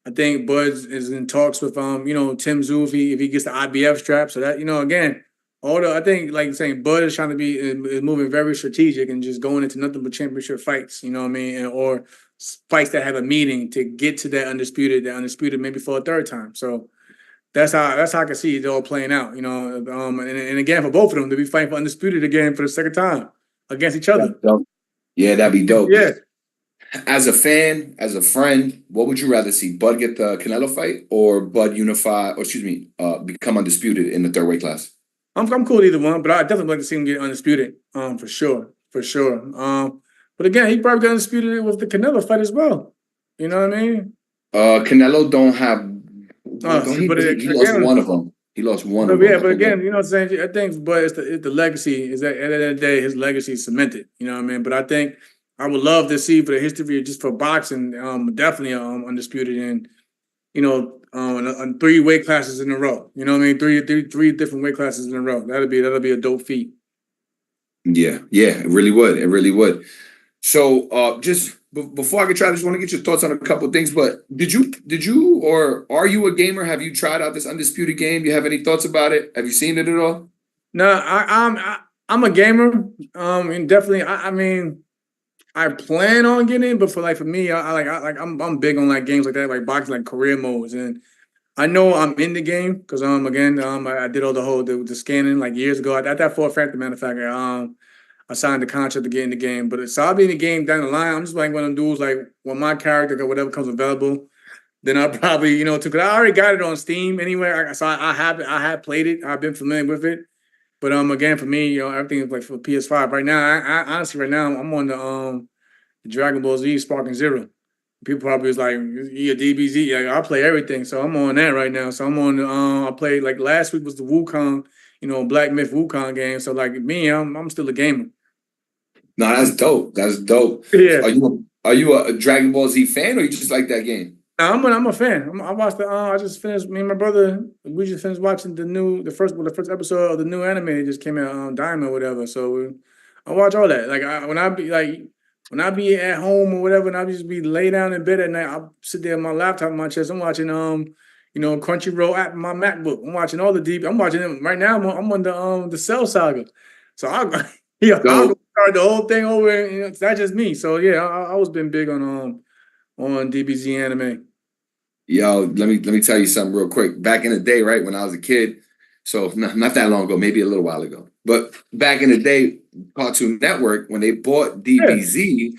I think Bud is in talks with Tim Tszyu if he gets the IBF strap. So that, again, I think like saying Bud is trying to is moving very strategic and just going into nothing but championship fights, you know what I mean? or fights that have a meaning to get to that undisputed maybe for a third time. So that's how I can see it all playing out, and again for both of them to be fighting for undisputed again for the second time against each other. Yeah, that'd be dope. Yeah. As a fan, as a friend, what would you rather see? Bud get the Canelo fight or Bud become undisputed in the third weight class? I'm cool with either one, but I definitely like to see him get undisputed, for sure. But again, he probably got undisputed with the Canelo fight as well. You know what I mean? Canelo don't have. He lost one of them. He lost one of them. Yeah, but again, you know what I'm saying? I think, but it's the legacy. Is that at the end of the day, his legacy is cemented. You know what I mean? But I think I would love to see for the history, just for boxing, definitely undisputed in, on 3 weight classes in a row. You know what I mean? Three different weight classes in a row. That'll be a dope feat. Yeah, it really would. So, just before I get try, I just want to get your thoughts on a couple of things. But did you or are you a gamer? Have you tried out this undisputed game? You have any thoughts about it? Have you seen it at all? No, I'm a gamer. And definitely, I mean, I plan on getting in, but for me, I'm big on like games like that, like boxing, like career modes, and I know I'm in the game because I did all the scanning like years ago. I that for a fact, matter of fact, I signed the contract to get in the game, but so I'll be in the game down the line. I'm just like one of them dudes, like when my character or whatever comes available, then I'll probably, because I already got it on Steam anyway. So I have played it. I've been familiar with it. But again, for me, everything is like for PS5 right now. I honestly right now I'm on the Dragon Ball Z Sparking Zero. People probably was like, "Yeah, DBZ." Like, I play everything, so I'm on that right now. So I'm on. I played like last week was the Wukong, Black Myth Wukong game. So like me, I'm still a gamer. No, that's dope. Yeah. Are you a Dragon Ball Z fan, or you just like that game? I'm a fan. I watched I just finished. Me and my brother, we just finished watching the first episode of the new anime that just came out on Diamond or whatever. So I watch all that. Like when I be at home or whatever, and I just be lay down in bed at night, I'll sit there on my laptop on my chest. I'm watching Crunchyroll app on my MacBook. I'm watching all the deep. I'm watching them right now. I'm on the Cell Saga. So I'll go start the whole thing over. It's not just me. So yeah, I always been big on DBZ anime. Yo, let me tell you something real quick. Back in the day, right, when I was a kid, so not that long ago, maybe a little while ago, but back in the day, Cartoon Network, when they bought DBZ,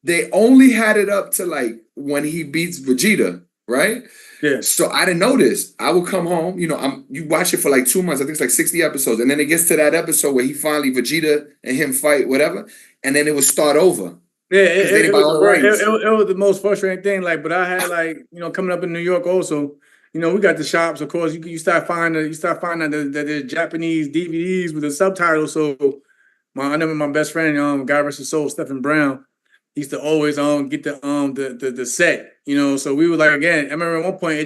they only had it up to like when he beats Vegeta, right? Yeah. So I didn't know this. I would come home, you watch it for like 2 months. I think it's like 60 episodes, and then it gets to that episode where Vegeta and him fight, whatever, and then it would start over. Yeah, it was the most frustrating thing. Like, but I had coming up in New York also. We got the shops, of course. You start finding that there's Japanese DVDs with the subtitles. So I remember my best friend, God rest his soul, Stephen Brown, he used to always get the set. So we were like, again, I remember at one point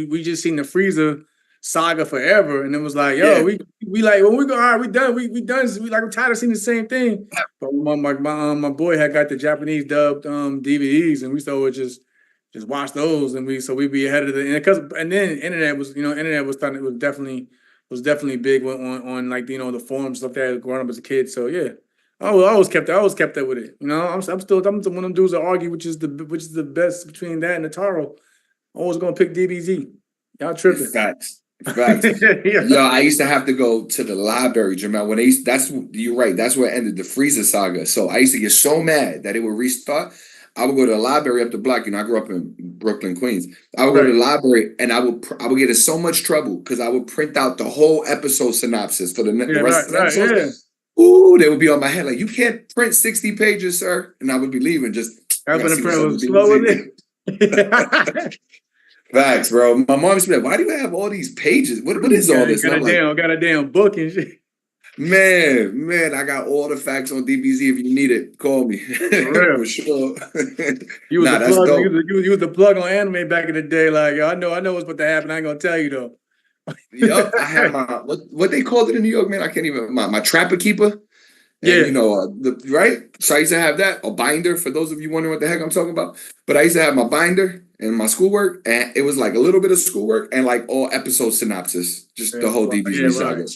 we just seen the Freezer saga forever, and it was like, yo, we we like when we go, all right, we done. We done. We like, we're tired of seeing the same thing. But my boy had got the Japanese dubbed DVDs, and we started just watch those, and we'd be ahead of and then internet was starting, was definitely big on like the forums stuff that growing up as a kid. So yeah. I always kept up with it. I'm one of them dudes that argue which is the best between that and the Taro. I'm always gonna pick DBZ. Y'all tripping. Facts. Yo, I used to have to go to the library, Jamel. You're right. That's where it ended the Frieza saga. So I used to get so mad that it would restart. I would go to the library up the block. I grew up in Brooklyn, Queens. I would go to the library, and I would get in so much trouble because I would print out the whole episode synopsis for the rest of the episodes. Yeah. Ooh, they would be on my head like, you can't print 60 pages, sir. And I would be leaving just. That's when the print was slow with it. Facts, bro. My mom used to be like, why do you have all these pages? What is all this? Got a damn book and shit. Man, I got all the facts on DBZ. If you need it, call me. For sure. You was the plug on anime back in the day. Like, yo, I know what's about to happen. I ain't gonna tell you though. Yup, I had my what they called it in New York, man. I can't even my trapper keeper. And, right? So I used to have that, a binder, for those of you wondering what the heck I'm talking about. But I used to have my binder and my schoolwork, and it was like a little bit of schoolwork and like all episode synopsis, just the whole DBZ saga.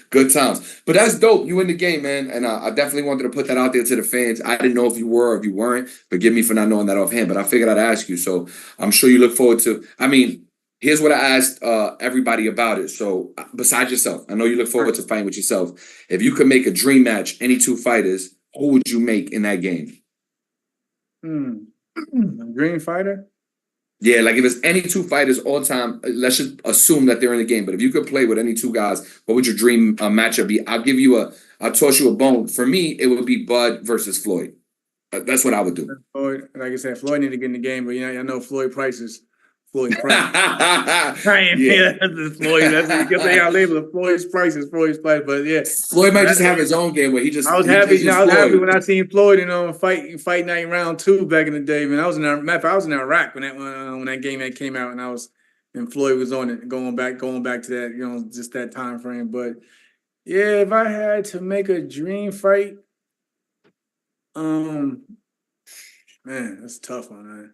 Good times. But that's dope. You in the game, man. And I definitely wanted to put that out there to the fans. I didn't know if you were or if you weren't. Forgive me for not knowing that offhand, but I figured I'd ask you. So I'm sure you look forward to, here's what I asked everybody about it. So besides yourself, I know you look forward to fighting with yourself. If you could make a dream match, any two fighters, who would you make in that game? A dream fighter? Yeah, like if it's any two fighters all time, let's just assume that they're in the game. But if you could play with any two guys, what would your dream matchup be? I'll toss you a bone. For me, it would be Bud versus Floyd. That's what I would do. Floyd, like I said, Floyd need to get in the game, but I know Floyd prices. Floyd price. I ain't Floyd. That's because they label it Floyd's price, but yeah. Floyd might just have his own game where he just. I was happy when I seen Floyd, fight night round 2 back in the day. Man, I was in Iraq when that game came out, and Floyd was on it, going back to that, just that time frame. But yeah, if I had to make a dream fight, man, that's a tough one, man.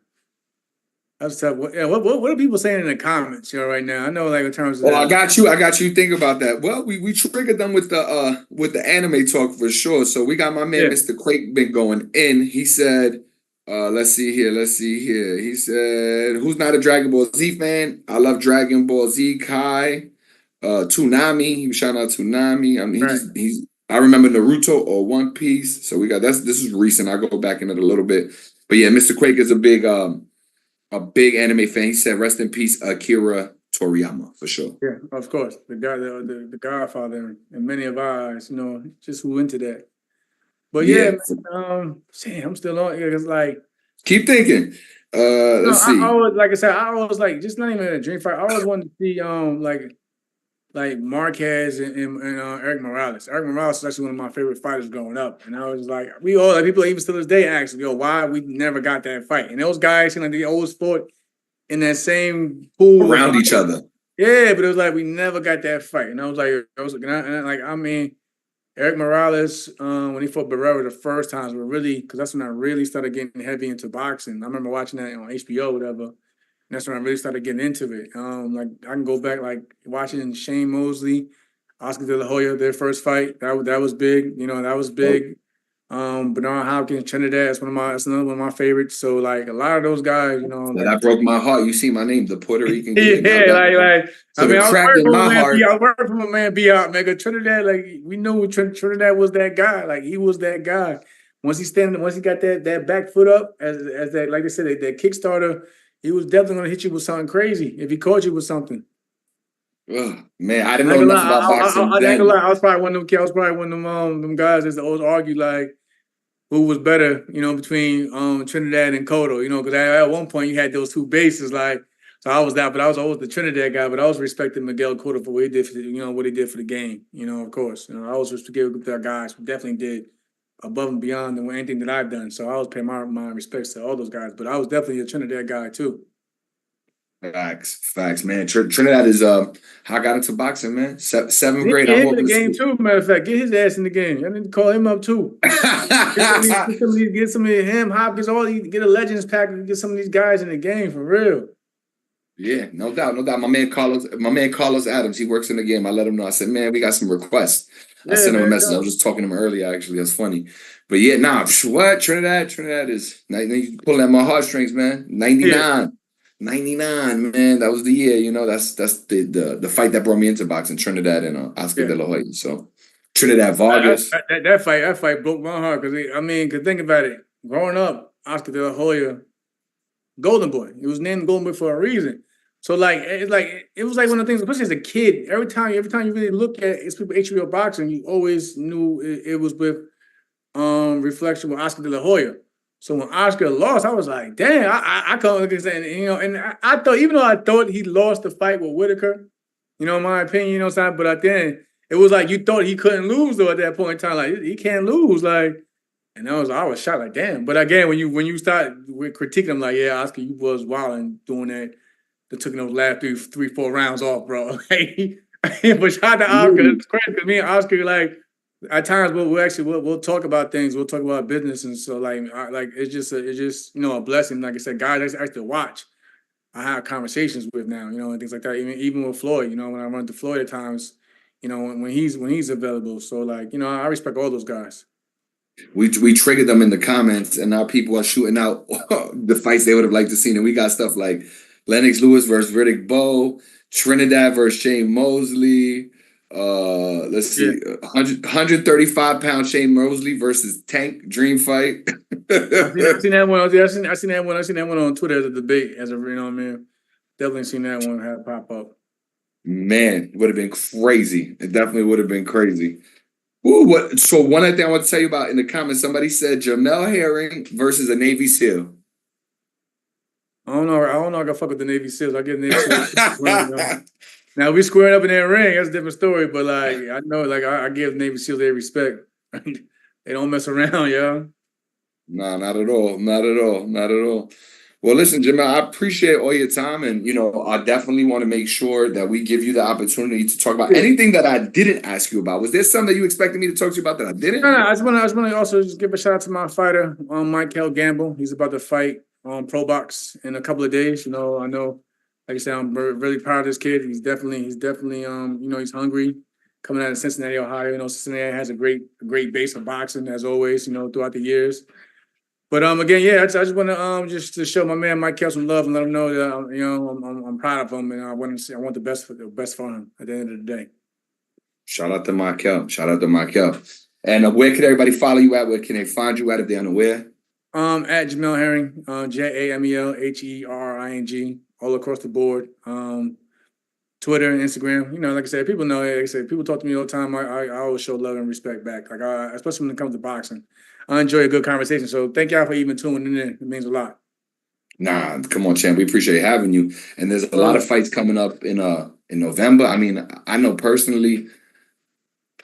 That's tough. What are people saying in the comments right now? I know, like, in terms of. Well, I got you. Think about that. Well, we triggered them with the anime talk for sure. So we got my man Mr. Quake been going in. He said, let's see here. He said, who's not a Dragon Ball Z fan? I love Dragon Ball Z. Kai, Toonami. He was shouting out Toonami. I remember Naruto or One Piece. So we got this is recent. I'll go back in it a little bit. But yeah, Mr. Quake is a big anime fan. He said, "Rest in peace, Akira Toriyama," for sure. Yeah, of course, the guy, the Godfather, and many of ours, just who into that. But I'm still on. It's like, keep thinking. Let's see. I always like, just not even a dream fight. I always wanted to see like Marquez and Eric Morales. Eric Morales is actually one of my favorite fighters growing up. And I was like, people even still to this day ask, why we never got that fight? And those guys seem like they always fought in that same pool around each other. Yeah, but it was like we never got that fight. And I was like, Eric Morales, when he fought Barrera the first time, because that's when I really started getting heavy into boxing. I remember watching that on HBO, whatever. That's when I really started getting into it. Like I can go back, like watching Shane Mosley, Oscar De La Hoya, their first fight. That was big. That was big. Bernard Hopkins, Trinidad. That's another one of my favorites. So like a lot of those guys, that broke my heart. You see my name, the Puerto Rican. I was working for my man B.R. Mega Trinidad. Like we knew Trinidad was that guy. Like he was that guy. Once he got that back foot up as that, like I said, that Kickstarter. He was definitely going to hit you with something crazy if he caught you with something. Ugh, man, I didn't know enough about boxing. I was probably one of them guys that always argue like who was better, between Trinidad and Cotto, because at one point you had those two bases, like, so I was that, but I was always the Trinidad guy, but I was respecting Miguel Cotto for what he did for what he did for the game, of course. I always respected the guys who definitely did above and beyond than anything that I've done. So I always pay my respects to all those guys. But I was definitely a Trinidad guy too. Facts, man. Trinidad is how I got into boxing, man. Seventh Get grade. I'm him in the walking to game school. too. Matter of fact, get his ass in the game. I need to call him up too. Get some of him, Hopkins, all these, get a Legends pack and get some of these guys in the game for real. Yeah, no doubt, no doubt. My man Carlos Adams, he works in the game. I let him know. I said, man, we got some requests. I Yeah, sent him a man. message. I was just talking to him earlier, actually. That's funny. But yeah, nah, what? Trinidad is you pulling at my heartstrings, man. Yeah. 99, man. That was the year, that's the fight that brought me into boxing, Trinidad and Oscar Yeah. De La Hoya. So Trinidad Vargas. That fight broke my heart because think about it. Growing up, Oscar De La Hoya, Golden Boy. He was named Golden Boy for a reason. So it was like one of the things, especially as a kid. Every time you really look at it's people HBO boxing, you always knew it was with reflection with Oscar De La Hoya. So when Oscar lost, I was like, damn, I can't look at that. And I thought, even though I thought he lost the fight with Whitaker, in my opinion, but then it was like you thought he couldn't lose though at that point in time. Like he can't lose. And I was shocked, like, damn. But again, when you start with critiquing him, like, yeah, Oscar, you was wild and doing that. They took those last 4 rounds off, bro. But shout out to Oscar. It's crazy because me and Oscar, like, at times we'll talk about things. We'll talk about business, and so it's just a blessing. Like I said, guys I actually watch. I have conversations with now, and things like that. Even with Floyd, when I run to Floyd at times, when he's available. So I respect all those guys. We triggered them in the comments, and now people are shooting out the fights they would have liked to see. And we got stuff like Lennox Lewis versus Riddick Bowe, Trinidad versus Shane Mosley. Let's see, 135-pound Shane Mosley versus Tank Dream fight. I seen that one. I seen that one on Twitter as a debate. Definitely seen that one have pop up. Man, it would have been crazy. It definitely would have been crazy. Ooh, what? So one other thing I want to tell you about in the comments, somebody said Jamel Herring versus a Navy SEAL. I don't know. I can fuck with the Navy SEALs. I get Navy SEALs. Now we squaring up in that ring. That's a different story. But I know, I give Navy SEALs their respect. They don't mess around, yo. Nah, not at all. Not at all. Not at all. Well, listen, Jamel, I appreciate all your time, and I definitely want to make sure that we give you the opportunity to talk about anything that I didn't ask you about. Was there something that you expected me to talk to you about that I didn't? No, I just want to also just give a shout out to my fighter, Michael Gamble. He's about to fight Pro Box in a couple of days. I know, like I said, I'm really proud of this kid. He's definitely he's hungry. Coming out of Cincinnati, Ohio. Cincinnati has a great base of boxing as always. Throughout the years. But again, yeah, I just want to just to show my man Michael some love and let him know that I'm proud of him, and I want the best for him at the end of the day. Shout out to Michael. And where can everybody follow you at? Where can they find you at if they're unaware? At Jamel Herring, JamelHerring, all across the board. Twitter and Instagram. Like I said, people know. Like I said, people talk to me all the time. I always show love and respect back. Especially when it comes to boxing. I enjoy a good conversation. So thank y'all for even tuning in. It means a lot. Nah, come on, champ. We appreciate having you. And there's a lot of fights coming up in November. I know personally,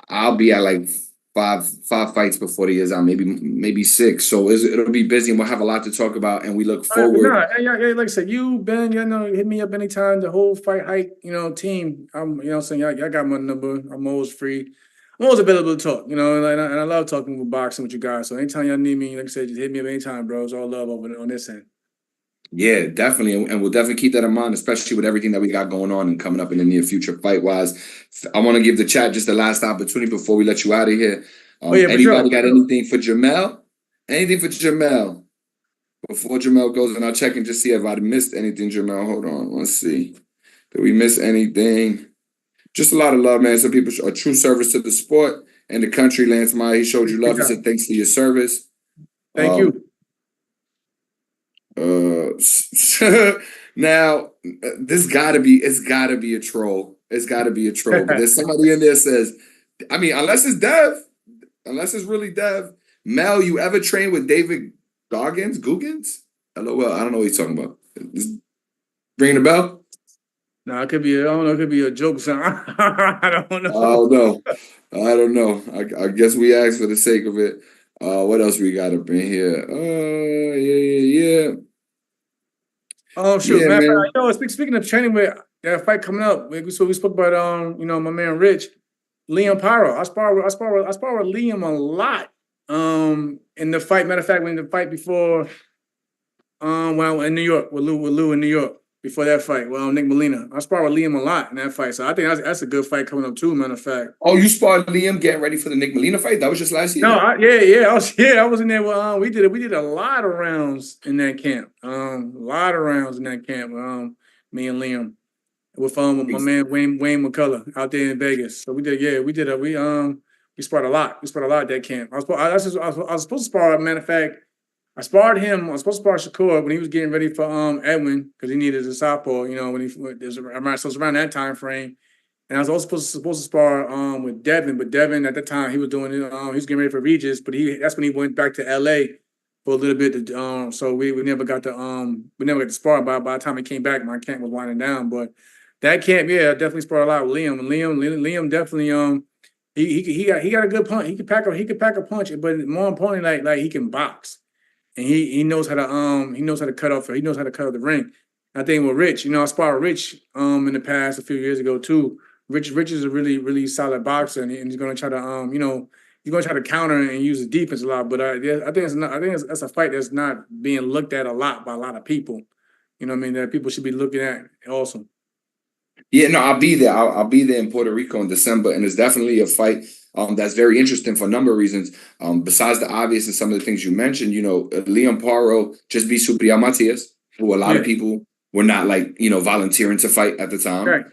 I'll be at like five fights before the year's out, maybe 6. So it'll be busy, and we'll have a lot to talk about. And we look forward. Like I said, you Ben, hit me up anytime. The whole FightHype, team. Saying y'all got my number. I'm always free. I'm always available to talk, and I love talking with boxing with you guys. So anytime y'all need me, like I said, just hit me up anytime, bro. It's all love over on this end. Yeah, definitely. And we'll definitely keep that in mind, especially with everything that we got going on and coming up in the near future fight-wise. I want to give the chat just the last opportunity before we let you out of here. Anybody got anything for Jamel? Anything for Jamel? Before Jamel goes, and I'll check and just see if I missed anything, Jamel. Hold on. Let's see. Did we miss anything? Just a lot of love, man. Some people are true service to the sport and the country. Lance Meyer, he showed you love. He said thanks for your service. Thank you. Now, it's gotta be a troll. It's gotta be a troll. But there's somebody in there says, unless it's really Dev. Mel, you ever trained with David Goggins? LOL. I don't know what he's talking about. Ringing a bell? No, it could be. I don't know. It could be a joke. I don't know. I don't know. I guess we asked for the sake of it. What else we got up in here? Yeah. Oh shoot, Yeah, matter of fact, man. you know, speaking of training with that fight coming up, we spoke about you know, my man Rich, Liam Pyro. I spar with Liam a lot. In the fight, matter of fact, when the fight before when I was in New York with Lou in New York before that fight, well, Nick Molina. I sparred with Liam a lot in that fight. So I think that's a good fight coming up too, matter of fact. Oh, you sparred Liam getting ready for the Nick Molina fight? That was just last No, year. I was in there with we did a lot of rounds in that camp. A lot of rounds in that camp. Me and Liam with my man Wayne McCullough out there in Vegas. So we sparred a lot. We sparred a lot at that camp. I was supposed to spar, matter of fact. I sparred him. I was supposed to spar Shakur when he was getting ready for Edwin because he needed a southpaw. You know, when it was around that time frame. And I was also supposed to spar with Devin, but Devin at the time he was doing it. He was getting ready for Regis, but that's when he went back to LA for a little bit. So we never got to spar. By the time he came back, my camp was winding down. But that camp, yeah, I definitely sparred a lot with Liam. And Liam definitely he got a good punch. He could pack a punch, but more importantly, like he can box. And he knows how to cut off the ring. I think with Rich, you know, I sparred Rich in the past a few years ago too. Rich is a really, really solid boxer, and he's going to try to he's going to try to counter and use his defense a lot. But I think that's a fight that's not being looked at a lot by a lot of people. You know what I mean? That people should be looking at also. Yeah, no, I'll be there. I'll be there in Puerto Rico in December, and it's definitely a fight that's very interesting for a number of reasons. Besides the obvious and some of the things you mentioned, you know, Liam Paro just beat Supriel Matias, who a lot of people were not volunteering to fight at the time. Right.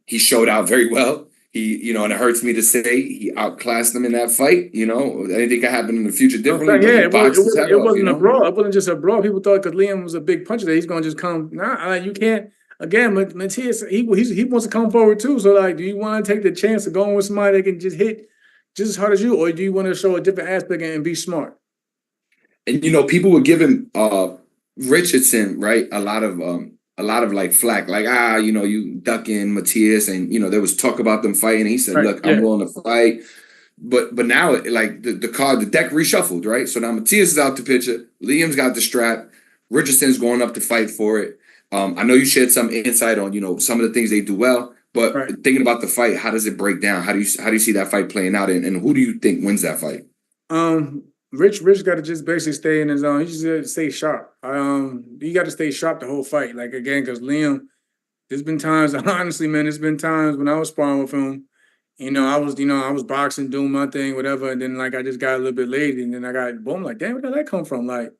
He showed out very well. He, and it hurts me to say he outclassed him in that fight. You know, anything could happen in the future differently. Yeah, it wasn't a brawl. It wasn't just a brawl. People thought because Liam was a big puncher that he's going to just come. Nah, you can't. Again, Matias, he wants to come forward too. So, like, do you want to take the chance of going with somebody that can just hit just as hard as you, or do you want to show a different aspect and be smart? And people were giving Richardson a lot of like flack, like you ducking Matias, and there was talk about them fighting. He said, "Look, I'm willing to fight." But now, like the deck reshuffled, right? So now Matias is out the picture. Liam's got the strap. Richardson's going up to fight for it. I know you shared some insight on some of the things they do well, but thinking about the fight, how does it break down? How do you see that fight playing out, and who do you think wins that fight? Rich got to just basically stay in his zone. He just got to stay sharp. You got to stay sharp the whole fight. Like, again, because Liam, there's been times, honestly, man, there's been times when I was sparring with him, I was boxing, doing my thing, whatever, and then like I just got a little bit lazy, and then I got boom, like, damn, where did that come from? And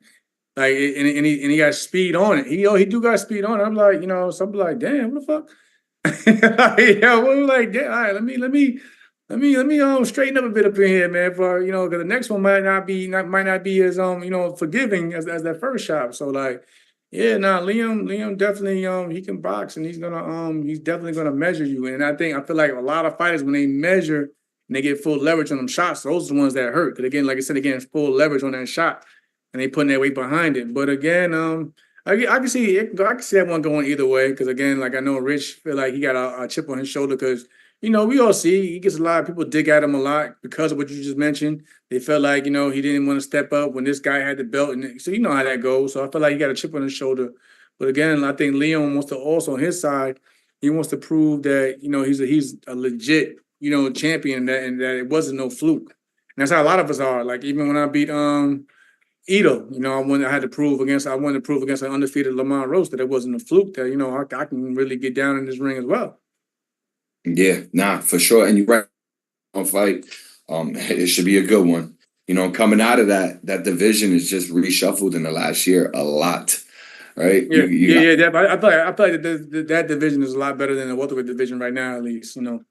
he got speed on it. He do got speed on it. I'm like, something like, damn, what the fuck? We're like, damn, all right, let me straighten up a bit up in here, man. For because the next one might not be as forgiving as that first shot. So like, yeah, Liam definitely he can box, and he's definitely gonna measure you. And I feel like a lot of fighters, when they measure and they get full leverage on them shots, those are the ones that hurt. Because again, like I said, full leverage on that shot, and they putting their weight behind it. But again, I can see that one going either way. Because again, like I know Rich feel like he got a chip on his shoulder because. We all see he gets a lot of people dig at him a lot because of what you just mentioned. They felt like, he didn't want to step up when this guy had the belt. And so you know how that goes. So I feel like he got a chip on his shoulder. But again, I think Leon wants to also on his side, he wants to prove that, he's a legit, champion and that it wasn't no fluke. And that's how a lot of us are. Like even when I beat Ito, I wanted to prove against an undefeated Lamont Roach that it wasn't a fluke, that, I can really get down in this ring as well. Yeah, nah, for sure. And you're right on fight. It should be a good one. Coming out of that division is just reshuffled in the last year a lot, right? Yeah, I feel like that division is a lot better than the welterweight division right now, at least. I feel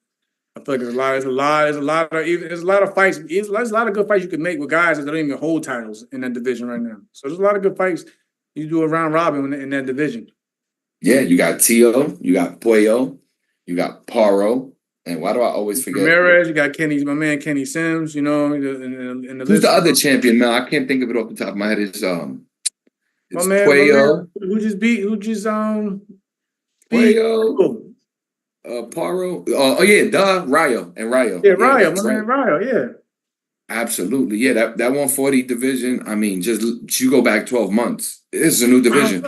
like there's a lot of fights. There's a lot of good fights you can make with guys that don't even hold titles in that division right now. So there's a lot of good fights you do a round robin in that division. Yeah, you got Tio, you got Puello. You got Paro, and why do I always forget? Ramirez, you got my man Kenny Sims, in the Who's the other champion? No, I can't think of it off the top of my head. It's my man, Puello. Who just Puello, Paro. Rayo. Yeah, Rayo, my man Rayo, yeah. Absolutely. Yeah, that 140 division, I mean, just you go back 12 months. This is a new division.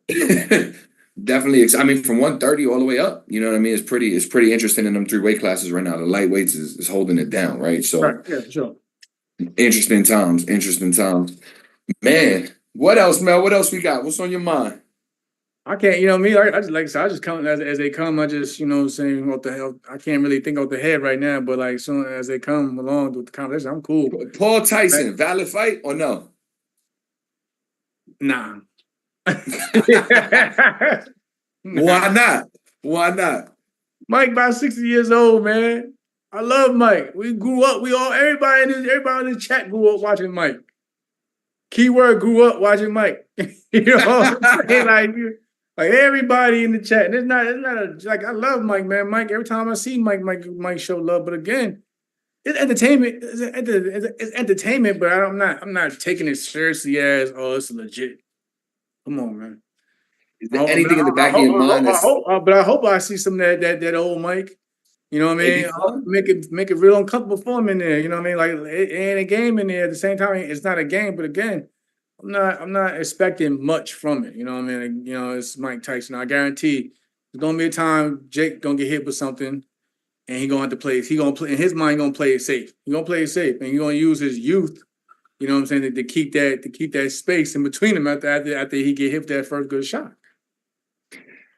Definitely. I mean, from 130 all the way up, you know what I mean? It's pretty interesting in them three weight classes right now. The lightweights is holding it down, right? Right. So Yeah, for sure. interesting times, interesting times. Man, what else, Mel? What else we got? What's on your mind? I can't, you know me, I just like I said, I just come as they come. I just, saying what the hell. I can't really think off the head right now, but like soon as they come along with the conversation, I'm cool. Paul Right? Tyson, valid fight or no? Nah. Why Nah. not? Why not? Mike about 60 years old, man. I love Mike. We grew up, everybody in the chat grew up watching Mike. Keyword grew up watching Mike. You know what I'm saying? Like everybody in the chat. And it's not like I love Mike, man. Mike, every time I see Mike show love. But again, it's entertainment. It's entertainment, but I'm not taking it seriously as it's legit. Come on, man. Is there anything in the back of your mind that's I hope I see some of that old Mike. You know what I maybe mean? fun? Make it real uncomfortable for him in there. You know what I mean? Like it ain't a game in there. At the same time, it's not a game. But again, I'm not expecting much from it. You know what I mean? It's Mike Tyson. I guarantee there's gonna be a time Jake gonna get hit with something, and he gonna have to play. He gonna play in his mind. He gonna play it safe. He gonna play it safe, and he gonna use his youth. You know what I'm saying? To keep that space in between him after he get hit with that first good shot.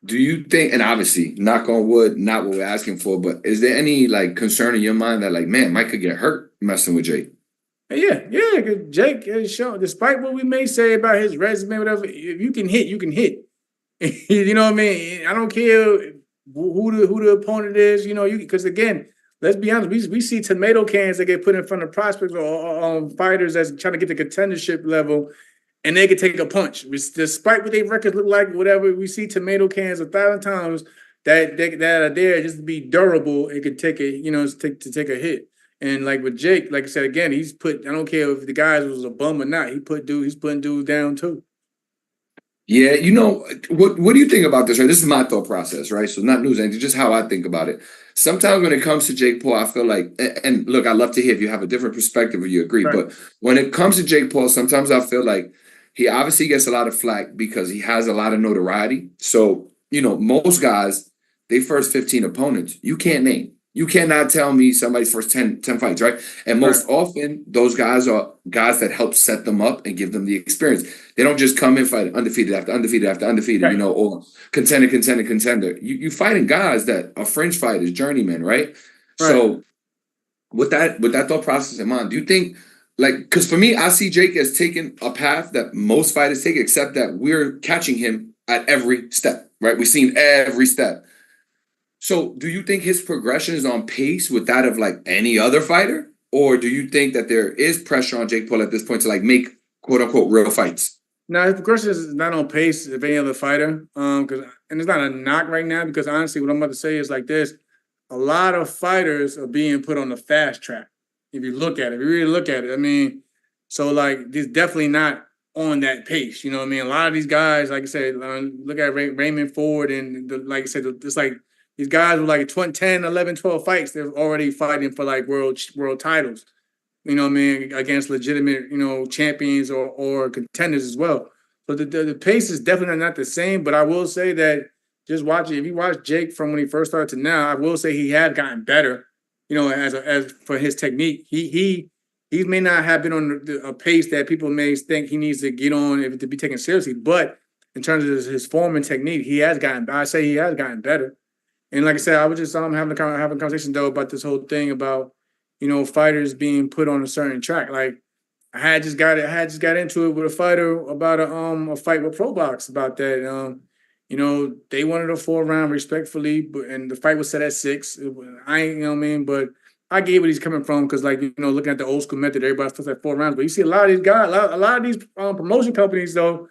Do you think, and obviously, knock on wood, not what we're asking for, but is there any like concern in your mind that like, man, Mike could get hurt messing with Jake? Yeah. Because Jake has shown, despite what we may say about his resume, whatever, if you can hit, you can hit. You know what I mean? I don't care who the opponent is. Because again, let's be honest, we see tomato cans that get put in front of prospects or fighters that's trying to get the contendership level, and they can take a punch. Despite what their records look like, whatever, we see tomato cans 1,000 times that are there just to be durable and could take to take a hit. And like with Jake, like I said again, I don't care if the guys was a bum or not, he's putting dudes down too. Yeah, what do you think about this? Right, this is my thought process, right? So not news, anything, just how I think about it. Sometimes when it comes to Jake Paul, I feel like, and look, I'd love to hear if you have a different perspective or you agree. Right. But when it comes to Jake Paul, sometimes I feel like he obviously gets a lot of flack because he has a lot of notoriety. So most guys, they first 15 opponents, you can't name. You cannot tell me somebody's first 10 fights, right? And most often, those guys are guys that help set them up and give them the experience. They don't just come in fight undefeated after undefeated after undefeated, or contender. You fighting guys that are fringe fighters, journeymen, right? So with that thought process in mind, do you think, like, because for me, I see Jake as taking a path that most fighters take, except that we're catching him at every step, right? We've seen every step. So do you think his progression is on pace with that of like any other fighter? Or do you think that there is pressure on Jake Paul at this point to like make quote unquote real fights? No, his progression is not on pace of any other fighter. And it's not a knock right now because honestly, what I'm about to say is like this: a lot of fighters are being put on the fast track. If you really look at it, I mean, so like, he's definitely not on that pace. You know what I mean? A lot of these guys, like I said, look at Raymond Ford and like I said, it's like these guys with like 10, 11, 12 fights, they're already fighting for like world titles. You know what I mean, against legitimate, champions or contenders as well. So the pace is definitely not the same, but I will say that if you watch Jake from when he first started to now, I will say he has gotten better, as for his technique. He may not have been on a pace that people may think he needs to get on to be taken seriously, but in terms of his form and technique, he has gotten better. And like I said, I was just having a conversation though about this whole thing about fighters being put on a certain track. Like I had just got into it with a fighter about a fight with Pro Box about that. They wanted a 4-round respectfully, and the fight was set at 6. I ain't, you know what I mean, but I get where he's coming from because, like, looking at the old school method, everybody's supposed to have 4 rounds. But you see a lot of these guys, a lot of these promotion companies though,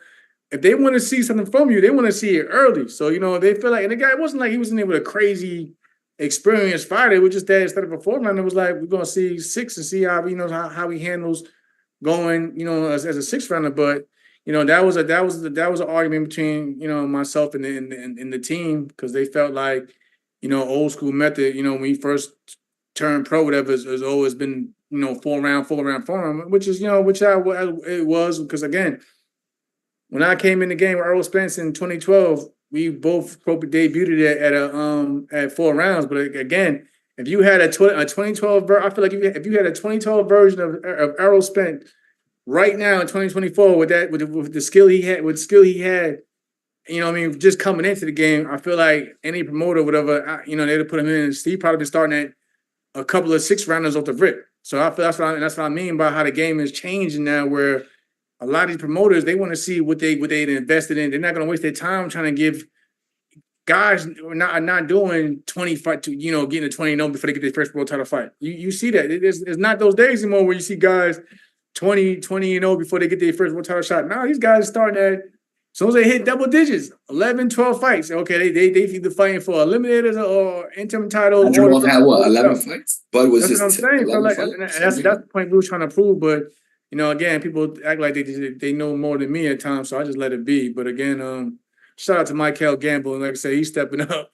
if they want to see something from you, they want to see it early. So, they feel like, and the guy, it wasn't like he was in there with a crazy experienced fighter. It was just that instead of a 4-round, it was like, we're going to see 6 and see how, how he handles going, as a 6-rounder. But, that was an argument between, myself and the team because they felt like, old school method, when he first turned pro, whatever, has always been, 4-round, which is, it was because again, when I came in the game with Earl Spence in 2012, we both debuted at 4 rounds. But again, if you had a 2012, I feel like if you had a 2012 version of Earl Spence right now in 2024 with the skill he had, you know what I mean, just coming into the game, I feel like any promoter, whatever, you know, they'd have put him in. He'd probably been starting at a couple of 6 rounders off the rip. So I feel that's what I mean by how the game is changing now, where a lot of these promoters, they want to see what they invested in. They're not going to waste their time trying to give guys not doing 20 fight to, you know, getting a 20-0 before they get their first world title fight. You see that. It's not those days anymore where you see guys 20-0 before they get their first world title shot. Now these guys are starting at, as soon as they hit double digits, 11, 12 fights. Okay, they either fighting for eliminators or interim titles. Jamel had what, 11 fights? Bud was that's just what I'm saying. So like, that's the point we were trying to prove. But you know, again, people act like they know more than me at times, so I just let it be. But again, shout out to Michael Gamble, and like I said, he's stepping up.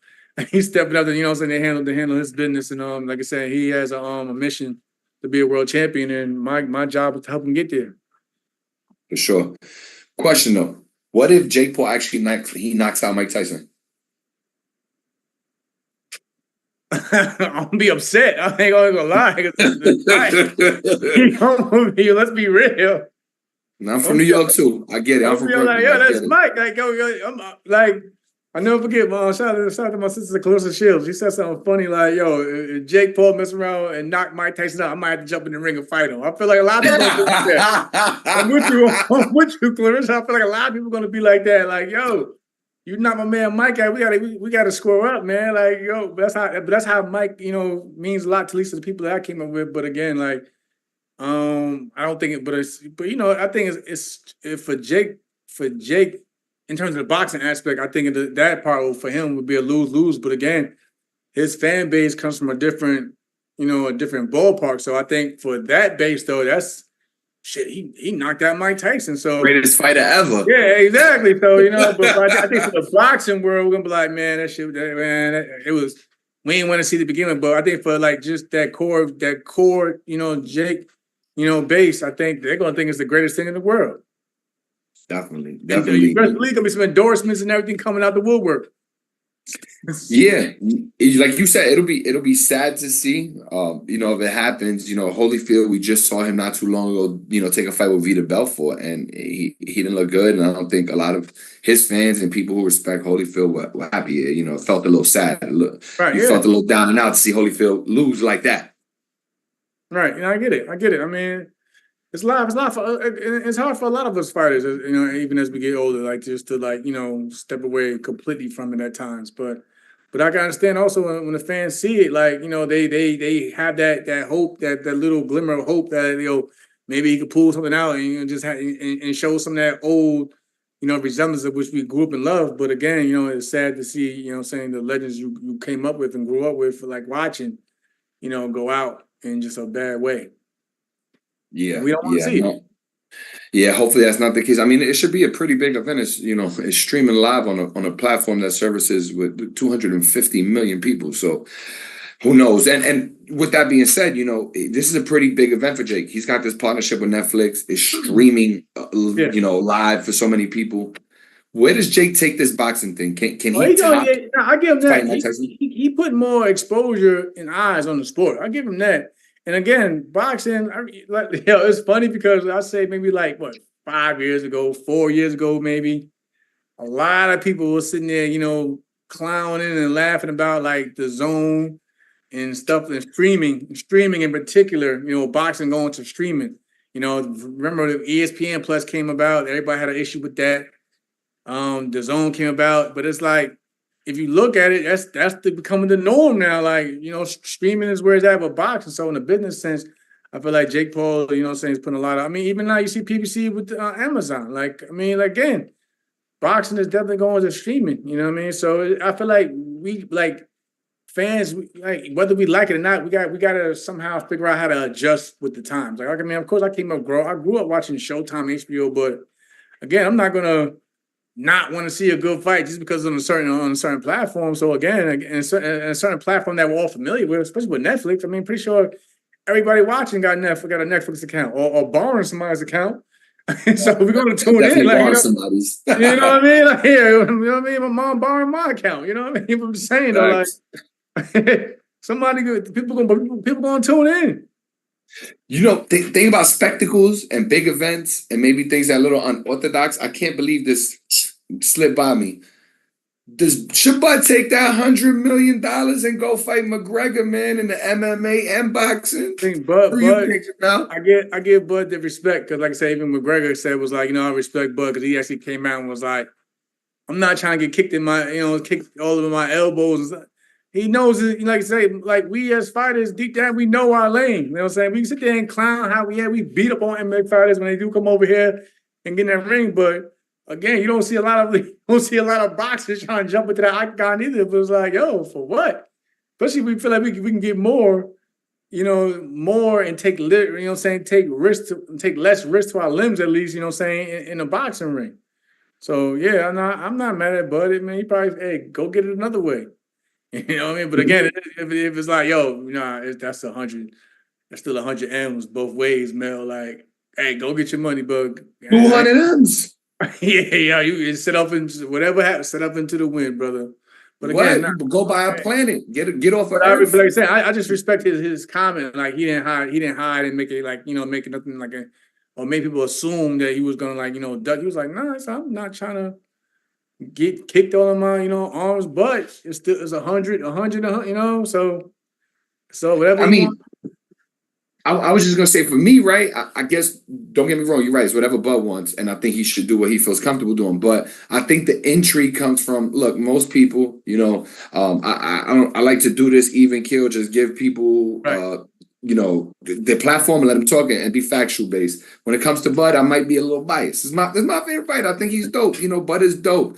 He's stepping up, and you know what I'm saying, to handle his business. And like I said, he has a mission to be a world champion, and my job is to help him get there. For sure. Question though. What if Jake Paul actually knocks out Mike Tyson? I'm gonna be upset. I ain't gonna lie. Let's be real. And I'm from New York too. I get it. I'm from Brooklyn. Like, yo, that's Mike. Like, I'm like, I never forget. Shout out to my sister Clarissa Shields. She said something funny like, "Yo, if Jake Paul mess around and knock Mike Tyson out, I might have to jump in the ring and fight him." I feel like a lot of people are gonna do that. I'm with you, Clarissa. I feel like a lot of people are gonna be like that. Like, yo, you knock my man Mike out, we gotta square up, man. Like, yo, but that's how Mike, you know, means a lot to at least to the people that I came up with. But again, like, I don't think it, but you know, I think it's for Jake. In terms of the boxing aspect, I think that part for him would be a lose-lose. But again, his fan base comes from a different ballpark. So I think for that base, though, that's shit. He knocked out Mike Tyson. So greatest fighter ever. Yeah, exactly. So you know, but I think for the boxing world, we're gonna be like, man, that shit, man, it was. We ain't want to see the beginning, but I think for like just that core, you know, Jake, you know, base, I think they're gonna think it's the greatest thing in the world. Definitely. The league gonna be some endorsements and everything coming out the woodwork. Yeah, like you said, it'll be sad to see. You know, if it happens. You know, Holyfield, we just saw him not too long ago. You know, take a fight with Beterbiev, and he didn't look good. And I don't think a lot of his fans and people who respect Holyfield were happy. You know, felt a little sad. Felt a little down and out to see Holyfield lose like that. Right. You know, I get it. I mean, it's hard for a lot of us fighters, you know, even as we get older, like just to like, you know, step away completely from it at times. But I can understand also when the fans see it, like, you know, they have that hope, that little glimmer of hope that, you know, maybe he could pull something out and, you know, just and show some of that old, you know, resemblance of which we grew up and loved. But again, you know, it's sad to see, you know, saying the legends you came up with and grew up with, for like watching, you know, go out in just a bad way. Yeah, we don't want to see it. Yeah, hopefully that's not the case. I mean, it should be a pretty big event. It's, you know, it's streaming live on a platform that services with 250 million people. So who knows? And with that being said, you know, this is a pretty big event for Jake. He's got this partnership with Netflix. It's streaming, you know, live for so many people. Where does Jake take this boxing thing? Can he top? I give him that. He put more exposure and eyes on the sport. I give him that. And again, boxing, it's funny because I say maybe like, 5 years ago, 4 years ago, maybe, a lot of people were sitting there, you know, clowning and laughing about like the zone and stuff, and streaming in particular, you know, boxing going to streaming. You know, remember the ESPN Plus came about, everybody had an issue with that. The zone came about, but it's like, if you look at it, that's becoming the norm now. Like, you know, streaming is where it's at with boxing. So in the business sense, I feel like Jake Paul, you know what I'm saying, is putting a lot of, I mean, even now you see PPC with Amazon. Like, I mean, like, again, boxing is definitely going to streaming, you know what I mean? So I feel like we, like, fans, like, whether we like it or not, we got to somehow figure out how to adjust with the times. Like, I mean, of course, I grew up watching Showtime, HBO, but again, I'm not going to not want to see a good fight just because on a certain platform. So again, in a certain platform that we're all familiar with, especially with Netflix. I mean, pretty sure everybody watching got a Netflix account or borrowing somebody's account. So we're gonna tune in, Definitely like, borrow somebody's. you know what I mean? Like, here, you know what I mean? My mom borrowing my account. You know what I mean? I'm just saying though, like, somebody good, people gonna tune in. You know, think about spectacles and big events and maybe things that are a little unorthodox. I can't believe this slipped by me. Does Shabbat take that $100 million and go fight McGregor, man, in the MMA and boxing? I think Bud, Who you think about? I give Bud the respect because, like I said, even McGregor said was like, you know, I respect Bud because he actually came out and was like, I'm not trying to get kicked in my, you know, kicked all over my elbows and stuff. He knows it, like I say, like we as fighters, deep down, we know our lane. You know what I'm saying? We can sit there and clown how we beat up on MMA fighters when they do come over here and get in that ring. But again, you don't see a lot of boxers trying to jump into that octagon either. But it's like, yo, for what? Especially if we feel like we can get more, you know, more and take, you know what I'm saying, take less risk to our limbs at least, you know what I'm saying, in a boxing ring. So yeah, I'm not mad at Buddy, man. He probably, hey, go get it another way. You know what I mean? But again, if it's like, yo, nah, that's 100, that's still 100 M's both ways, Mel. Like, hey, go get your money, bug. 200 M's. Yeah, you set up into whatever happens, set up into the wind, brother. But again, you go by a planet, get off of Earth. Earth. Like I said, I just respect his comment. Like he didn't hide and make it like, you know, make it nothing like or make people assume that he was gonna, like, you know, duck. He was like, nah, I'm not trying to get kicked all of my, you know, arms, but it's 100, you know, so whatever. I mean, I was just gonna say, for me, right? I guess, don't get me wrong, you're right. It's whatever Bud wants, and I think he should do what he feels comfortable doing. But I think the intrigue comes from, look, most people, you know, I like to do this even kill, just give people, right. You know, their platform and let them talk and be factual based. When it comes to Bud, I might be a little biased. It's my favorite fighter. I think he's dope. You know, Bud is dope.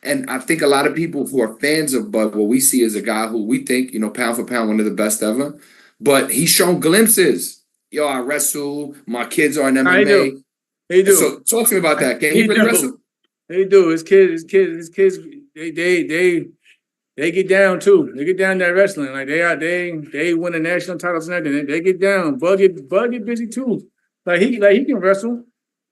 And I think a lot of people who are fans of Bud, what we see is a guy who we think, you know, pound for pound, one of the best ever. But he's shown glimpses. Yo, I wrestle. My kids are in MMA. He do. So talk to me about that. Can he really wrestle? He do. His kids, they get down too. They get down that wrestling. Like they win the national titles and everything. They get down. Bud get busy too. Like he can wrestle.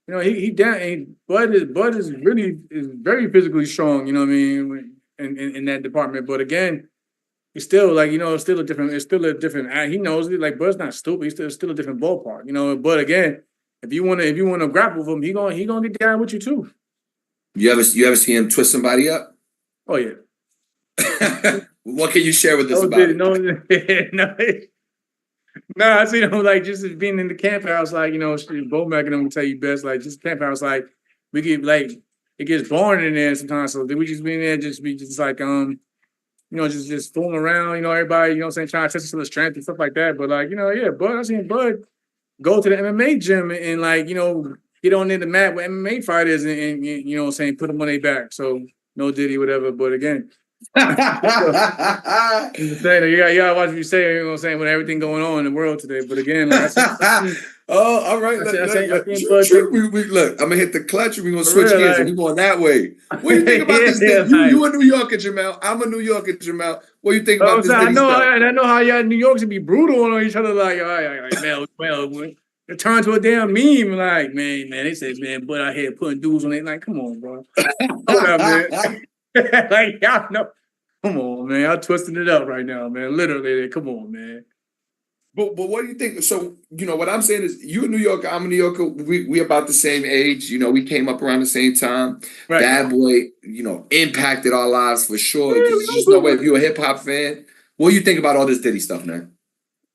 You know, he down. And Bud is very physically strong. You know what I mean? In that department. But again, it's still like, you know, it's still a different. He knows it. Like Bud's not stupid. He's still a different ballpark. You know. But again, if you want to grapple with him, he gonna get down with you too. You ever see him twist somebody up? Oh yeah. What can you share with us about it? No, I see them like just being in the camp house, like, you know, Bo Mac and them will tell you best, like just camp house, like we get like it gets boring in there sometimes. So we just be in there, just like you know, just fooling around, you know, everybody, you know what I'm saying, trying to test each other's strength and stuff like that. But like, you know, yeah, Bud, I seen Bud go to the MMA gym and like, you know, get on in the mat with MMA fighters and you know what I'm saying, put them on their back. So no Diddy, whatever. But again, you gotta watch what you say, you know what I'm saying, with everything going on in the world today. But again, like oh, all right. Look, I'm gonna hit the clutch and we're gonna switch gears and we're going that way. What do you think about this thing? You a New Yorker, Jamel. I'm a New Yorker, Jamel. What do you think about this thing? I know how y'all in New York should be brutal on each other, like well, it turned to a damn meme, like, man, they say, man, but I had putting dudes on it. Like, come on, bro. Hold up, man. Like, y'all know. Come on, man. I'm twisting it up right now, man. Literally, come on, man. But what do you think? So, you know, what I'm saying is, you a New Yorker, I'm a New Yorker. We about the same age. You know, we came up around the same time. Right. Bad Boy, you know, impacted our lives for sure. Yeah, there's no way if you're a hip hop fan. What do you think about all this Diddy stuff, man?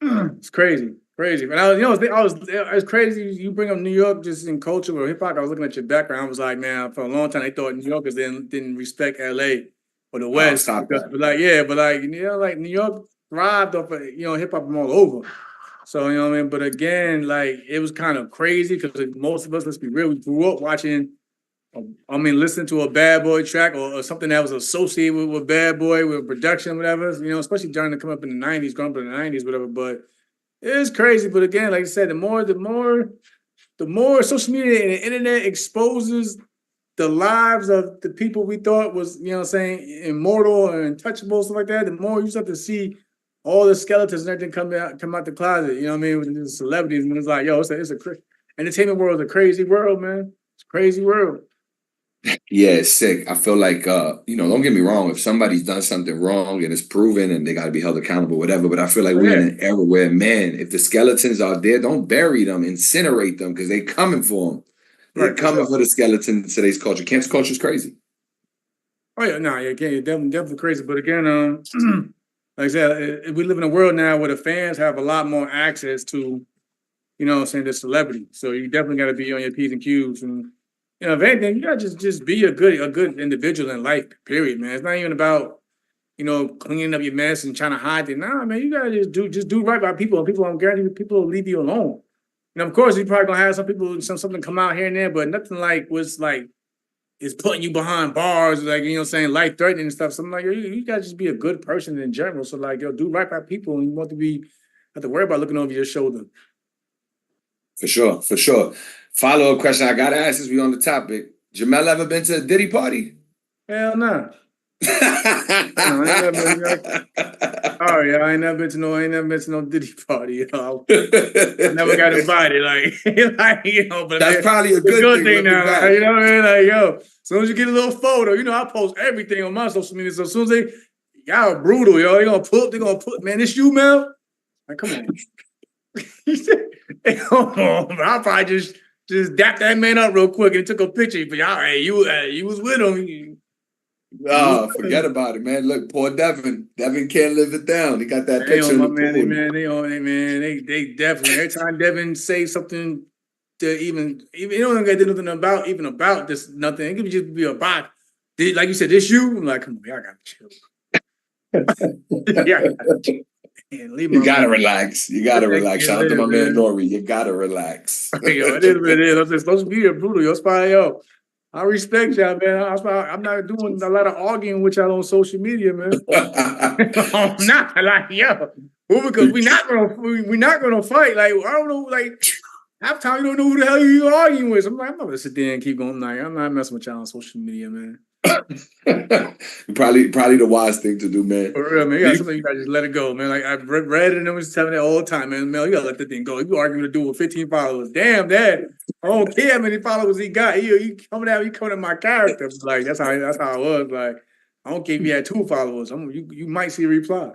It's crazy. But it's crazy. You bring up New York just in culture or hip hop. I was looking at your background. I was like, man, for a long time they thought New Yorkers didn't respect LA or the West. But like you know, like New York thrived off of, you know, hip hop from all over. So, you know what I mean? But again, like it was kind of crazy because most of us, let's be real, we grew up watching, listening to a Bad Boy track or something that was associated with Bad Boy, with production, whatever, you know, especially during the come up in the 90s, growing up in the 90s, whatever. But it's crazy. But again, like I said, the more social media and the internet exposes the lives of the people we thought was, you know what I'm saying, immortal and untouchable, stuff like that, the more you start to see all the skeletons and everything come out the closet, you know what I mean, with the celebrities, and it's like, yo, it's a entertainment world is a crazy world, man. It's a crazy world. Yeah, it's sick. I feel like don't get me wrong, if somebody's done something wrong and it's proven and they gotta be held accountable, whatever. But I feel like we're in an era where, man, if the skeletons are there, don't bury them, incinerate them, because they coming for them. They're coming for the skeleton in today's culture. Cancel culture is crazy. Oh yeah, no, yeah, definitely crazy. But again, like I said, we live in a world now where the fans have a lot more access to, the celebrity. So you definitely got to be on your P's and Q's, and if anything, you got to just be a good individual in life. Period, man. It's not even about cleaning up your mess and trying to hide it. Nah, man, you got to just do right by people, and people, I'm guaranteed, people will leave you alone. Of course, you probably gonna have some people, something come out here and there, but nothing like what's like is putting you behind bars, like life threatening and stuff. So I'm like, you gotta just be a good person in general. So like, do right by people, and you want to have to worry about looking over your shoulder. For sure. Follow-up question I gotta ask since we on the topic. Jamel ever been to a Diddy party? Hell no. I ain't never been to no Diddy party. I never got invited. But that's probably a good thing now. You know what I mean? As soon as you get a little photo, I post everything on my social media. So as soon as y'all are brutal, yo, they're gonna put, man, it's you, Mel. Like, come on. I'll probably just dap that man up real quick and took a picture. But y'all, you was with him. Oh, forget about it, man. Look, poor Devin. Devin can't live it down. He got that picture in the pool. They definitely, every time Devin say something to even don't get nothing about this, nothing. It could just be about, like you said, this you? I'm like, come on, y'all gotta chill. You gotta relax. You gotta relax. Shout out to my man Nori. You gotta relax. It is what it is. I'm supposed to be brutal. Yo, I respect y'all, man. I'm not doing a lot of arguing with y'all on social media, man. I'm not because we're not gonna fight. Like, I don't know, like half time you don't know who the hell you arguing with. So I'm not gonna sit there and keep going. Like, I'm not messing with y'all on social media, man. probably the wise thing to do, man. For real, man. You gotta just let it go, man. Like I've read and was telling it all the time, man. Mel, you gotta let the thing go. You arguing to do with 15 followers. Damn, Dad. I don't care how many followers he got. He coming at my character. Like that's how it was. Like, I don't care if he had 2 followers. You might see a reply.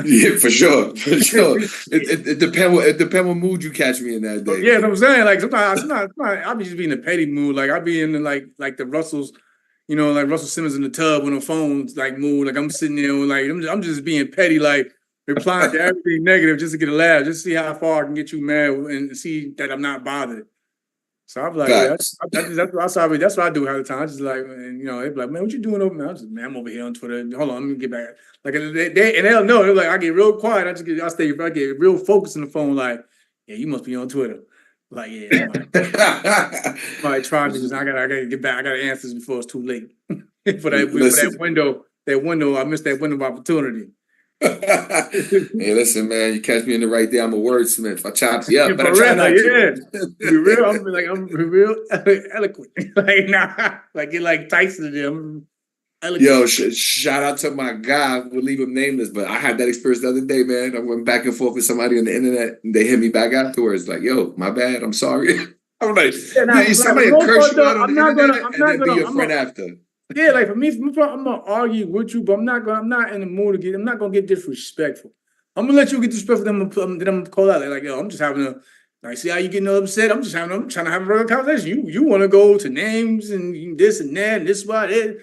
Yeah, for sure. It depends what mood you catch me in that day. Yeah, I'm saying, like sometimes I'll be just be in a petty mood. Like I'll be in like the Russells. Like Russell Simmons in the tub on the phones, like mood. Like I'm sitting there, like I'm just being petty, like replying to everything negative just to get a laugh, just to see how far I can get you mad and see that I'm not bothered. So I'm like, that's what I do half the time. I just like, and they be like, man, what you doing over there? I'm over here on Twitter. Hold on, let me get back. Like they'll know. They're like, I get real quiet. I get real focused on the phone. Like, yeah, you must be on Twitter. Like, yeah, I might try because I gotta get back. I gotta answer this before it's too late. for that window, I missed that window of opportunity. Hey, listen, man, you catch me in the right day. I'm a wordsmith. I chop you up, but I try not to. Be real. I'm real eloquent. Get like Tyson to them. Yo, shout out to my guy. We'll leave him nameless, but I had that experience the other day, man. I went back and forth with somebody on the internet, and they hit me back afterwards, like, "Yo, my bad. I'm sorry." I'm like, somebody curse you out on the internet, and then be your friend after. Yeah, like for me, I'm gonna argue with you, but I'm not in the mood to I'm not gonna get disrespectful. I'm gonna let you get disrespectful. Then I'm gonna call out like, yo, I'm just having see how you getting upset. I'm trying to have a regular conversation. You want to go to names and this and that and this why it.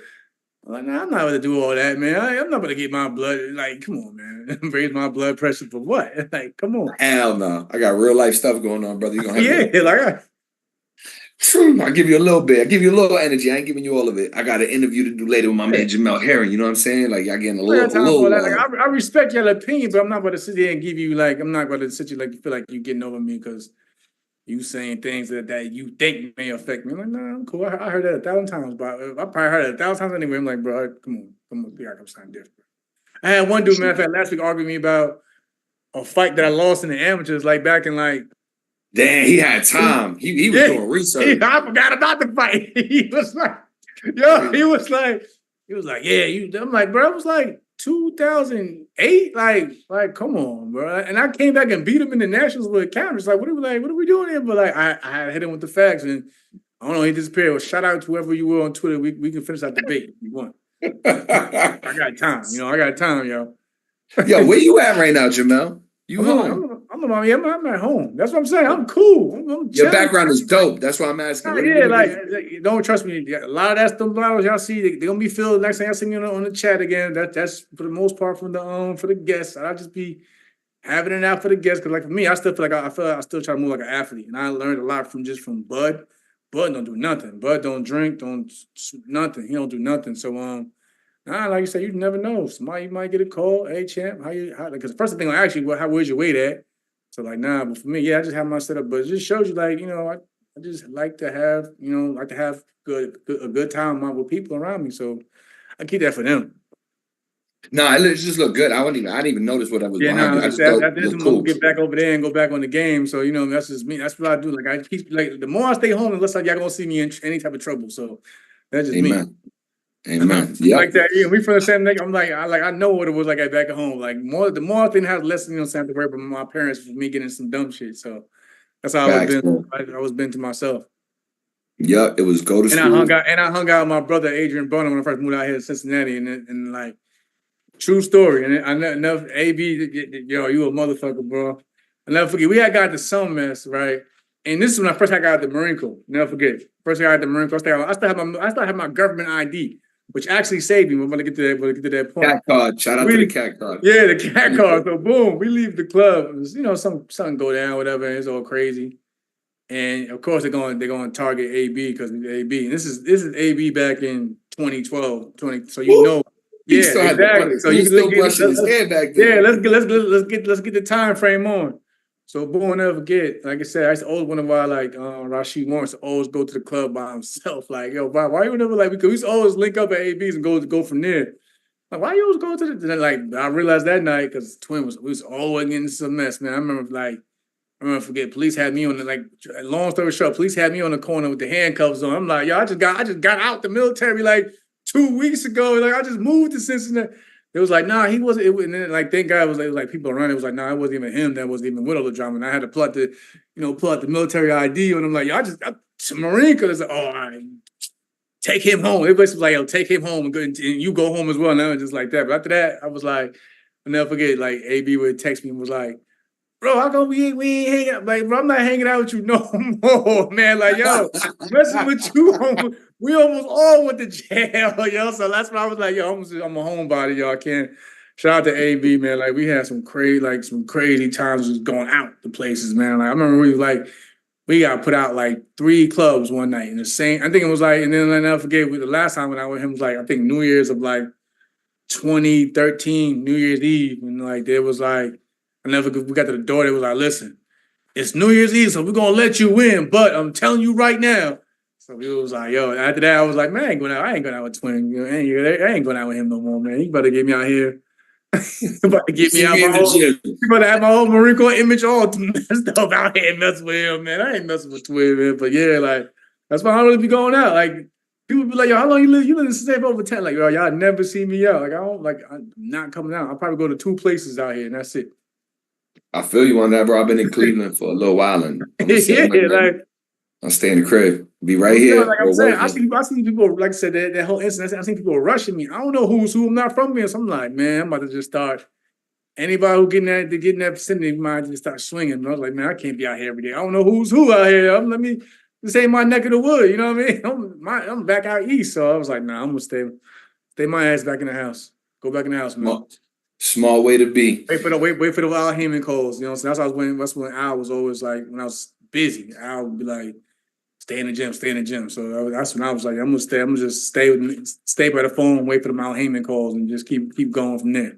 I'm like, nah, I'm not going to do all that, man. I'm not going to get my blood. Like, come on, man. Raise my blood pressure for what? Like, come on. Hell no. I got real life stuff going on, brother. You gonna have I'll give you a little bit. I give you a little energy. I ain't giving you all of it. I got an interview to do later with my man Jamel Herring. You know what I'm saying? Like, y'all getting a little. Like, I respect your opinion, but I'm not going to sit there and give you I'm not going to sit you like you feel like you're getting over me because you saying things that you think may affect me. I'm like, nah, I'm cool. I heard that 1,000 times, but I probably heard it 1,000 times anyway. I'm like, bro, come on, be like I'm something different. I had one dude, matter of fact, last week arguing me about a fight that I lost in the amateurs, like back in like. Damn, he had time. He was doing research. I forgot about the fight. He was like, yeah, you. I'm like, bro, it was like 2008. Like, come on, bro. And I came back and beat him in the nationals with cameras. Like, what are we doing here? But like, I had to hit him with the facts, and I don't know. He disappeared. Well, shout out to whoever you were on Twitter. We can finish that debate if you want. I got time. I got time, yo. Yo, where you at right now, Jamel? You home? I'm at home. That's what I'm saying. I'm cool. Your background is dope. That's why I'm asking. Yeah, like, don't trust me. A lot of that stuff y'all see, they're gonna be filled. Next time y'all see me on the chat again, that's for the most part from the for the guests. I'll just be having it out for the guests because, like, for me, I still feel like I still try to move like an athlete, and I learned a lot from Bud. Bud don't do nothing. Bud don't drink, don't nothing. He don't do nothing. So like you said, you never know. Somebody might get a call. Hey, champ, because the first thing I ask you, where's your weight at? So like, nah, but for me, yeah, I just have my setup. But it just shows you, like, I just like to have, a good time with people around me. So I keep that for them. No, it just look good. I didn't even notice what I was behind you. I just thought it looked cool. Get back over there and go back on the game. So that's just me. That's what I do. Like, I keep, like, the more I stay home, the less like y'all gonna see me in any type of trouble. So that's just me. Amen. Yeah. Like that. We from the same thing. I'm like, I know what it was like back at home. Like, the more I think I have less, I have to worry about my parents for me getting some dumb shit. So that's how I was been to myself. Yeah, it was go to school. I hung out with my brother Adrian Bonham when I first moved out here to Cincinnati, and like, true story. And I never AB, you a motherfucker, bro. I never forget. We had got to some mess, right? And this is when I first got out the Marine Corps. Never forget. First I got out the Marine Corps. I still have my government ID, which actually saved me. We're going to get to that point. Cat card. Shout out to the cat card. Yeah, the cat card. So boom, we leave the club. Something go down, whatever. And it's all crazy. And of course they're going to target AB because of AB. And this is AB back in 2012, So yeah, exactly. So you still brushing his hair back there. Yeah, let's get the time frame on. So boom, never forget. Like I said, I used to always wonder why, like, Rashid Lawrence always go to the club by himself. Like, yo, why you never, like, because we used to always link up at AB's and go from there. Like, why you always go to the, like, I realized that night because Twin we was always getting into some mess, man. I remember forget, police had me on the, like, long story short, police had me on the corner with the handcuffs on. I'm like, yo, I just got out the military like 2 weeks ago. Like, I just moved to Cincinnati. It was like, nah, he wasn't. And then, like, thank God it was like people around. It was like, nah, it wasn't even him. That wasn't even with all the drama. And I had to pull out the military ID. And I'm like, yo, I'm Marine Corps. It's like, oh, all right, take him home. Everybody was like, yo, take him home and you go home as well. And I was just like that. But after that, I was like, I'll never forget. Like, AB would text me and was like, bro, how come we ain't hanging out? Like, bro, I'm not hanging out with you no more, man. Like, yo, messing with you. We almost all went to jail, yo. So that's why I was like, yo, I'm a homebody, yo. I can't. Shout out to AB, man. Like, we had some crazy times just going out to places, man. Like, I remember we got put out like 3 clubs one night in the same. I think it was like, and then I never forget, the last time when I went with him was like, I think New Year's of like 2013, New Year's Eve, and like there was like, we got to the door. They was like, listen, it's New Year's Eve, so we're going to let you in. But I'm telling you right now. So we was like, yo, after that, I was like, man, I ain't going out with Twin. I ain't going out with him no more, man. You better get me out here. You better get me out you better have my whole Marine Corps image all messed up out here and mess with him, man. I ain't messing with Twin, man. But yeah, like, that's why I don't really be going out. Like, people be like, yo, how long you live? You live in Cincinnati for over 10. Like, yo, y'all never see me out. Like, I'm not coming out. I'll probably go to 2 places out here, and that's it. I feel you on that, bro. I've been in Cleveland for a little while, and I'll stay in the crib. Be right here. Like I'm saying, I see people, like I said, that whole incident. I see people rushing me. I don't know who's who. I'm not from here, so I'm like, man, I'm about to just start. Anybody who getting that vicinity might just start swinging. And I was like, man, I can't be out here every day. I don't know who's who out here. This ain't my neck of the wood. You know what I mean? I'm back out east, so I was like, nah, I'm gonna stay my ass back in the house. Go back in the house, man. Small way to be. Wait for the Al Heyman calls. You know, so that's when Al was always like, when I was busy, Al would be like, stay in the gym. So that's when I was like, I'm gonna just stay by the phone and wait for the Al Heyman calls and just keep going from there.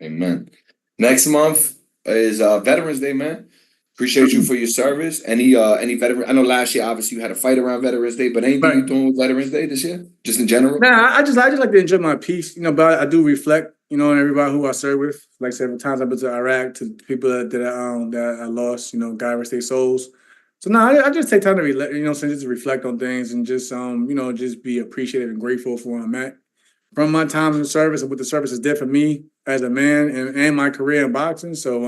Amen. Next month is Veterans Day, man. Appreciate you for your service. Any veteran? I know last year obviously you had a fight around Veterans Day, but anything you doing with Veterans Day this year? Just in general? Nah, I just like to enjoy my peace, but I do reflect, on everybody who I serve with. Like several times I've been to Iraq, to people that I lost, God rest their souls. So I just take time to just reflect on things and just just be appreciative and grateful for where I'm at. from my time in the service and what the service has did for me as a man and my career in boxing. So,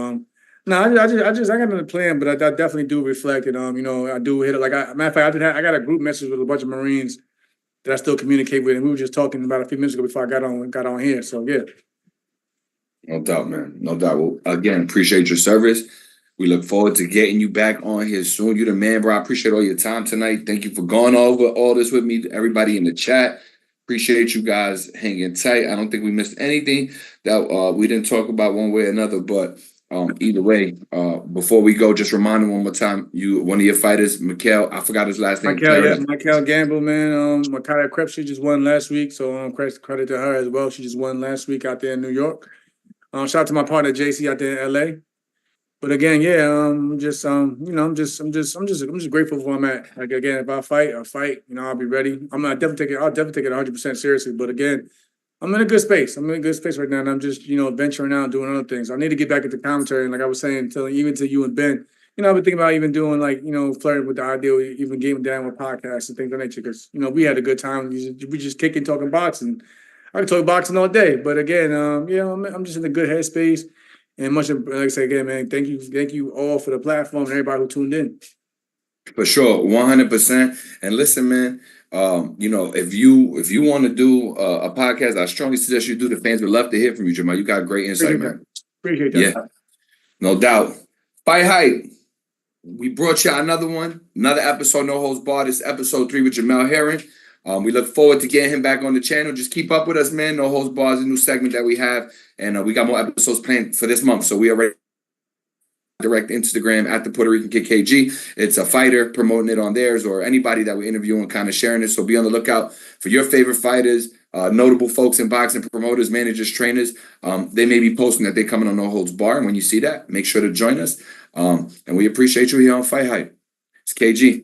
no, I got another plan, but I definitely do reflect it. You know, I do hit it. Like, matter of fact, I got a group message with a bunch of Marines that I still communicate with, and we were just talking about a few minutes ago before I got on here. So, yeah. No doubt, man. No doubt. Well, again, appreciate your service. We look forward to getting you back on here soon. You the man, bro. I appreciate all your time tonight. Thank you for going over all this with me. Everybody in the chat, appreciate you guys hanging tight. I don't think we missed anything that we didn't talk about one way or another. But either way, before we go, just remind me one more time. One of your fighters, Mikel. I forgot his last name. Mikel Gamble, man. Makaya Krebs, she just won last week, so credit to her as well. She just won last week out there in New York. Shout out to my partner JC out there in LA. But again, yeah, I'm just grateful for where I'm at. Like, again, if I fight, I'll fight. You know, I'll be ready. I'll definitely take it 100% seriously. But again, I'm in a good space. I'm in a good space right now, and I'm just, you know, venturing out, doing other things. I need to get back into commentary, and like I was saying, even to you and Ben, you know, I've been thinking about even doing, like, you know, flirting with the idea of even getting down with podcasts and things of that nature. Because, you know, we had a good time. We just kicking, talking boxing. I can talk boxing all day. But again, I'm just in a good headspace. And like I say again, man, thank you all for the platform and everybody who tuned in. For sure, 100%. And listen, man, you know, if you want to do a podcast, I strongly suggest you do. The fans would love to hear from you, Jamel. You got great insight, man. Appreciate that. Yeah, no doubt. FightHype. We brought you another episode, No Holds Barred. This is episode 3 with Jamel Herring. We look forward to getting him back on the channel. Just keep up with us, man. No Holds Barred is a new segment that we have, and we got more episodes planned for this month. So we already direct Instagram at the Puerto Rican Kid KG. It's a fighter promoting it on theirs, or anybody that we interview and kind of sharing it. So be on the lookout for your favorite fighters, notable folks in boxing, promoters, managers, trainers. They may be posting that they're coming on No Holds Barred. And when you see that, make sure to join us. And we appreciate you here on FightHype. It's KG.